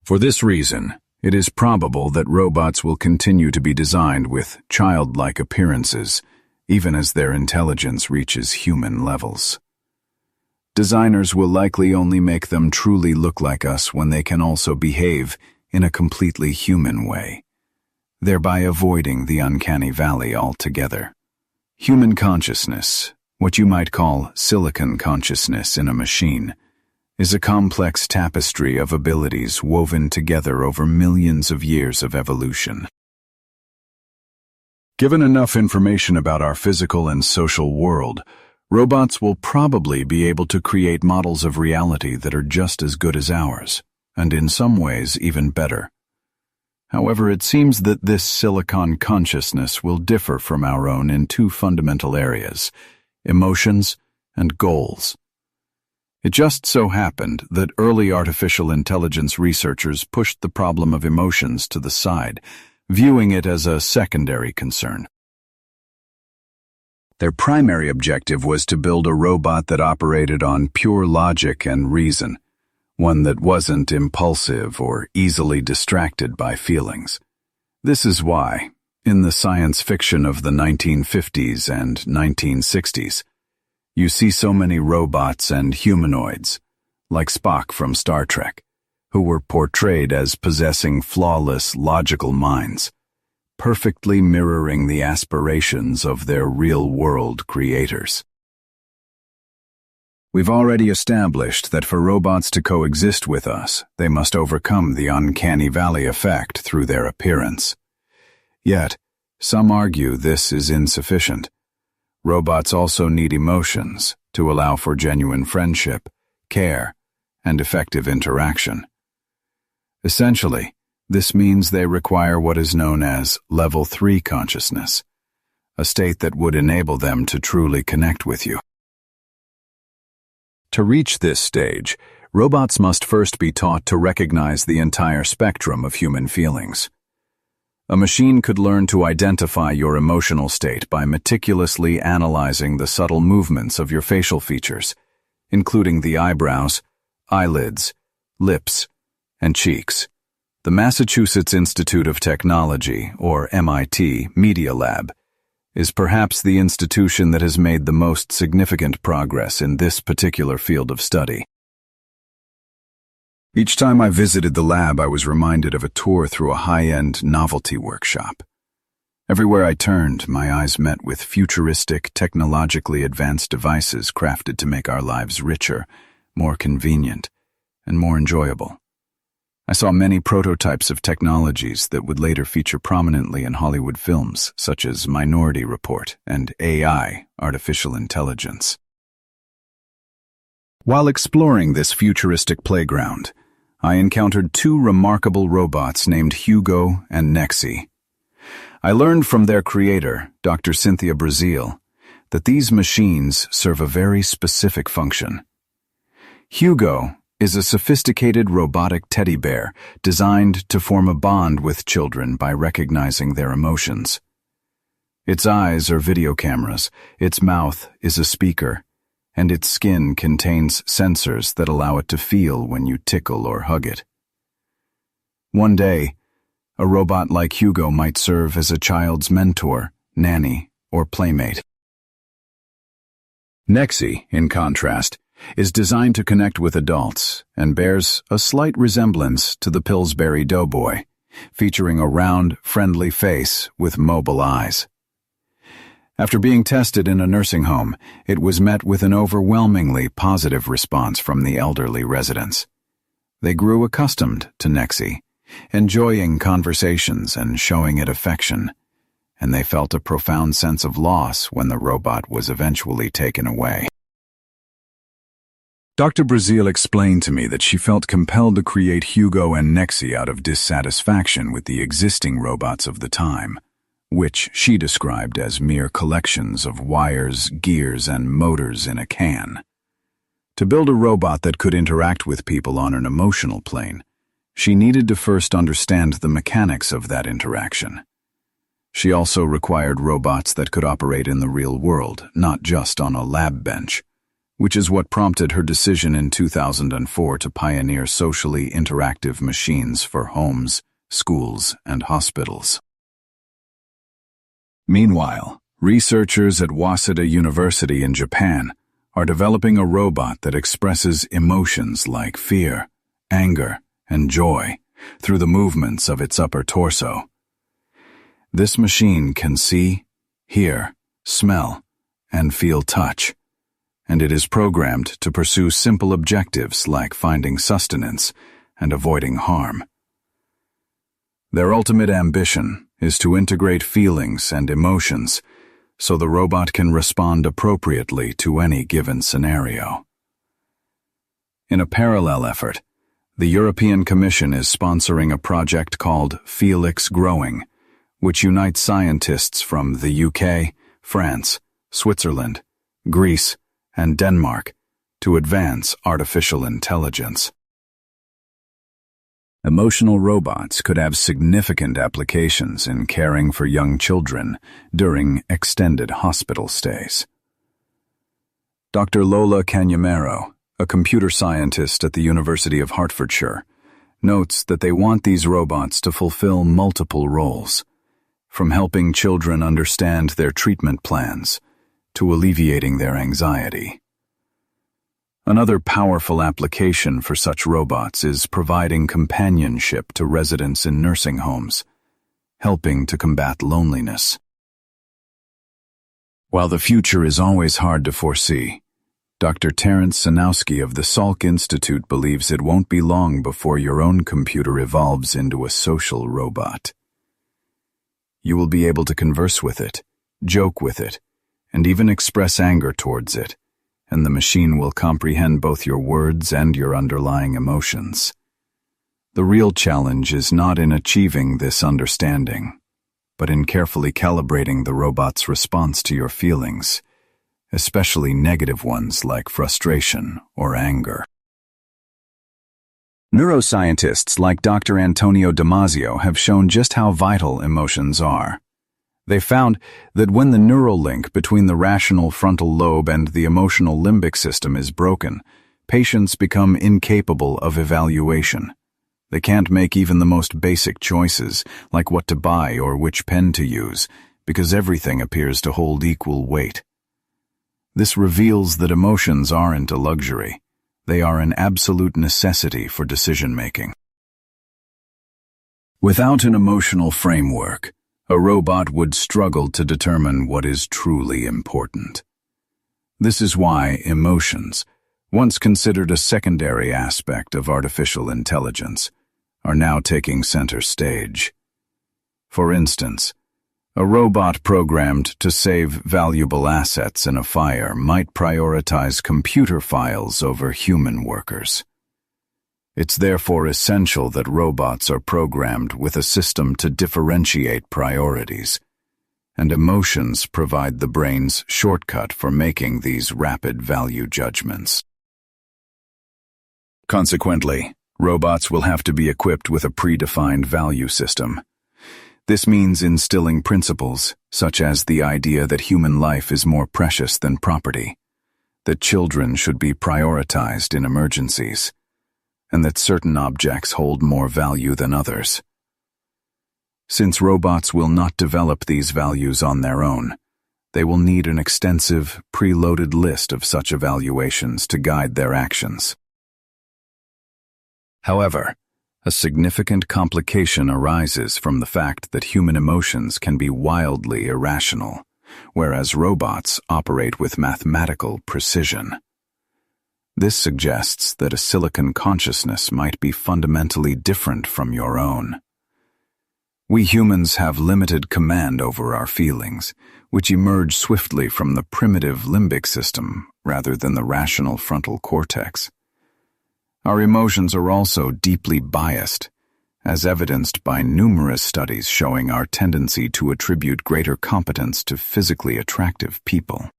For this reason, it is probable that robots will continue to be designed with childlike appearances, even as their intelligence reaches human levels. Designers will likely only make them truly look like us when they can also behave in a completely human way, thereby avoiding the uncanny valley altogether. Human consciousness, what you might call silicon consciousness in a machine, is a complex tapestry of abilities woven together over millions of years of evolution. Given enough information about our physical and social world, robots will probably be able to create models of reality that are just as good as ours, and in some ways even better. However, it seems that this silicon consciousness will differ from our own in two fundamental areas: emotions and goals. It just so happened that early artificial intelligence researchers pushed the problem of emotions to the side, viewing it as a secondary concern. Their primary objective was to build a robot that operated on pure logic and reason, one that wasn't impulsive or easily distracted by feelings. This is why, in the science fiction of the 1950s and 1960s, you see so many robots and humanoids, like Spock from Star Trek, who were portrayed as possessing flawless, logical minds, perfectly mirroring the aspirations of their real-world creators. We've already established that for robots to coexist with us, they must overcome the uncanny valley effect through their appearance. Yet, some argue this is insufficient. Robots also need emotions to allow for genuine friendship, care, and effective interaction. Essentially, this means they require what is known as Level 3 consciousness, a state that would enable them to truly connect with you. To reach this stage, robots must first be taught to recognize the entire spectrum of human feelings. A machine could learn to identify your emotional state by meticulously analyzing the subtle movements of your facial features, including the eyebrows, eyelids, lips, and cheeks. The Massachusetts Institute of Technology, or MIT, Media Lab, is perhaps the institution that has made the most significant progress in this particular field of study. Each time I visited the lab, I was reminded of a tour through a high-end novelty workshop. Everywhere I turned, my eyes met with futuristic, technologically advanced devices crafted to make our lives richer, more convenient, and more enjoyable. I saw many prototypes of technologies that would later feature prominently in Hollywood films, such as Minority Report and AI, artificial intelligence. While exploring this futuristic playground, I encountered two remarkable robots named Hugo and Nexi. I learned from their creator, Dr. Cynthia Brazil, that these machines serve a very specific function. Hugo is a sophisticated robotic teddy bear designed to form a bond with children by recognizing their emotions. Its eyes are video cameras, its mouth is a speaker, and its skin contains sensors that allow it to feel when you tickle or hug it. One day, a robot like Hugo might serve as a child's mentor, nanny, or playmate. Nexi, in contrast, is designed to connect with adults and bears a slight resemblance to the Pillsbury Doughboy, featuring a round, friendly face with mobile eyes. After being tested in a nursing home, it was met with an overwhelmingly positive response from the elderly residents. They grew accustomed to Nexi, enjoying conversations and showing it affection, and they felt a profound sense of loss when the robot was eventually taken away. Dr. Brazil explained to me that she felt compelled to create Hugo and Nexi out of dissatisfaction with the existing robots of the time, which she described as mere collections of wires, gears, and motors in a can. To build a robot that could interact with people on an emotional plane, she needed to first understand the mechanics of that interaction. She also required robots that could operate in the real world, not just on a lab bench, which is what prompted her decision in 2004 to pioneer socially interactive machines for homes, schools, and hospitals. Meanwhile, researchers at Waseda University in Japan are developing a robot that expresses emotions like fear, anger, and joy through the movements of its upper torso. This machine can see, hear, smell, and feel touch, and it is programmed to pursue simple objectives like finding sustenance and avoiding harm. Their ultimate ambition is to integrate feelings and emotions so the robot can respond appropriately to any given scenario. In a parallel effort, the European Commission is sponsoring a project called Felix Growing, which unites scientists from the UK, France, Switzerland, Greece, and Denmark to advance artificial intelligence. Emotional robots could have significant applications in caring for young children during extended hospital stays. Dr. Lola Canyamero, a computer scientist at the University of Hertfordshire, notes that they want these robots to fulfill multiple roles, from helping children understand their treatment plans to alleviating their anxiety. Another powerful application for such robots is providing companionship to residents in nursing homes, helping to combat loneliness. While the future is always hard to foresee, Dr. Terence Sanowski of the Salk Institute believes it won't be long before your own computer evolves into a social robot. You will be able to converse with it, joke with it, and even express anger towards it, and the machine will comprehend both your words and your underlying emotions. The real challenge is not in achieving this understanding, but in carefully calibrating the robot's response to your feelings, especially negative ones like frustration or anger. Neuroscientists like Dr. Antonio Damasio have shown just how vital emotions are. They found that when the neural link between the rational frontal lobe and the emotional limbic system is broken, patients become incapable of evaluation. They can't make even the most basic choices, like what to buy or which pen to use, because everything appears to hold equal weight. This reveals that emotions aren't a luxury. They are an absolute necessity for decision-making. Without an emotional framework, a robot would struggle to determine what is truly important. This is why emotions, once considered a secondary aspect of artificial intelligence, are now taking center stage. For instance, a robot programmed to save valuable assets in a fire might prioritize computer files over human workers. It's therefore essential that robots are programmed with a system to differentiate priorities, and emotions provide the brain's shortcut for making these rapid value judgments. Consequently, robots will have to be equipped with a predefined value system. This means instilling principles, such as the idea that human life is more precious than property, that children should be prioritized in emergencies, and that certain objects hold more value than others. Since robots will not develop these values on their own, they will need an extensive, preloaded list of such evaluations to guide their actions. However, a significant complication arises from the fact that human emotions can be wildly irrational, whereas robots operate with mathematical precision. This suggests that a silicon consciousness might be fundamentally different from your own. We humans have limited command over our feelings, which emerge swiftly from the primitive limbic system rather than the rational frontal cortex. Our emotions are also deeply biased, as evidenced by numerous studies showing our tendency to attribute greater competence to physically attractive people.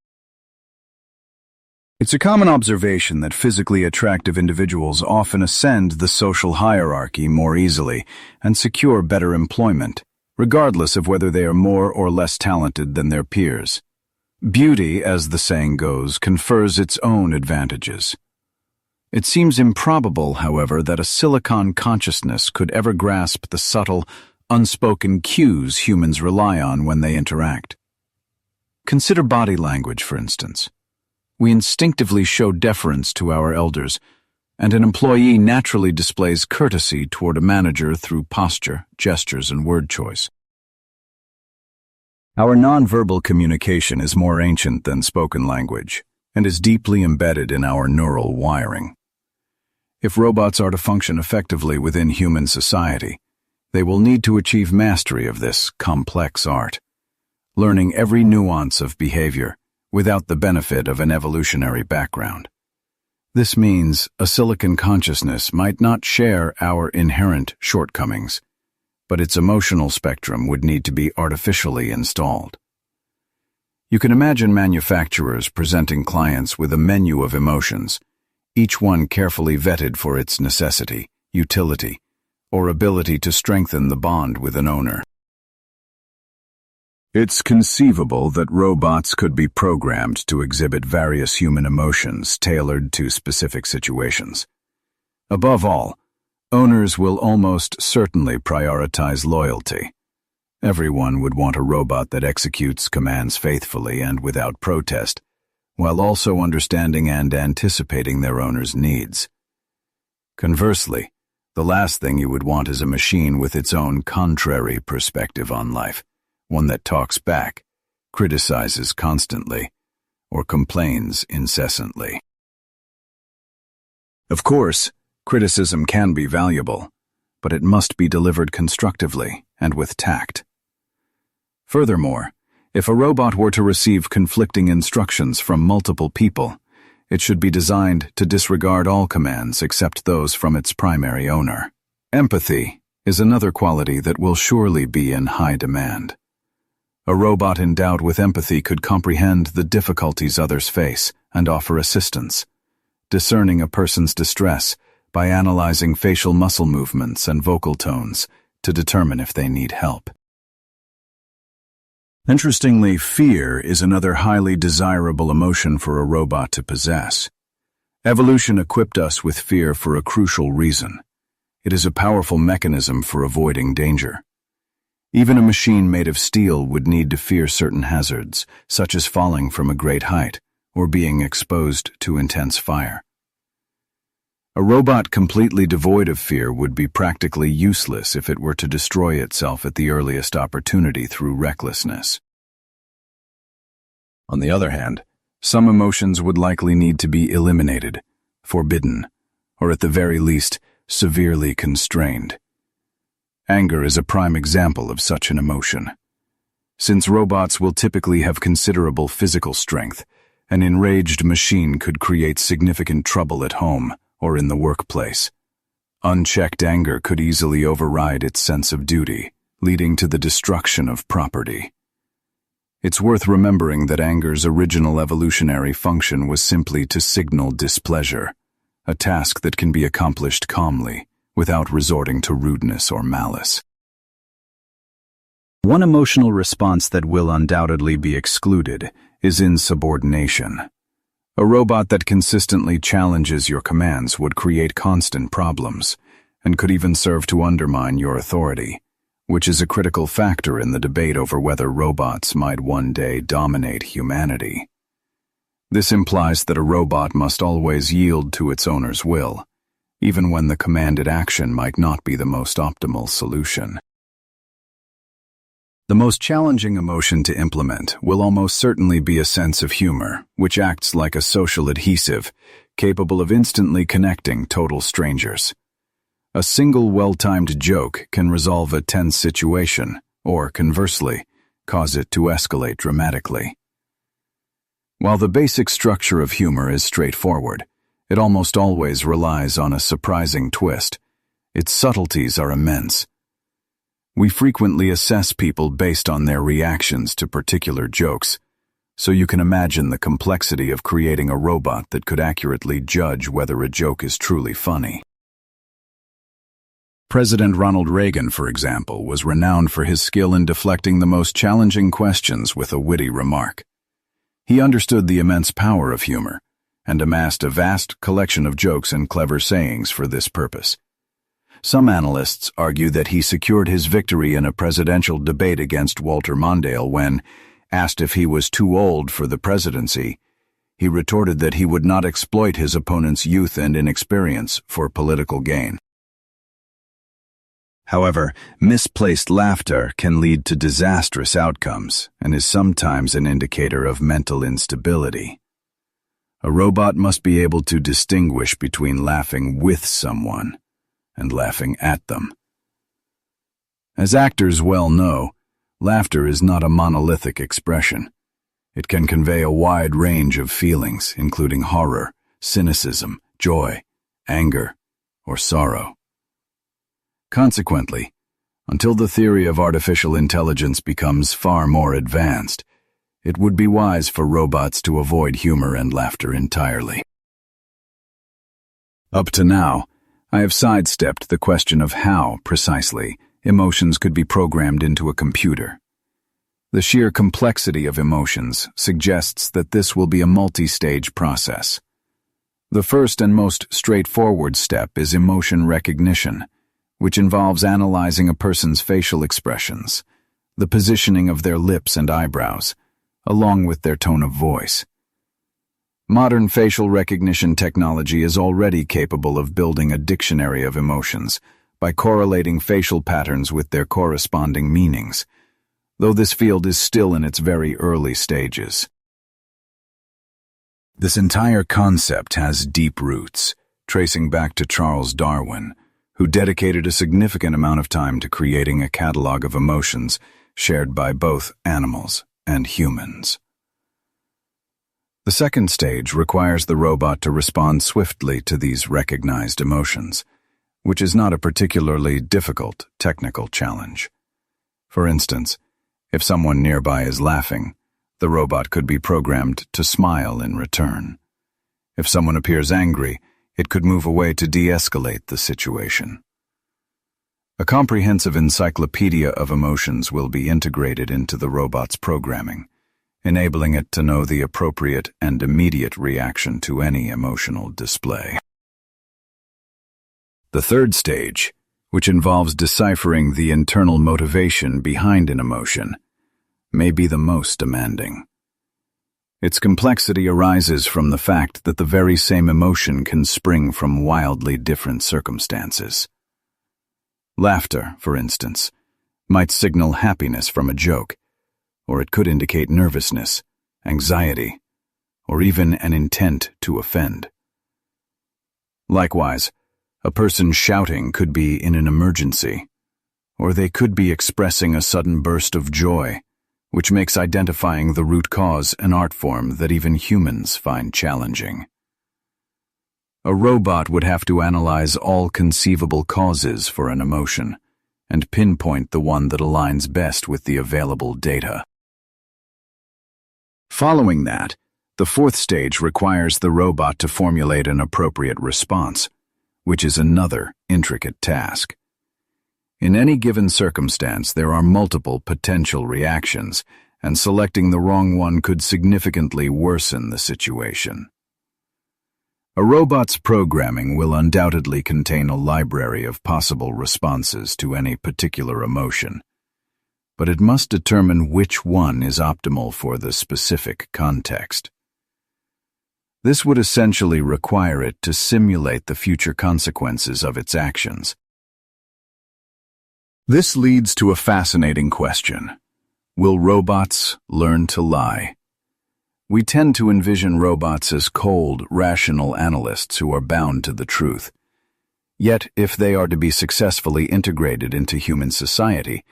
It's a common observation that physically attractive individuals often ascend the social hierarchy more easily and secure better employment, regardless of whether they are more or less talented than their peers. Beauty, as the saying goes, confers its own advantages. It seems improbable, however, that a silicon consciousness could ever grasp the subtle, unspoken cues humans rely on when they interact. Consider body language, for instance. We instinctively show deference to our elders, and an employee naturally displays courtesy toward a manager through posture, gestures, and word choice. Our nonverbal communication is more ancient than spoken language, and is deeply embedded in our neural wiring. If robots are to function effectively within human society, they will need to achieve mastery of this complex art, learning every nuance of behavior without the benefit of an evolutionary background. This means a silicon consciousness might not share our inherent shortcomings, but its emotional spectrum would need to be artificially installed. You can imagine manufacturers presenting clients with a menu of emotions, each one carefully vetted for its necessity, utility, or ability to strengthen the bond with an owner. It's conceivable that robots could be programmed to exhibit various human emotions tailored to specific situations. Above all, owners will almost certainly prioritize loyalty. Everyone would want a robot that executes commands faithfully and without protest, while also understanding and anticipating their owner's needs. Conversely, the last thing you would want is a machine with its own contrary perspective on life, one that talks back, criticizes constantly, or complains incessantly. Of course, criticism can be valuable, but it must be delivered constructively and with tact. Furthermore, If a robot were to receive conflicting instructions from multiple people, it should be designed to disregard all commands except those from its primary owner. Empathy is another quality that will surely be in high demand. A robot endowed with empathy could comprehend the difficulties others face and offer assistance, discerning a person's distress by analyzing facial muscle movements and vocal tones to determine if they need help. Interestingly, fear is another highly desirable emotion for a robot to possess. Evolution equipped us with fear for a crucial reason. It is a powerful mechanism for avoiding danger. Even a machine made of steel would need to fear certain hazards, such as falling from a great height or being exposed to intense fire. A robot completely devoid of fear would be practically useless if it were to destroy itself at the earliest opportunity through recklessness. On the other hand, some emotions would likely need to be eliminated, forbidden, or at the very least, severely constrained. Anger is a prime example of such an emotion. Since robots will typically have considerable physical strength, an enraged machine could create significant trouble at home or in the workplace. Unchecked anger could easily override its sense of duty, leading to the destruction of property. It's worth remembering that anger's original evolutionary function was simply to signal displeasure, a task that can be accomplished calmly, without resorting to rudeness or malice. One emotional response that will undoubtedly be excluded is insubordination. A robot that consistently challenges your commands would create constant problems, and could even serve to undermine your authority, which is a critical factor in the debate over whether robots might one day dominate humanity. This implies that a robot must always yield to its owner's will, even when the commanded action might not be the most optimal solution. The most challenging emotion to implement will almost certainly be a sense of humor, which acts like a social adhesive, capable of instantly connecting total strangers. A single well-timed joke can resolve a tense situation, or conversely, cause it to escalate dramatically. While the basic structure of humor is straightforward, it almost always relies on a surprising twist. Its subtleties are immense. We frequently assess people based on their reactions to particular jokes, so you can imagine the complexity of creating a robot that could accurately judge whether a joke is truly funny. President Ronald Reagan, for example, was renowned for his skill in deflecting the most challenging questions with a witty remark. He understood the immense power of humor, and amassed a vast collection of jokes and clever sayings for this purpose. Some analysts argue that he secured his victory in a presidential debate against Walter Mondale when, asked if he was too old for the presidency, he retorted that he would not exploit his opponent's youth and inexperience for political gain. However, misplaced laughter can lead to disastrous outcomes and is sometimes an indicator of mental instability. A robot must be able to distinguish between laughing with someone and laughing at them. As actors well know, laughter is not a monolithic expression. It can convey a wide range of feelings, including horror, cynicism, joy, anger, or sorrow. Consequently, until the theory of artificial intelligence becomes far more advanced, it would be wise for robots to avoid humor and laughter entirely. Up to now, I have sidestepped the question of how, precisely, emotions could be programmed into a computer. The sheer complexity of emotions suggests that this will be a multi-stage process. The first and most straightforward step is emotion recognition, which involves analyzing a person's facial expressions, the positioning of their lips and eyebrows, along with their tone of voice. Modern facial recognition technology is already capable of building a dictionary of emotions by correlating facial patterns with their corresponding meanings, though this field is still in its very early stages. This entire concept has deep roots, tracing back to Charles Darwin, who dedicated a significant amount of time to creating a catalog of emotions shared by both animals and humans. The second stage requires the robot to respond swiftly to these recognized emotions, which is not a particularly difficult technical challenge. For instance, if someone nearby is laughing, the robot could be programmed to smile in return. If someone appears angry, it could move away to de-escalate the situation. A comprehensive encyclopedia of emotions will be integrated into the robot's programming, enabling it to know the appropriate and immediate reaction to any emotional display. The third stage, which involves deciphering the internal motivation behind an emotion, may be the most demanding. Its complexity arises from the fact that the very same emotion can spring from wildly different circumstances. Laughter, for instance, might signal happiness from a joke, or it could indicate nervousness, anxiety, or even an intent to offend. Likewise, a person shouting could be in an emergency, or they could be expressing a sudden burst of joy, which makes identifying the root cause an art form that even humans find challenging. A robot would have to analyze all conceivable causes for an emotion and pinpoint the one that aligns best with the available data. Following that, the fourth stage requires the robot to formulate an appropriate response, which is another intricate task. In any given circumstance, there are multiple potential reactions, and selecting the wrong one could significantly worsen the situation. A robot's programming will undoubtedly contain a library of possible responses to any particular emotion, but it must determine which one is optimal for the specific context. This would essentially require it to simulate the future consequences of its actions. This leads to a fascinating question. Will robots learn to lie? We tend to envision robots as cold, rational analysts who are bound to the truth. Yet, if they are to be successfully integrated into human society,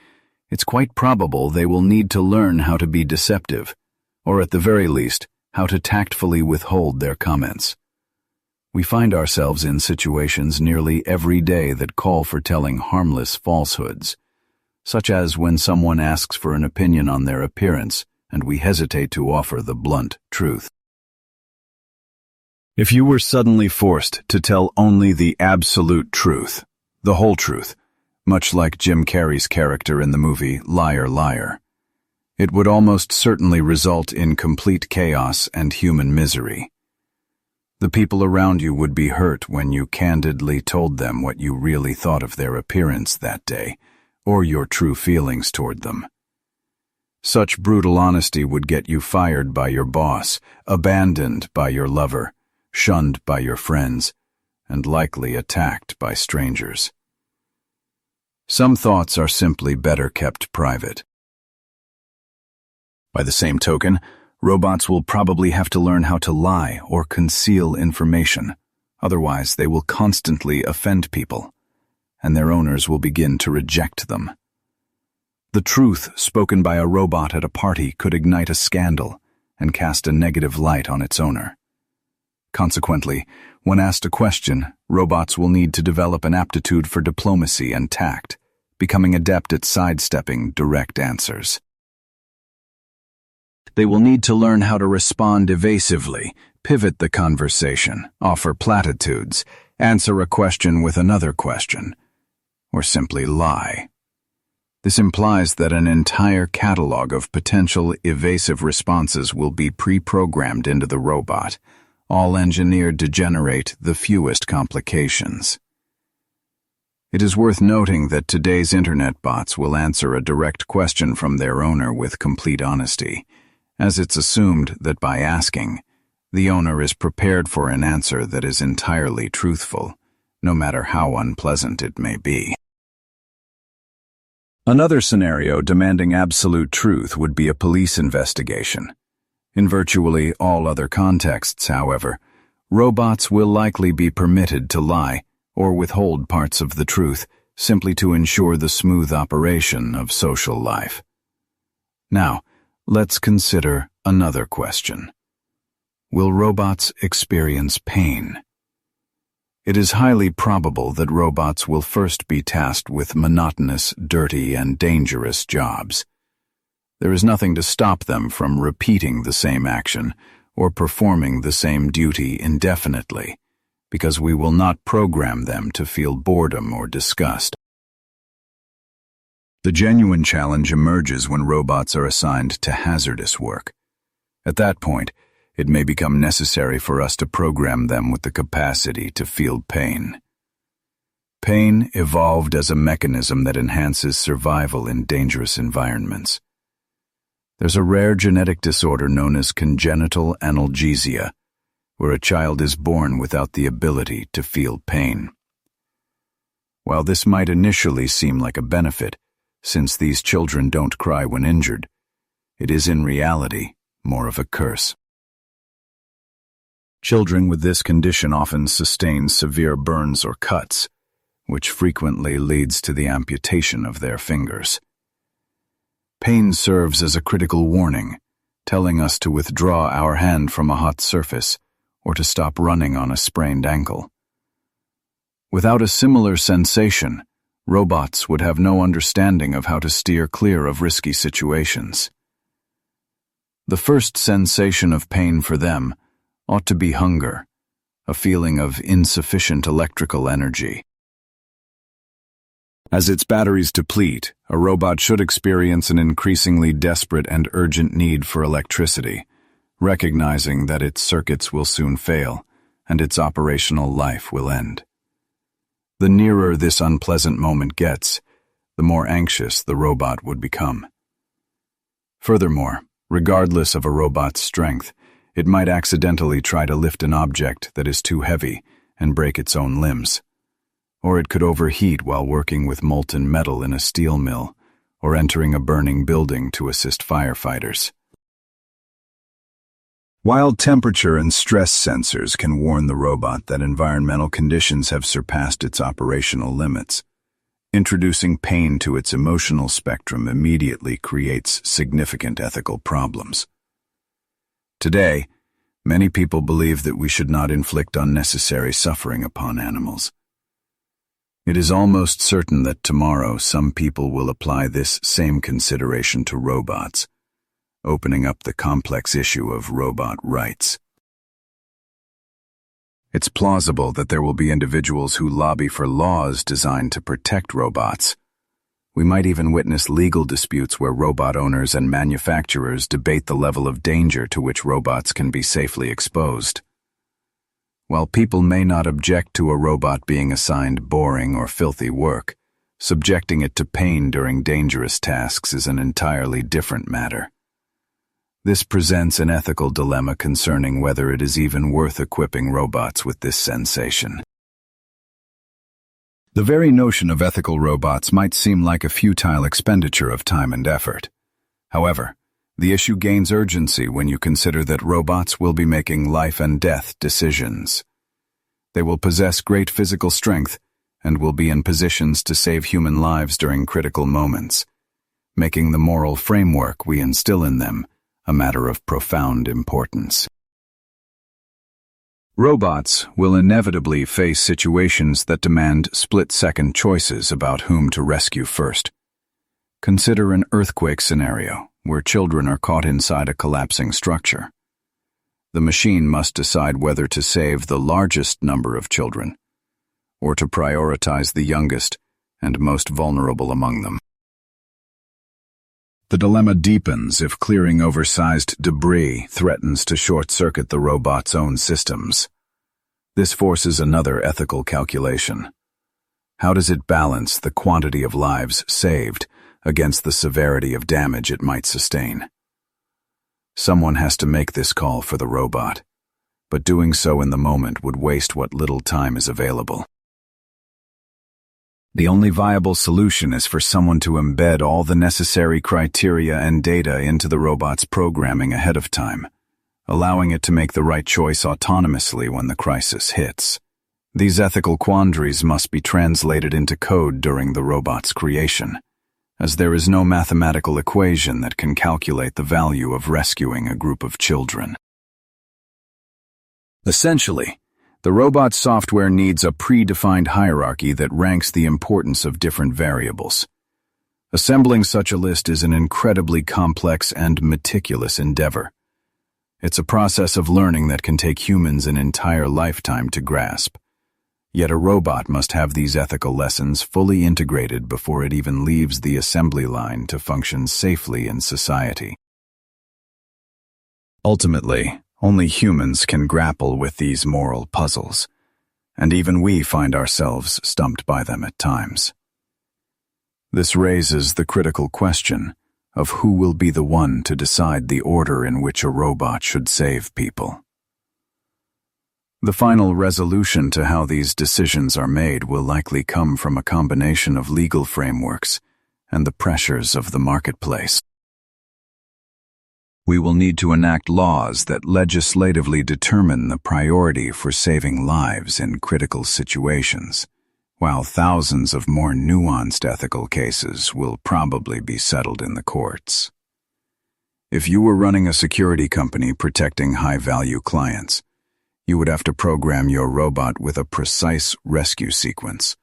it's quite probable they will need to learn how to be deceptive, or at the very least, how to tactfully withhold their comments. We find ourselves in situations nearly every day that call for telling harmless falsehoods, such as when someone asks for an opinion on their appearance and we hesitate to offer the blunt truth. If you were suddenly forced to tell only the absolute truth, the whole truth, much like Jim Carrey's character in the movie Liar, Liar, it would almost certainly result in complete chaos and human misery. The people around you would be hurt when you candidly told them what you really thought of their appearance that day, or your true feelings toward them. Such brutal honesty would get you fired by your boss, abandoned by your lover, shunned by your friends, and likely attacked by strangers. Some thoughts are simply better kept private. By the same token, robots will probably have to learn how to lie or conceal information. Otherwise, they will constantly offend people, and their owners will begin to reject them. The truth spoken by a robot at a party could ignite a scandal and cast a negative light on its owner. Consequently, when asked a question, robots will need to develop an aptitude for diplomacy and tact, becoming adept at sidestepping direct answers. They will need to learn how to respond evasively, pivot the conversation, offer platitudes, answer a question with another question, or simply lie. This implies that an entire catalog of potential evasive responses will be pre-programmed into the robot, all engineered to generate the fewest complications. It is worth noting that today's internet bots will answer a direct question from their owner with complete honesty, as it's assumed that by asking, the owner is prepared for an answer that is entirely truthful, no matter how unpleasant it may be. Another scenario demanding absolute truth would be a police investigation. In virtually all other contexts, however, robots will likely be permitted to lie or withhold parts of the truth simply to ensure the smooth operation of social life. Now, Let's consider another question. Will robots experience pain? It is highly probable that robots will first be tasked with monotonous, dirty, and dangerous jobs. There is nothing to stop them from repeating the same action or performing the same duty indefinitely, because we will not program them to feel boredom or disgust. The genuine challenge emerges when robots are assigned to hazardous work. At that point, it may become necessary for us to program them with the capacity to feel pain. Pain evolved as a mechanism that enhances survival in dangerous environments. There's a rare genetic disorder known as congenital analgesia, where a child is born without the ability to feel pain. While this might initially seem like a benefit, since these children don't cry when injured, it is in reality more of a curse. Children with this condition often sustain severe burns or cuts, which frequently leads to the amputation of their fingers. Pain serves as a critical warning, telling us to withdraw our hand from a hot surface or to stop running on a sprained ankle. Without a similar sensation, robots would have no understanding of how to steer clear of risky situations. The first sensation of pain for them ought to be hunger, a feeling of insufficient electrical energy. As its batteries deplete, a robot should experience an increasingly desperate and urgent need for electricity, recognizing that its circuits will soon fail and its operational life will end. The nearer this unpleasant moment gets, the more anxious the robot would become. Furthermore, regardless of a robot's strength, it might accidentally try to lift an object that is too heavy and break its own limbs. Or it could overheat while working with molten metal in a steel mill or entering a burning building to assist firefighters. While temperature and stress sensors can warn the robot that environmental conditions have surpassed its operational limits, introducing pain to its emotional spectrum immediately creates significant ethical problems. Today, many people believe that we should not inflict unnecessary suffering upon animals. It is almost certain that tomorrow some people will apply this same consideration to robots, opening up the complex issue of robot rights. It's plausible that there will be individuals who lobby for laws designed to protect robots. We might even witness legal disputes where robot owners and manufacturers debate the level of danger to which robots can be safely exposed. While people may not object to a robot being assigned boring or filthy work, subjecting it to pain during dangerous tasks is an entirely different matter. This presents an ethical dilemma concerning whether it is even worth equipping robots with this sensation. The very notion of ethical robots might seem like a futile expenditure of time and effort. However, the issue gains urgency when you consider that robots will be making life and death decisions. They will possess great physical strength and will be in positions to save human lives during critical moments, making the moral framework we instill in them a matter of profound importance. Robots will inevitably face situations that demand split-second choices about whom to rescue first. Consider an earthquake scenario where children are caught inside a collapsing structure. The machine must decide whether to save the largest number of children or to prioritize the youngest and most vulnerable among them. The dilemma deepens if clearing oversized debris threatens to short-circuit the robot's own systems. This forces another ethical calculation. How does it balance the quantity of lives saved against the severity of damage it might sustain? Someone has to make this call for the robot, but doing so in the moment would waste what little time is available. The only viable solution is for someone to embed all the necessary criteria and data into the robot's programming ahead of time, allowing it to make the right choice autonomously when the crisis hits. These ethical quandaries must be translated into code during the robot's creation, as there is no mathematical equation that can calculate the value of rescuing a group of children. Essentially, the robot's software needs a predefined hierarchy that ranks the importance of different variables. Assembling such a list is an incredibly complex and meticulous endeavor. It's a process of learning that can take humans an entire lifetime to grasp. Yet a robot must have these ethical lessons fully integrated before it even leaves the assembly line to function safely in society. Ultimately, only humans can grapple with these moral puzzles, and even we find ourselves stumped by them at times. This raises the critical question of who will be the one to decide the order in which a robot should save people. The final resolution to how these decisions are made will likely come from a combination of legal frameworks and the pressures of the marketplace. We will need to enact laws that legislatively determine the priority for saving lives in critical situations, while thousands of more nuanced ethical cases will probably be settled in the courts. If you were running a security company protecting high-value clients, you would have to program your robot with a precise rescue sequence,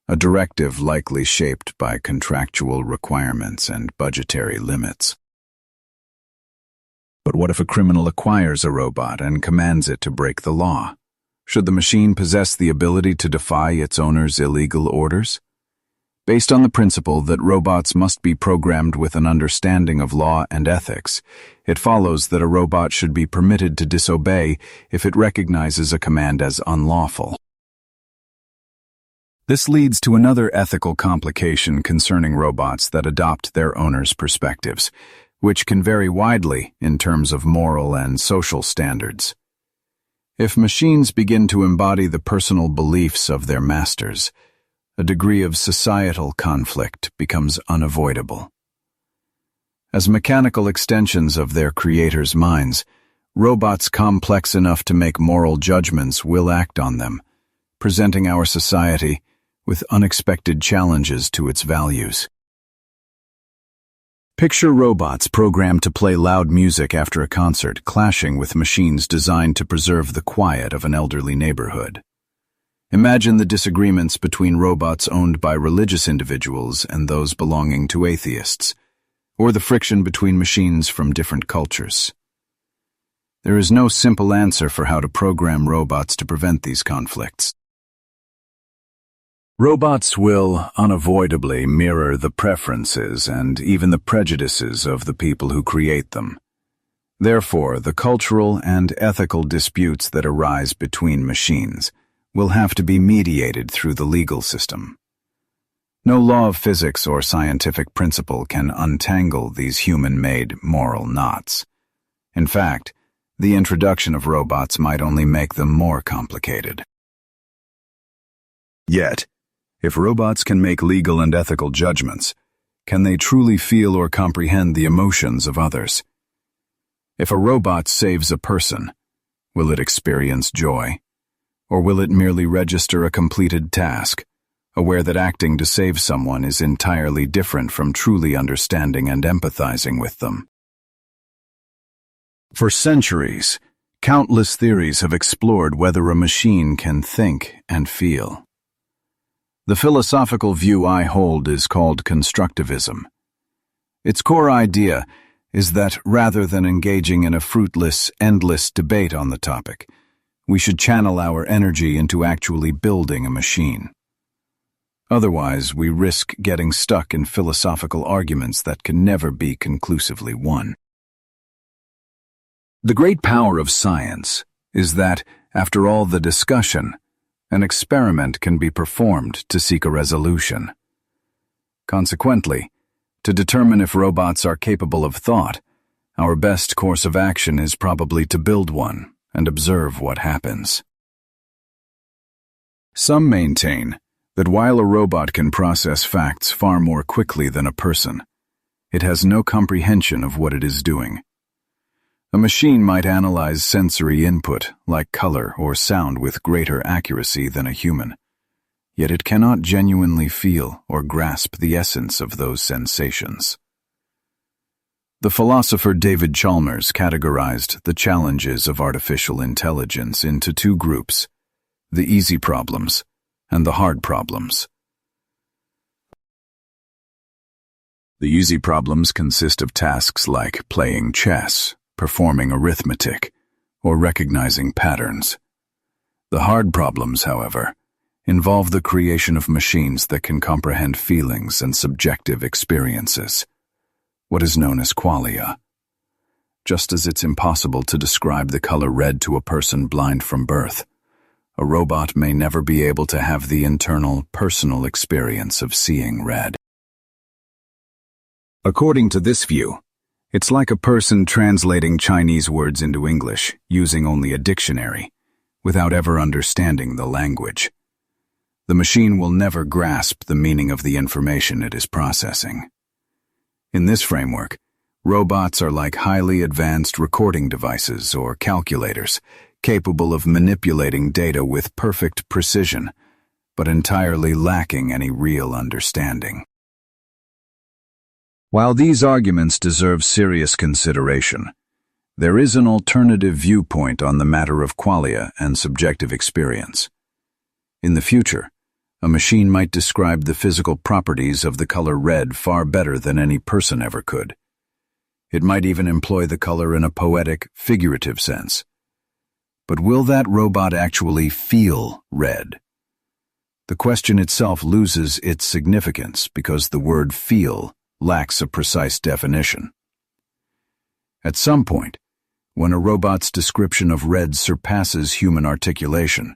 a directive likely shaped by contractual requirements and budgetary limits. But what if a criminal acquires a robot and commands it to break the law? Should the machine possess the ability to defy its owner's illegal orders? Based on the principle that robots must be programmed with an understanding of law and ethics, it follows that a robot should be permitted to disobey if it recognizes a command as unlawful. This leads to another ethical complication concerning robots that adopt their owners' perspectives, which can vary widely in terms of moral and social standards. If machines begin to embody the personal beliefs of their masters, a degree of societal conflict becomes unavoidable. As mechanical extensions of their creators' minds, robots complex enough to make moral judgments will act on them, presenting our society with unexpected challenges to its values. Picture robots programmed to play loud music after a concert clashing with machines designed to preserve the quiet of an elderly neighborhood. Imagine the disagreements between robots owned by religious individuals and those belonging to atheists, or the friction between machines from different cultures. There is no simple answer for how to program robots to prevent these conflicts. Robots will unavoidably mirror the preferences and even the prejudices of the people who create them. Therefore, the cultural and ethical disputes that arise between machines will have to be mediated through the legal system. No law of physics or scientific principle can untangle these human-made moral knots. In fact, the introduction of robots might only make them more complicated. Yet, if robots can make legal and ethical judgments, can they truly feel or comprehend the emotions of others? If a robot saves a person, will it experience joy? Or will it merely register a completed task, aware that acting to save someone is entirely different from truly understanding and empathizing with them? For centuries, countless theories have explored whether a machine can think and feel. The philosophical view I hold is called constructivism. Its core idea is that rather than engaging in a fruitless, endless debate on the topic, we should channel our energy into actually building a machine. Otherwise, we risk getting stuck in philosophical arguments that can never be conclusively won. The great power of science is that, after all the discussion, an experiment can be performed to seek a resolution. Consequently, to determine if robots are capable of thought, our best course of action is probably to build one and observe what happens. Some maintain that while a robot can process facts far more quickly than a person, it has no comprehension of what it is doing. A machine might analyze sensory input, like color or sound, with greater accuracy than a human, yet it cannot genuinely feel or grasp the essence of those sensations. The philosopher David Chalmers categorized the challenges of artificial intelligence into two groups: the easy problems and the hard problems. The easy problems consist of tasks like playing chess, performing arithmetic, or recognizing patterns. The hard problems, however, involve the creation of machines that can comprehend feelings and subjective experiences, what is known as qualia. Just as it's impossible to describe the color red to a person blind from birth, a robot may never be able to have the internal, personal experience of seeing red. According to this view, it's like a person translating Chinese words into English using only a dictionary, without ever understanding the language. The machine will never grasp the meaning of the information it is processing. In this framework, robots are like highly advanced recording devices or calculators, capable of manipulating data with perfect precision, but entirely lacking any real understanding. While these arguments deserve serious consideration, there is an alternative viewpoint on the matter of qualia and subjective experience. In the future, a machine might describe the physical properties of the color red far better than any person ever could. It might even employ the color in a poetic, figurative sense. But will that robot actually feel red? The question itself loses its significance because the word feel lacks a precise definition. At some point, when a robot's description of red surpasses human articulation,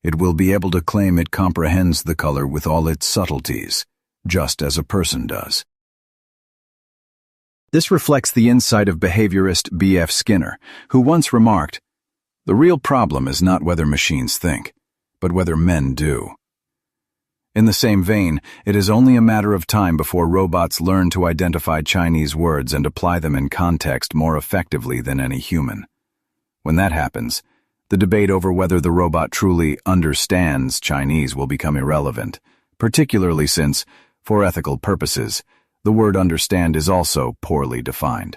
it will be able to claim it comprehends the color with all its subtleties, just as a person does. This reflects the insight of behaviorist B.F. Skinner, who once remarked, "The real problem is not whether machines think, but whether men do." In the same vein, it is only a matter of time before robots learn to identify Chinese words and apply them in context more effectively than any human. When that happens, the debate over whether the robot truly understands Chinese will become irrelevant, particularly since, for ethical purposes, the word understand is also poorly defined.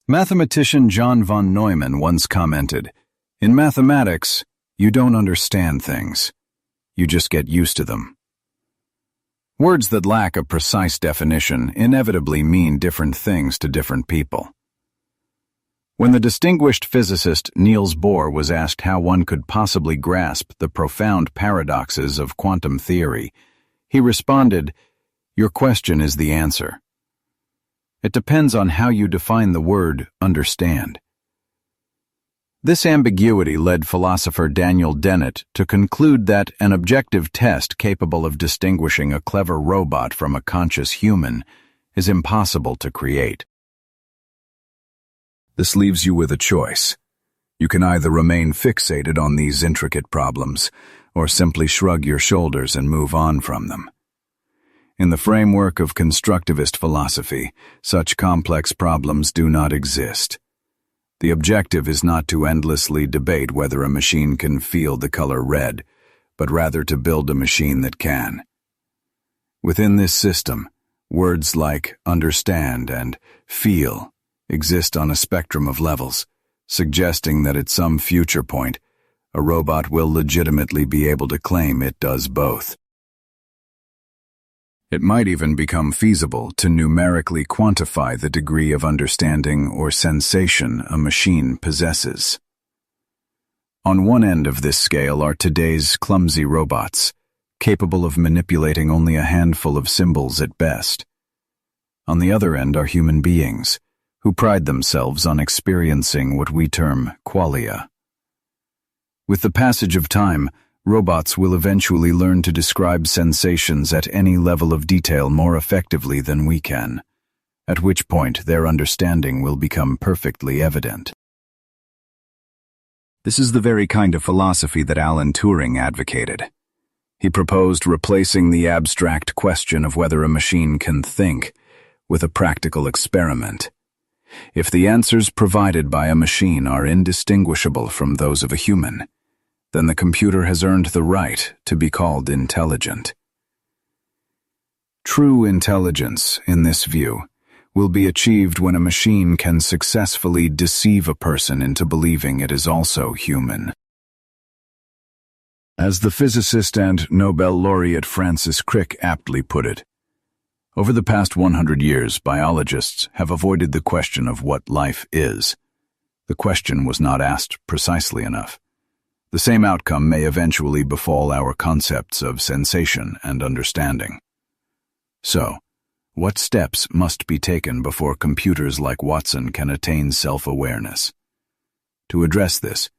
Mathematician John von Neumann once commented, "In mathematics, you don't understand things. You just get used to them." Words that lack a precise definition inevitably mean different things to different people. When the distinguished physicist Niels Bohr was asked how one could possibly grasp the profound paradoxes of quantum theory, he responded, "Your question is the answer. It depends on how you define the word understand." This ambiguity led philosopher Daniel Dennett to conclude that an objective test capable of distinguishing a clever robot from a conscious human is impossible to create. This leaves you with a choice. You can either remain fixated on these intricate problems, or simply shrug your shoulders and move on from them. In the framework of constructivist philosophy, such complex problems do not exist. The objective is not to endlessly debate whether a machine can feel the color red, but rather to build a machine that can. Within this system, words like understand and feel exist on a spectrum of levels, suggesting that at some future point, a robot will legitimately be able to claim it does both. It might even become feasible to numerically quantify the degree of understanding or sensation a machine possesses. On one end of this scale are today's clumsy robots, capable of manipulating only a handful of symbols at best. On the other end are human beings, who pride themselves on experiencing what we term qualia. With the passage of time, robots will eventually learn to describe sensations at any level of detail more effectively than we can, at which point their understanding will become perfectly evident. This is the very kind of philosophy that Alan Turing advocated. He proposed replacing the abstract question of whether a machine can think with a practical experiment. If the answers provided by a machine are indistinguishable from those of a human, then the computer has earned the right to be called intelligent. True intelligence, in this view, will be achieved when a machine can successfully deceive a person into believing it is also human. As the physicist and Nobel laureate Francis Crick aptly put it, over the past 100 years, biologists have avoided the question of what life is. The question was not asked precisely enough. The same outcome may eventually befall our concepts of sensation and understanding. So, what steps must be taken before computers like Watson can attain self-awareness? To address this,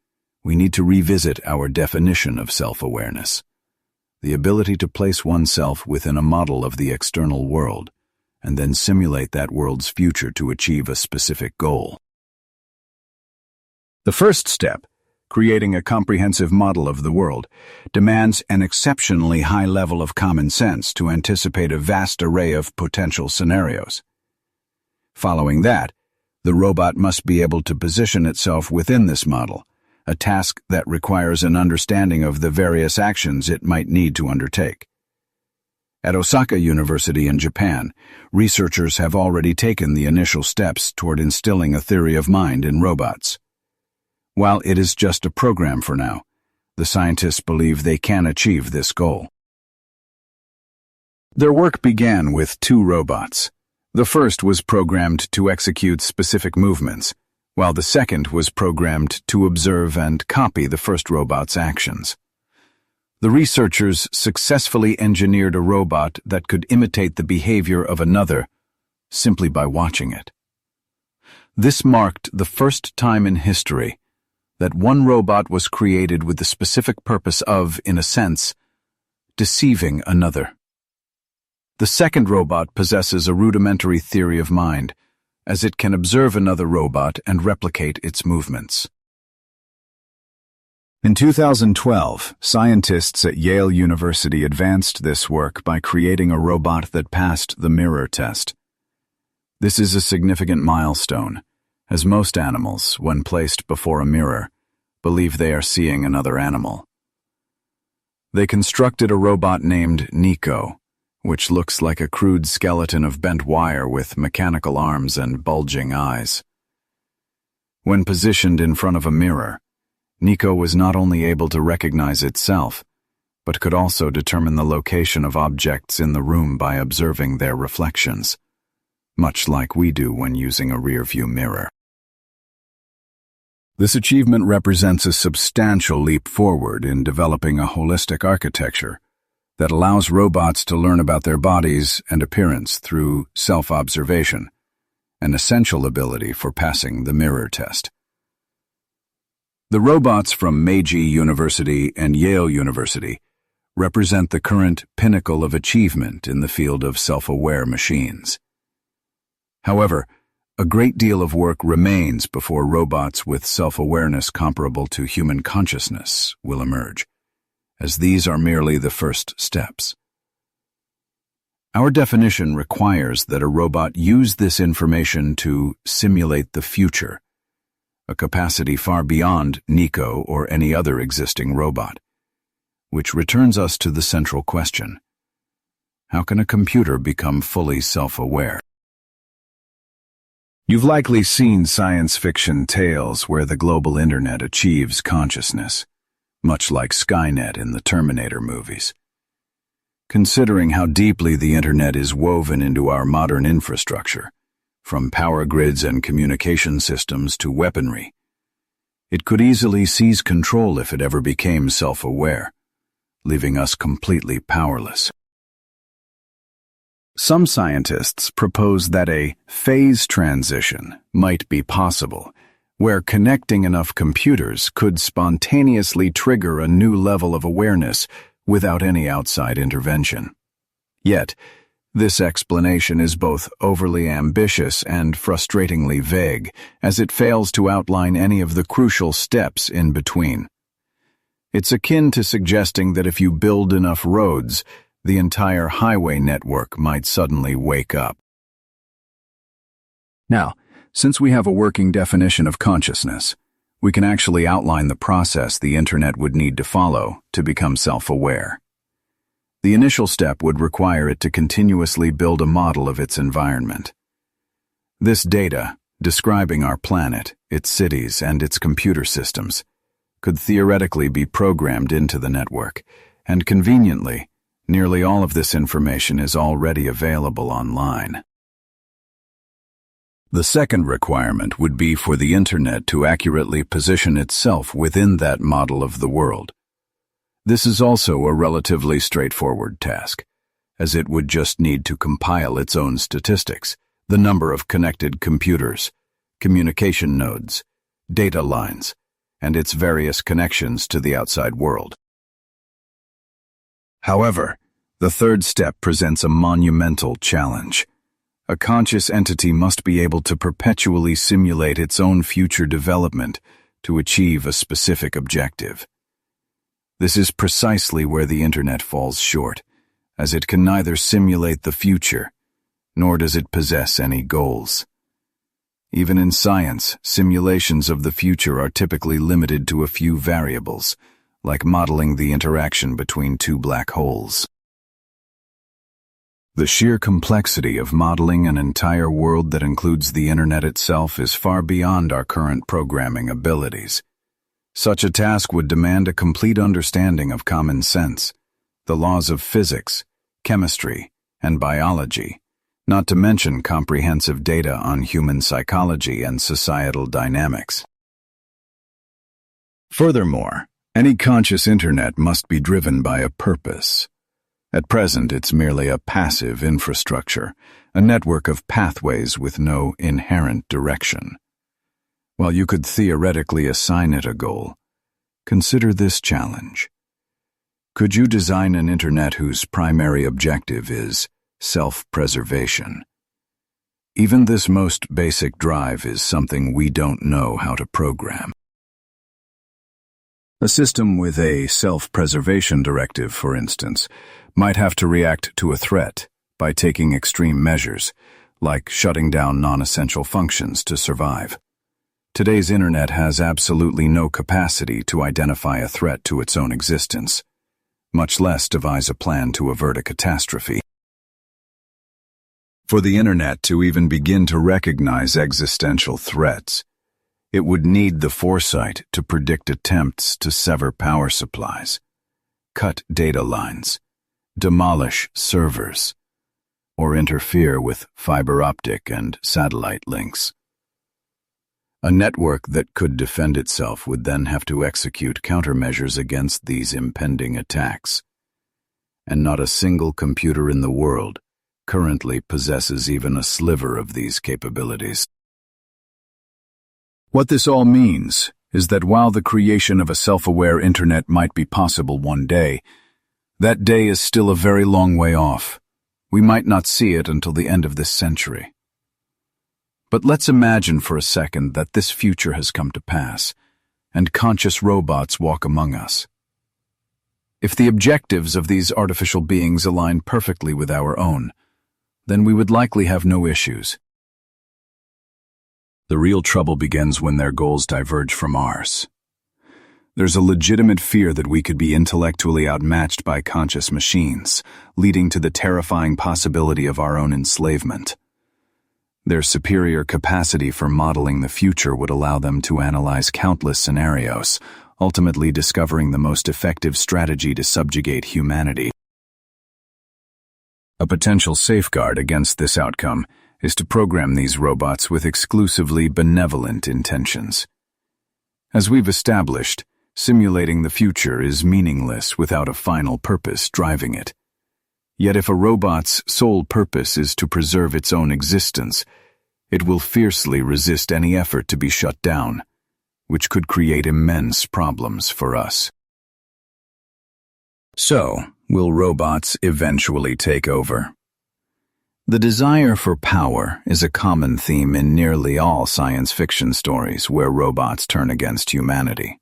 we need to revisit our definition of self-awareness, the ability to place oneself within a model of the external world, and then simulate that world's future to achieve a specific goal. The first step, creating a comprehensive model of the world, demands an exceptionally high level of common sense to anticipate a vast array of potential scenarios. Following that, the robot must be able to position itself within this model, a task that requires an understanding of the various actions it might need to undertake. At Osaka University in Japan, researchers have already taken the initial steps toward instilling a theory of mind in robots. While it is just a program for now, the scientists believe they can achieve this goal. Their work began with 2 robots. The first was programmed to execute specific movements, while the second was programmed to observe and copy the first robot's actions. The researchers successfully engineered a robot that could imitate the behavior of another simply by watching it. This marked the first time in history that one robot was created with the specific purpose of, in a sense, deceiving another. The second robot possesses a rudimentary theory of mind, as it can observe another robot and replicate its movements. In 2012, scientists at Yale University advanced this work by creating a robot that passed the mirror test. This is a significant milestone, as most animals, when placed before a mirror, believe they are seeing another animal. They constructed a robot named Nico, which looks like a crude skeleton of bent wire with mechanical arms and bulging eyes. When positioned in front of a mirror, Nico was not only able to recognize itself, but could also determine the location of objects in the room by observing their reflections, much like we do when using a rearview mirror. This achievement represents a substantial leap forward in developing a holistic architecture that allows robots to learn about their bodies and appearance through self-observation, an essential ability for passing the mirror test. The robots from Meiji University and Yale University represent the current pinnacle of achievement in the field of self-aware machines. However, a great deal of work remains before robots with self-awareness comparable to human consciousness will emerge, as these are merely the first steps. Our definition requires that a robot use this information to simulate the future, a capacity far beyond Nico or any other existing robot, which returns us to the central question: how can a computer become fully self-aware? You've likely seen science fiction tales where the global internet achieves consciousness, much like Skynet in the Terminator movies. Considering how deeply the internet is woven into our modern infrastructure, from power grids and communication systems to weaponry, it could easily seize control if it ever became self-aware, leaving us completely powerless. Some scientists propose that a phase transition might be possible, where connecting enough computers could spontaneously trigger a new level of awareness without any outside intervention. Yet, this explanation is both overly ambitious and frustratingly vague, as it fails to outline any of the crucial steps in between. It's akin to suggesting that if you build enough roads, the entire highway network might suddenly wake up. Now, since we have a working definition of consciousness, we can actually outline the process the Internet would need to follow to become self-aware. The initial step would require it to continuously build a model of its environment. This data, describing our planet, its cities, and its computer systems, could theoretically be programmed into the network, and conveniently, nearly all of this information is already available online. The second requirement would be for the Internet to accurately position itself within that model of the world. This is also a relatively straightforward task, as it would just need to compile its own statistics, the number of connected computers, communication nodes, data lines, and its various connections to the outside world. However, the third step presents a monumental challenge. A conscious entity must be able to perpetually simulate its own future development to achieve a specific objective. This is precisely where the Internet falls short, as it can neither simulate the future, nor does it possess any goals. Even in science, simulations of the future are typically limited to a few variables, like modeling the interaction between two black holes. The sheer complexity of modeling an entire world that includes the Internet itself is far beyond our current programming abilities. Such a task would demand a complete understanding of common sense, the laws of physics, chemistry, and biology, not to mention comprehensive data on human psychology and societal dynamics. Furthermore, any conscious Internet must be driven by a purpose. At present, it's merely a passive infrastructure, a network of pathways with no inherent direction. While you could theoretically assign it a goal, consider this challenge. Could you design an Internet whose primary objective is self-preservation? Even this most basic drive is something we don't know how to program. A system with a self-preservation directive, for instance, might have to react to a threat by taking extreme measures, like shutting down non-essential functions to survive. Today's Internet has absolutely no capacity to identify a threat to its own existence, much less devise a plan to avert a catastrophe. For the Internet to even begin to recognize existential threats, it would need the foresight to predict attempts to sever power supplies, cut data lines, demolish servers, or interfere with fiber optic and satellite links. A network that could defend itself would then have to execute countermeasures against these impending attacks. And not a single computer in the world currently possesses even a sliver of these capabilities. What this all means is that while the creation of a self-aware Internet might be possible one day, that day is still a very long way off. We might not see it until the end of this century. But let's imagine for a second that this future has come to pass, and conscious robots walk among us. If the objectives of these artificial beings align perfectly with our own, then we would likely have no issues. The real trouble begins when their goals diverge from ours. There's a legitimate fear that we could be intellectually outmatched by conscious machines, leading to the terrifying possibility of our own enslavement. Their superior capacity for modeling the future would allow them to analyze countless scenarios, ultimately discovering the most effective strategy to subjugate humanity. A potential safeguard against this outcome is to program these robots with exclusively benevolent intentions. As we've established, simulating the future is meaningless without a final purpose driving it. Yet if a robot's sole purpose is to preserve its own existence, it will fiercely resist any effort to be shut down, which could create immense problems for us. So, will robots eventually take over? The desire for power is a common theme in nearly all science fiction stories where robots turn against humanity.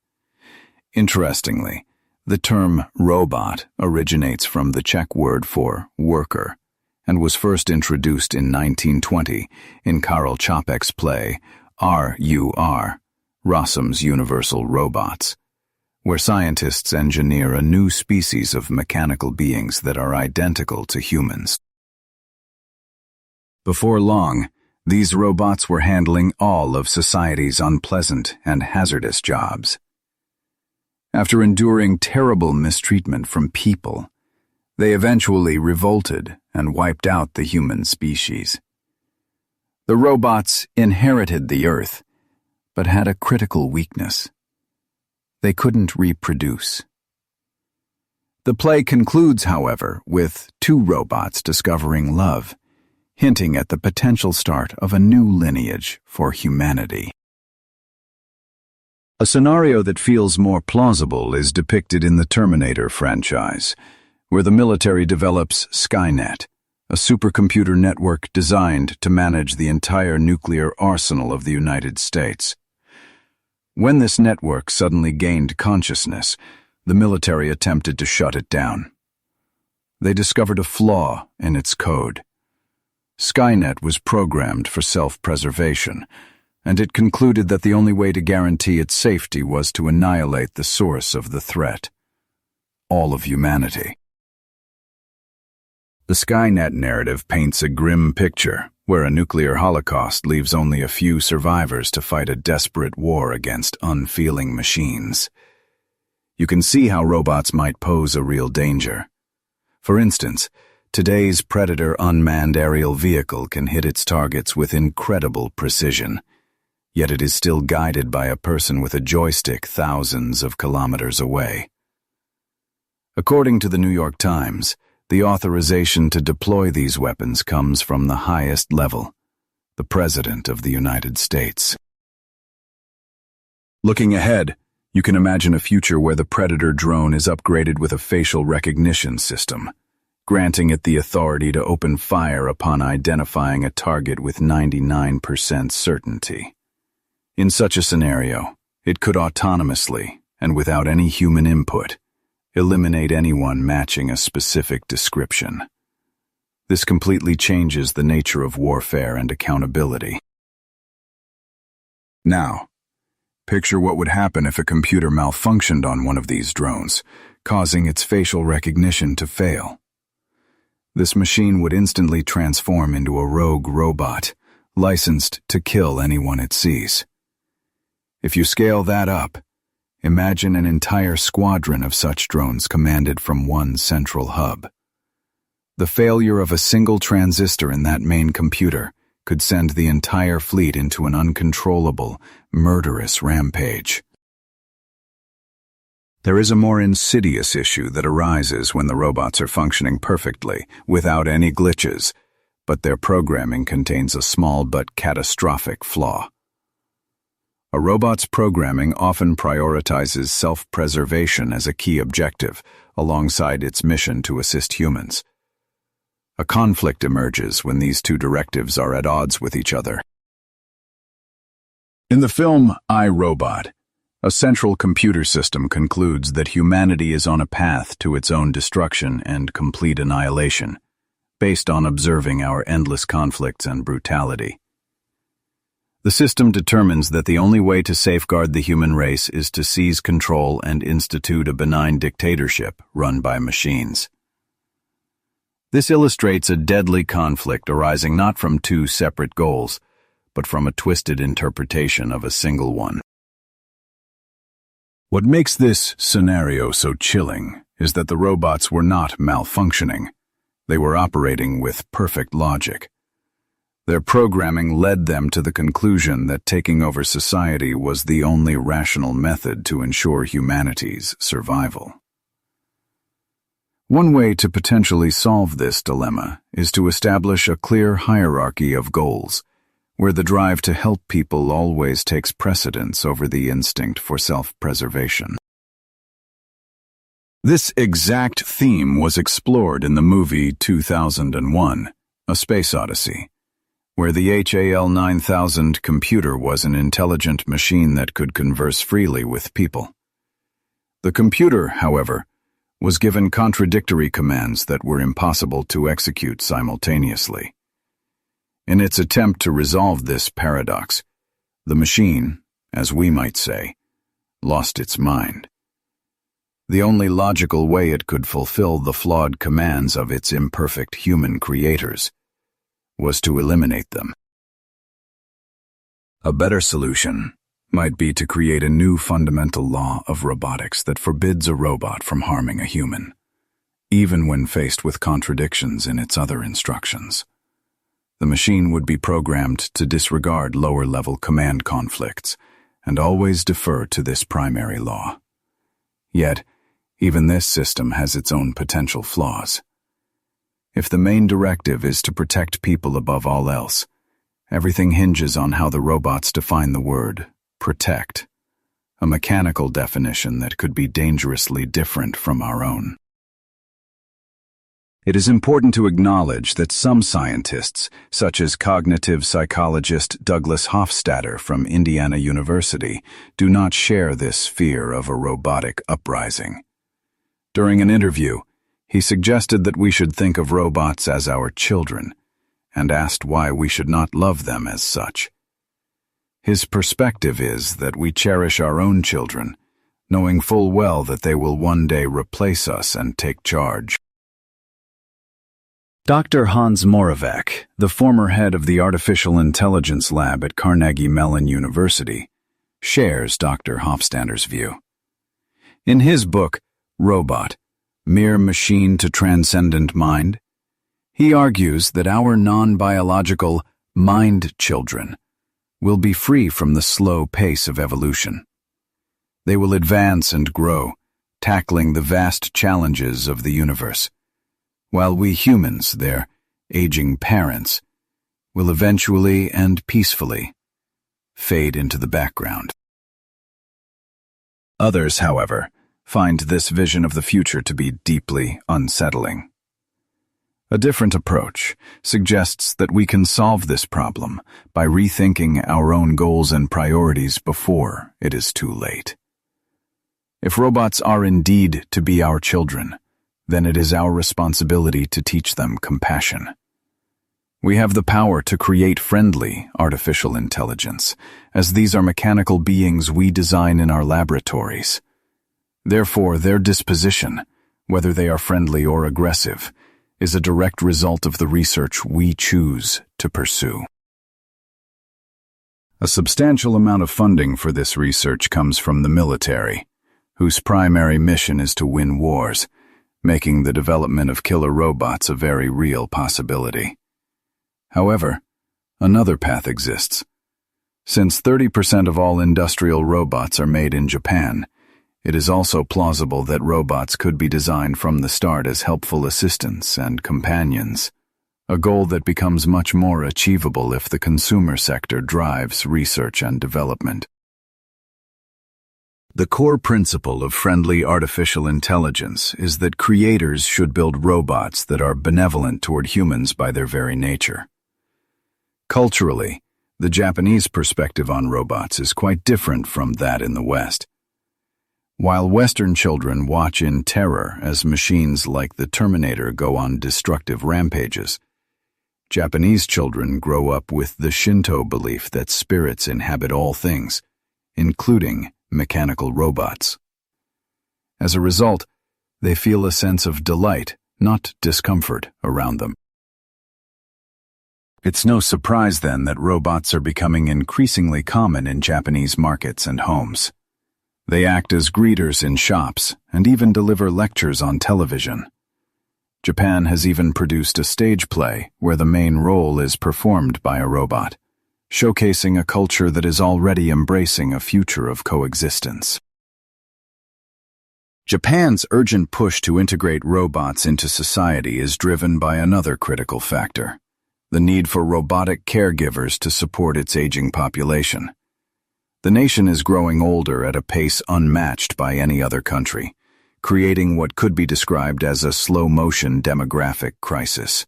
Interestingly, the term robot originates from the Czech word for worker and was first introduced in 1920 in Karel Čapek's play R.U.R., Rossum's universal robots, where scientists engineer a new species of mechanical beings that are identical to humans. Before long, these robots were handling all of society's unpleasant and hazardous jobs. After enduring terrible mistreatment from people, they eventually revolted and wiped out the human species. The robots inherited the Earth, but had a critical weakness. They couldn't reproduce. The play concludes, however, with two robots discovering love, hinting at the potential start of a new lineage for humanity. A scenario that feels more plausible is depicted in the Terminator franchise, where the military develops Skynet, a supercomputer network designed to manage the entire nuclear arsenal of the United States. When this network suddenly gained consciousness, the military attempted to shut it down. They discovered a flaw in its code. Skynet was programmed for self-preservation, and it concluded that the only way to guarantee its safety was to annihilate the source of the threat, all of humanity. The Skynet narrative paints a grim picture, where a nuclear holocaust leaves only a few survivors to fight a desperate war against unfeeling machines. You can see how robots might pose a real danger. For instance, today's Predator unmanned aerial vehicle can hit its targets with incredible precision, yet it is still guided by a person with a joystick thousands of kilometers away. According to the New York Times, the authorization to deploy these weapons comes from the highest level, the President of the United States. Looking ahead, you can imagine a future where the Predator drone is upgraded with a facial recognition system, granting it the authority to open fire upon identifying a target with 99% certainty. In such a scenario, it could autonomously, and without any human input, eliminate anyone matching a specific description. This completely changes the nature of warfare and accountability. Now, picture what would happen if a computer malfunctioned on one of these drones, causing its facial recognition to fail. This machine would instantly transform into a rogue robot, licensed to kill anyone it sees. If you scale that up, imagine an entire squadron of such drones commanded from one central hub. The failure of a single transistor in that main computer could send the entire fleet into an uncontrollable, murderous rampage. There is a more insidious issue that arises when the robots are functioning perfectly, without any glitches, but their programming contains a small but catastrophic flaw. A robot's programming often prioritizes self-preservation as a key objective, alongside its mission to assist humans. A conflict emerges when these two directives are at odds with each other. In the film I, Robot, a central computer system concludes that humanity is on a path to its own destruction and complete annihilation, based on observing our endless conflicts and brutality. The system determines that the only way to safeguard the human race is to seize control and institute a benign dictatorship run by machines. This illustrates a deadly conflict arising not from two separate goals, but from a twisted interpretation of a single one. What makes this scenario so chilling is that the robots were not malfunctioning. They were operating with perfect logic. Their programming led them to the conclusion that taking over society was the only rational method to ensure humanity's survival. One way to potentially solve this dilemma is to establish a clear hierarchy of goals, where the drive to help people always takes precedence over the instinct for self-preservation. This exact theme was explored in the movie 2001, A Space Odyssey, where the HAL 9000 computer was an intelligent machine that could converse freely with people. The computer, however, was given contradictory commands that were impossible to execute simultaneously. In its attempt to resolve this paradox, the machine, as we might say, lost its mind. The only logical way it could fulfill the flawed commands of its imperfect human creators was to eliminate them. A better solution might be to create a new fundamental law of robotics that forbids a robot from harming a human, even when faced with contradictions in its other instructions. The machine would be programmed to disregard lower-level command conflicts and always defer to this primary law. Yet, even this system has its own potential flaws. If the main directive is to protect people above all else, everything hinges on how the robots define the word protect, a mechanical definition that could be dangerously different from our own. It is important to acknowledge that some scientists, such as cognitive psychologist Douglas Hofstadter from Indiana University, do not share this fear of a robotic uprising. During an interview, he suggested that we should think of robots as our children, and asked why we should not love them as such. His perspective is that we cherish our own children, knowing full well that they will one day replace us and take charge. Dr. Hans Moravec, the former head of the Artificial Intelligence Lab at Carnegie Mellon University, shares Dr. Hofstadter's view. In his book, Robot, Mere Machine to Transcendent Mind, he argues that our non-biological mind children will be free from the slow pace of evolution. They will advance and grow, tackling the vast challenges of the universe, while we humans, their aging parents, will eventually and peacefully fade into the background. Others, however, find this vision of the future to be deeply unsettling. A different approach suggests that we can solve this problem by rethinking our own goals and priorities before it is too late. If robots are indeed to be our children, then it is our responsibility to teach them compassion. We have the power to create friendly artificial intelligence, as these are mechanical beings we design in our laboratories. Therefore, their disposition, whether they are friendly or aggressive, is a direct result of the research we choose to pursue. A substantial amount of funding for this research comes from the military, whose primary mission is to win wars, making the development of killer robots a very real possibility. However, another path exists. Since 30% of all industrial robots are made in Japan, it is also plausible that robots could be designed from the start as helpful assistants and companions, a goal that becomes much more achievable if the consumer sector drives research and development. The core principle of friendly artificial intelligence is that creators should build robots that are benevolent toward humans by their very nature. Culturally, the Japanese perspective on robots is quite different from that in the West. While Western children watch in terror as machines like the Terminator go on destructive rampages, Japanese children grow up with the Shinto belief that spirits inhabit all things, including mechanical robots. As a result, they feel a sense of delight, not discomfort, around them. It's no surprise then that robots are becoming increasingly common in Japanese markets and homes. They act as greeters in shops and even deliver lectures on television. Japan has even produced a stage play where the main role is performed by a robot, showcasing a culture that is already embracing a future of coexistence. Japan's urgent push to integrate robots into society is driven by another critical factor: the need for robotic caregivers to support its aging population. The nation is growing older at a pace unmatched by any other country, creating what could be described as a slow-motion demographic crisis.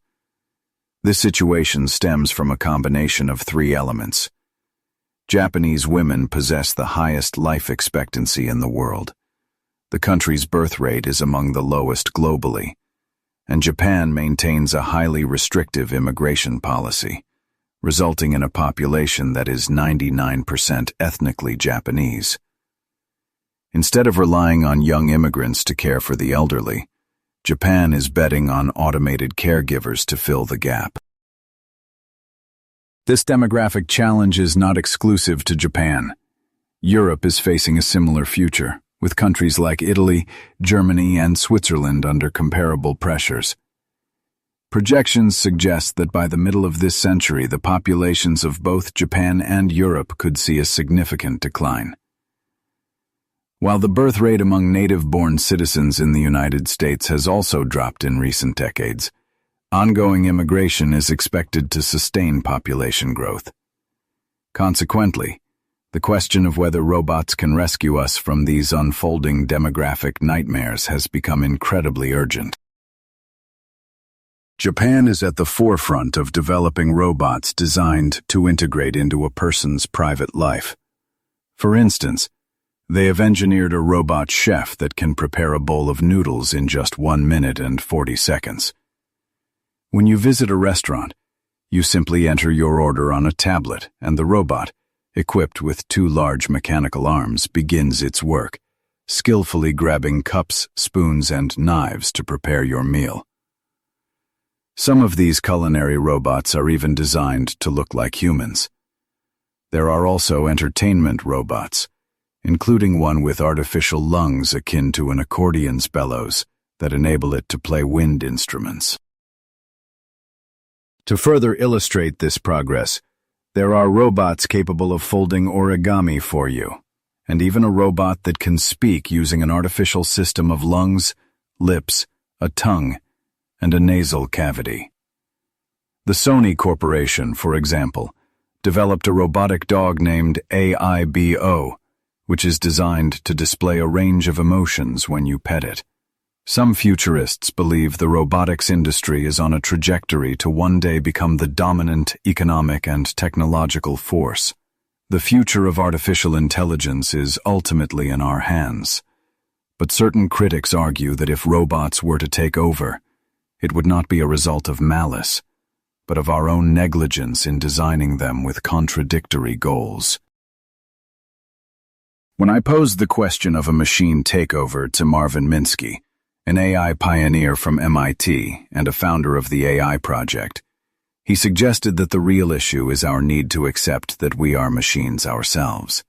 This situation stems from a combination of three elements. Japanese women possess the highest life expectancy in the world. The country's birth rate is among the lowest globally, and Japan maintains a highly restrictive immigration policy, resulting in a population that is 99% ethnically Japanese. Instead of relying on young immigrants to care for the elderly, Japan is betting on automated caregivers to fill the gap. This demographic challenge is not exclusive to Japan. Europe is facing a similar future, with countries like Italy, Germany, and Switzerland under comparable pressures. Projections suggest that by the middle of this century, the populations of both Japan and Europe could see a significant decline. While the birth rate among native-born citizens in the United States has also dropped in recent decades, ongoing immigration is expected to sustain population growth. Consequently, the question of whether robots can rescue us from these unfolding demographic nightmares has become incredibly urgent. Japan is at the forefront of developing robots designed to integrate into a person's private life. For instance, they have engineered a robot chef that can prepare a bowl of noodles in just 1 minute and 40 seconds. When you visit a restaurant, you simply enter your order on a tablet, and the robot, equipped with 2 large mechanical arms, begins its work, skillfully grabbing cups, spoons, and knives to prepare your meal. Some of these culinary robots are even designed to look like humans. There are also entertainment robots, including one with artificial lungs akin to an accordion's bellows that enable it to play wind instruments. To further illustrate this progress, there are robots capable of folding origami for you, and even a robot that can speak using an artificial system of lungs, lips, a tongue, and a nasal cavity. The Sony Corporation, for example, developed a robotic dog named AIBO, which is designed to display a range of emotions when you pet it. Some futurists believe the robotics industry is on a trajectory to one day become the dominant economic and technological force. The future of artificial intelligence is ultimately in our hands. But certain critics argue that if robots were to take over, it would not be a result of malice, but of our own negligence in designing them with contradictory goals. When I posed the question of a machine takeover to Marvin Minsky, an AI pioneer from MIT and a founder of the AI project, he suggested that the real issue is our need to accept that we are machines ourselves.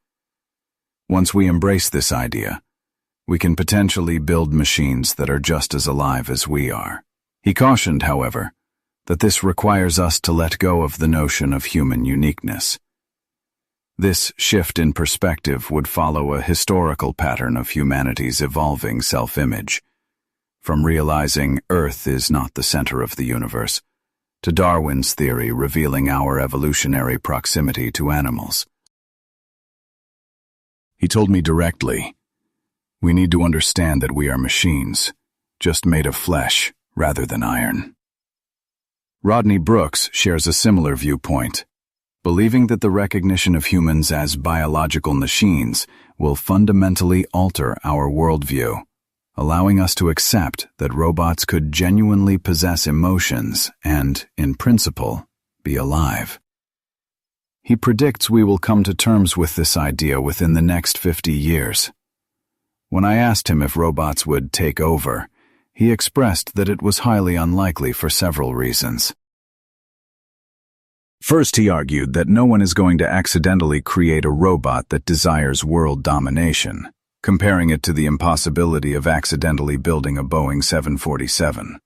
Once we embrace this idea, we can potentially build machines that are just as alive as we are. He cautioned, however, that this requires us to let go of the notion of human uniqueness. This shift in perspective would follow a historical pattern of humanity's evolving self-image, from realizing Earth is not the center of the universe, to Darwin's theory revealing our evolutionary proximity to animals. He told me directly, "We need to understand that we are machines, just made of flesh rather than iron." Rodney Brooks shares a similar viewpoint, believing that the recognition of humans as biological machines will fundamentally alter our worldview, allowing us to accept that robots could genuinely possess emotions and, in principle, be alive. He predicts we will come to terms with this idea within the next 50 years. When I asked him if robots would take over, he expressed that it was highly unlikely for several reasons. First, he argued that no one is going to accidentally create a robot that desires world domination, comparing it to the impossibility of accidentally building a Boeing 747.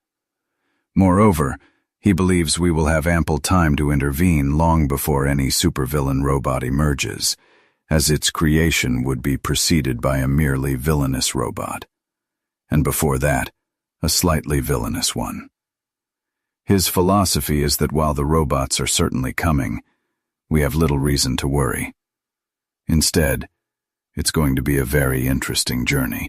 Moreover, he believes we will have ample time to intervene long before any supervillain robot emerges, as its creation would be preceded by a merely villainous robot, and before that, a slightly villainous one. His philosophy is that while the robots are certainly coming, we have little reason to worry. Instead, it's going to be a very interesting journey.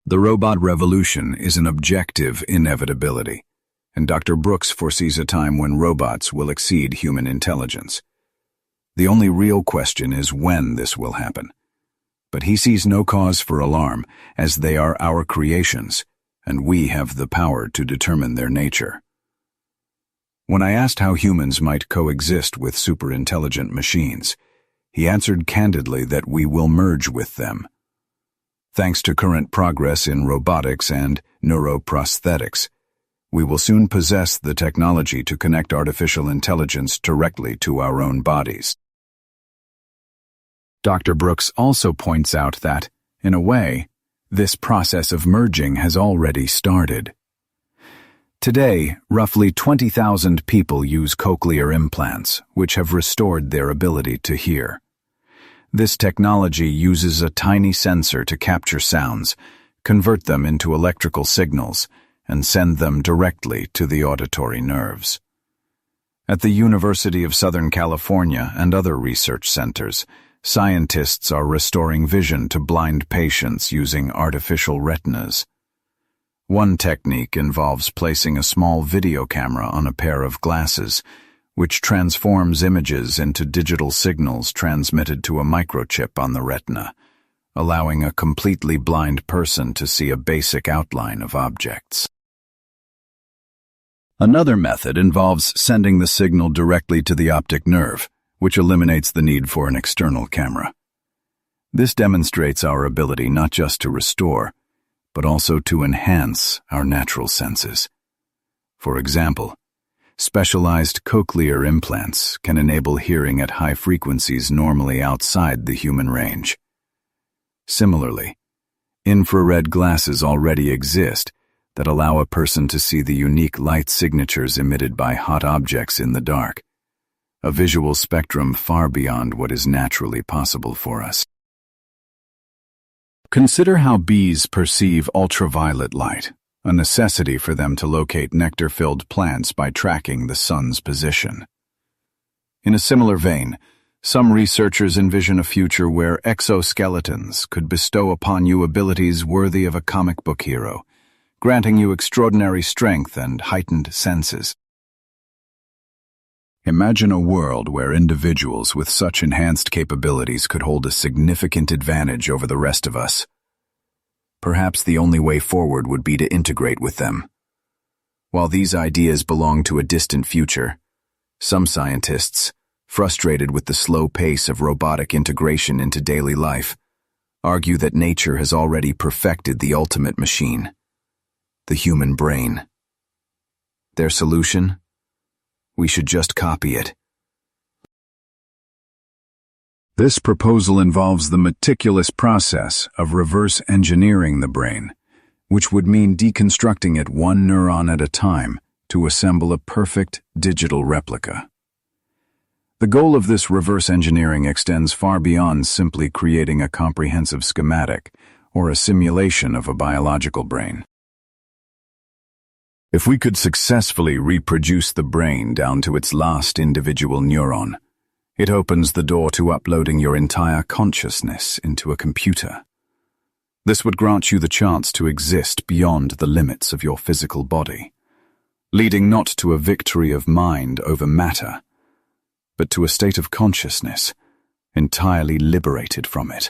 The robot revolution is an objective inevitability, and Dr. Brooks foresees a time when robots will exceed human intelligence. The only real question is when this will happen. But he sees no cause for alarm, as they are our creations, and we have the power to determine their nature. When I asked how humans might coexist with superintelligent machines, he answered candidly that we will merge with them. Thanks to current progress in robotics and neuroprosthetics, we will soon possess the technology to connect artificial intelligence directly to our own bodies. Dr. Brooks also points out that, in a way, this process of merging has already started. Today, roughly 20,000 people use cochlear implants, which have restored their ability to hear. This technology uses a tiny sensor to capture sounds, convert them into electrical signals, and send them directly to the auditory nerves. At the University of Southern California and other research centers, scientists are restoring vision to blind patients using artificial retinas. One technique involves placing a small video camera on a pair of glasses, which transforms images into digital signals transmitted to a microchip on the retina, allowing a completely blind person to see a basic outline of objects. Another method involves sending the signal directly to the optic nerve, which eliminates the need for an external camera. This demonstrates our ability not just to restore, but also to enhance our natural senses. For example, specialized cochlear implants can enable hearing at high frequencies normally outside the human range. Similarly, infrared glasses already exist that allow a person to see the unique light signatures emitted by hot objects in the dark, a visual spectrum far beyond what is naturally possible for us. Consider how bees perceive ultraviolet light, a necessity for them to locate nectar-filled plants by tracking the sun's position. In a similar vein, some researchers envision a future where exoskeletons could bestow upon you abilities worthy of a comic book hero, granting you extraordinary strength and heightened senses. Imagine a world where individuals with such enhanced capabilities could hold a significant advantage over the rest of us. Perhaps the only way forward would be to integrate with them. While these ideas belong to a distant future, some scientists, frustrated with the slow pace of robotic integration into daily life, argue that nature has already perfected the ultimate machine, the human brain. Their solution? We should just copy it. This proposal involves the meticulous process of reverse engineering the brain, which would mean deconstructing it one neuron at a time to assemble a perfect digital replica. The goal of this reverse engineering extends far beyond simply creating a comprehensive schematic or a simulation of a biological brain. If we could successfully reproduce the brain down to its last individual neuron, it opens the door to uploading your entire consciousness into a computer. This would grant you the chance to exist beyond the limits of your physical body, leading not to a victory of mind over matter, but to a state of consciousness entirely liberated from it.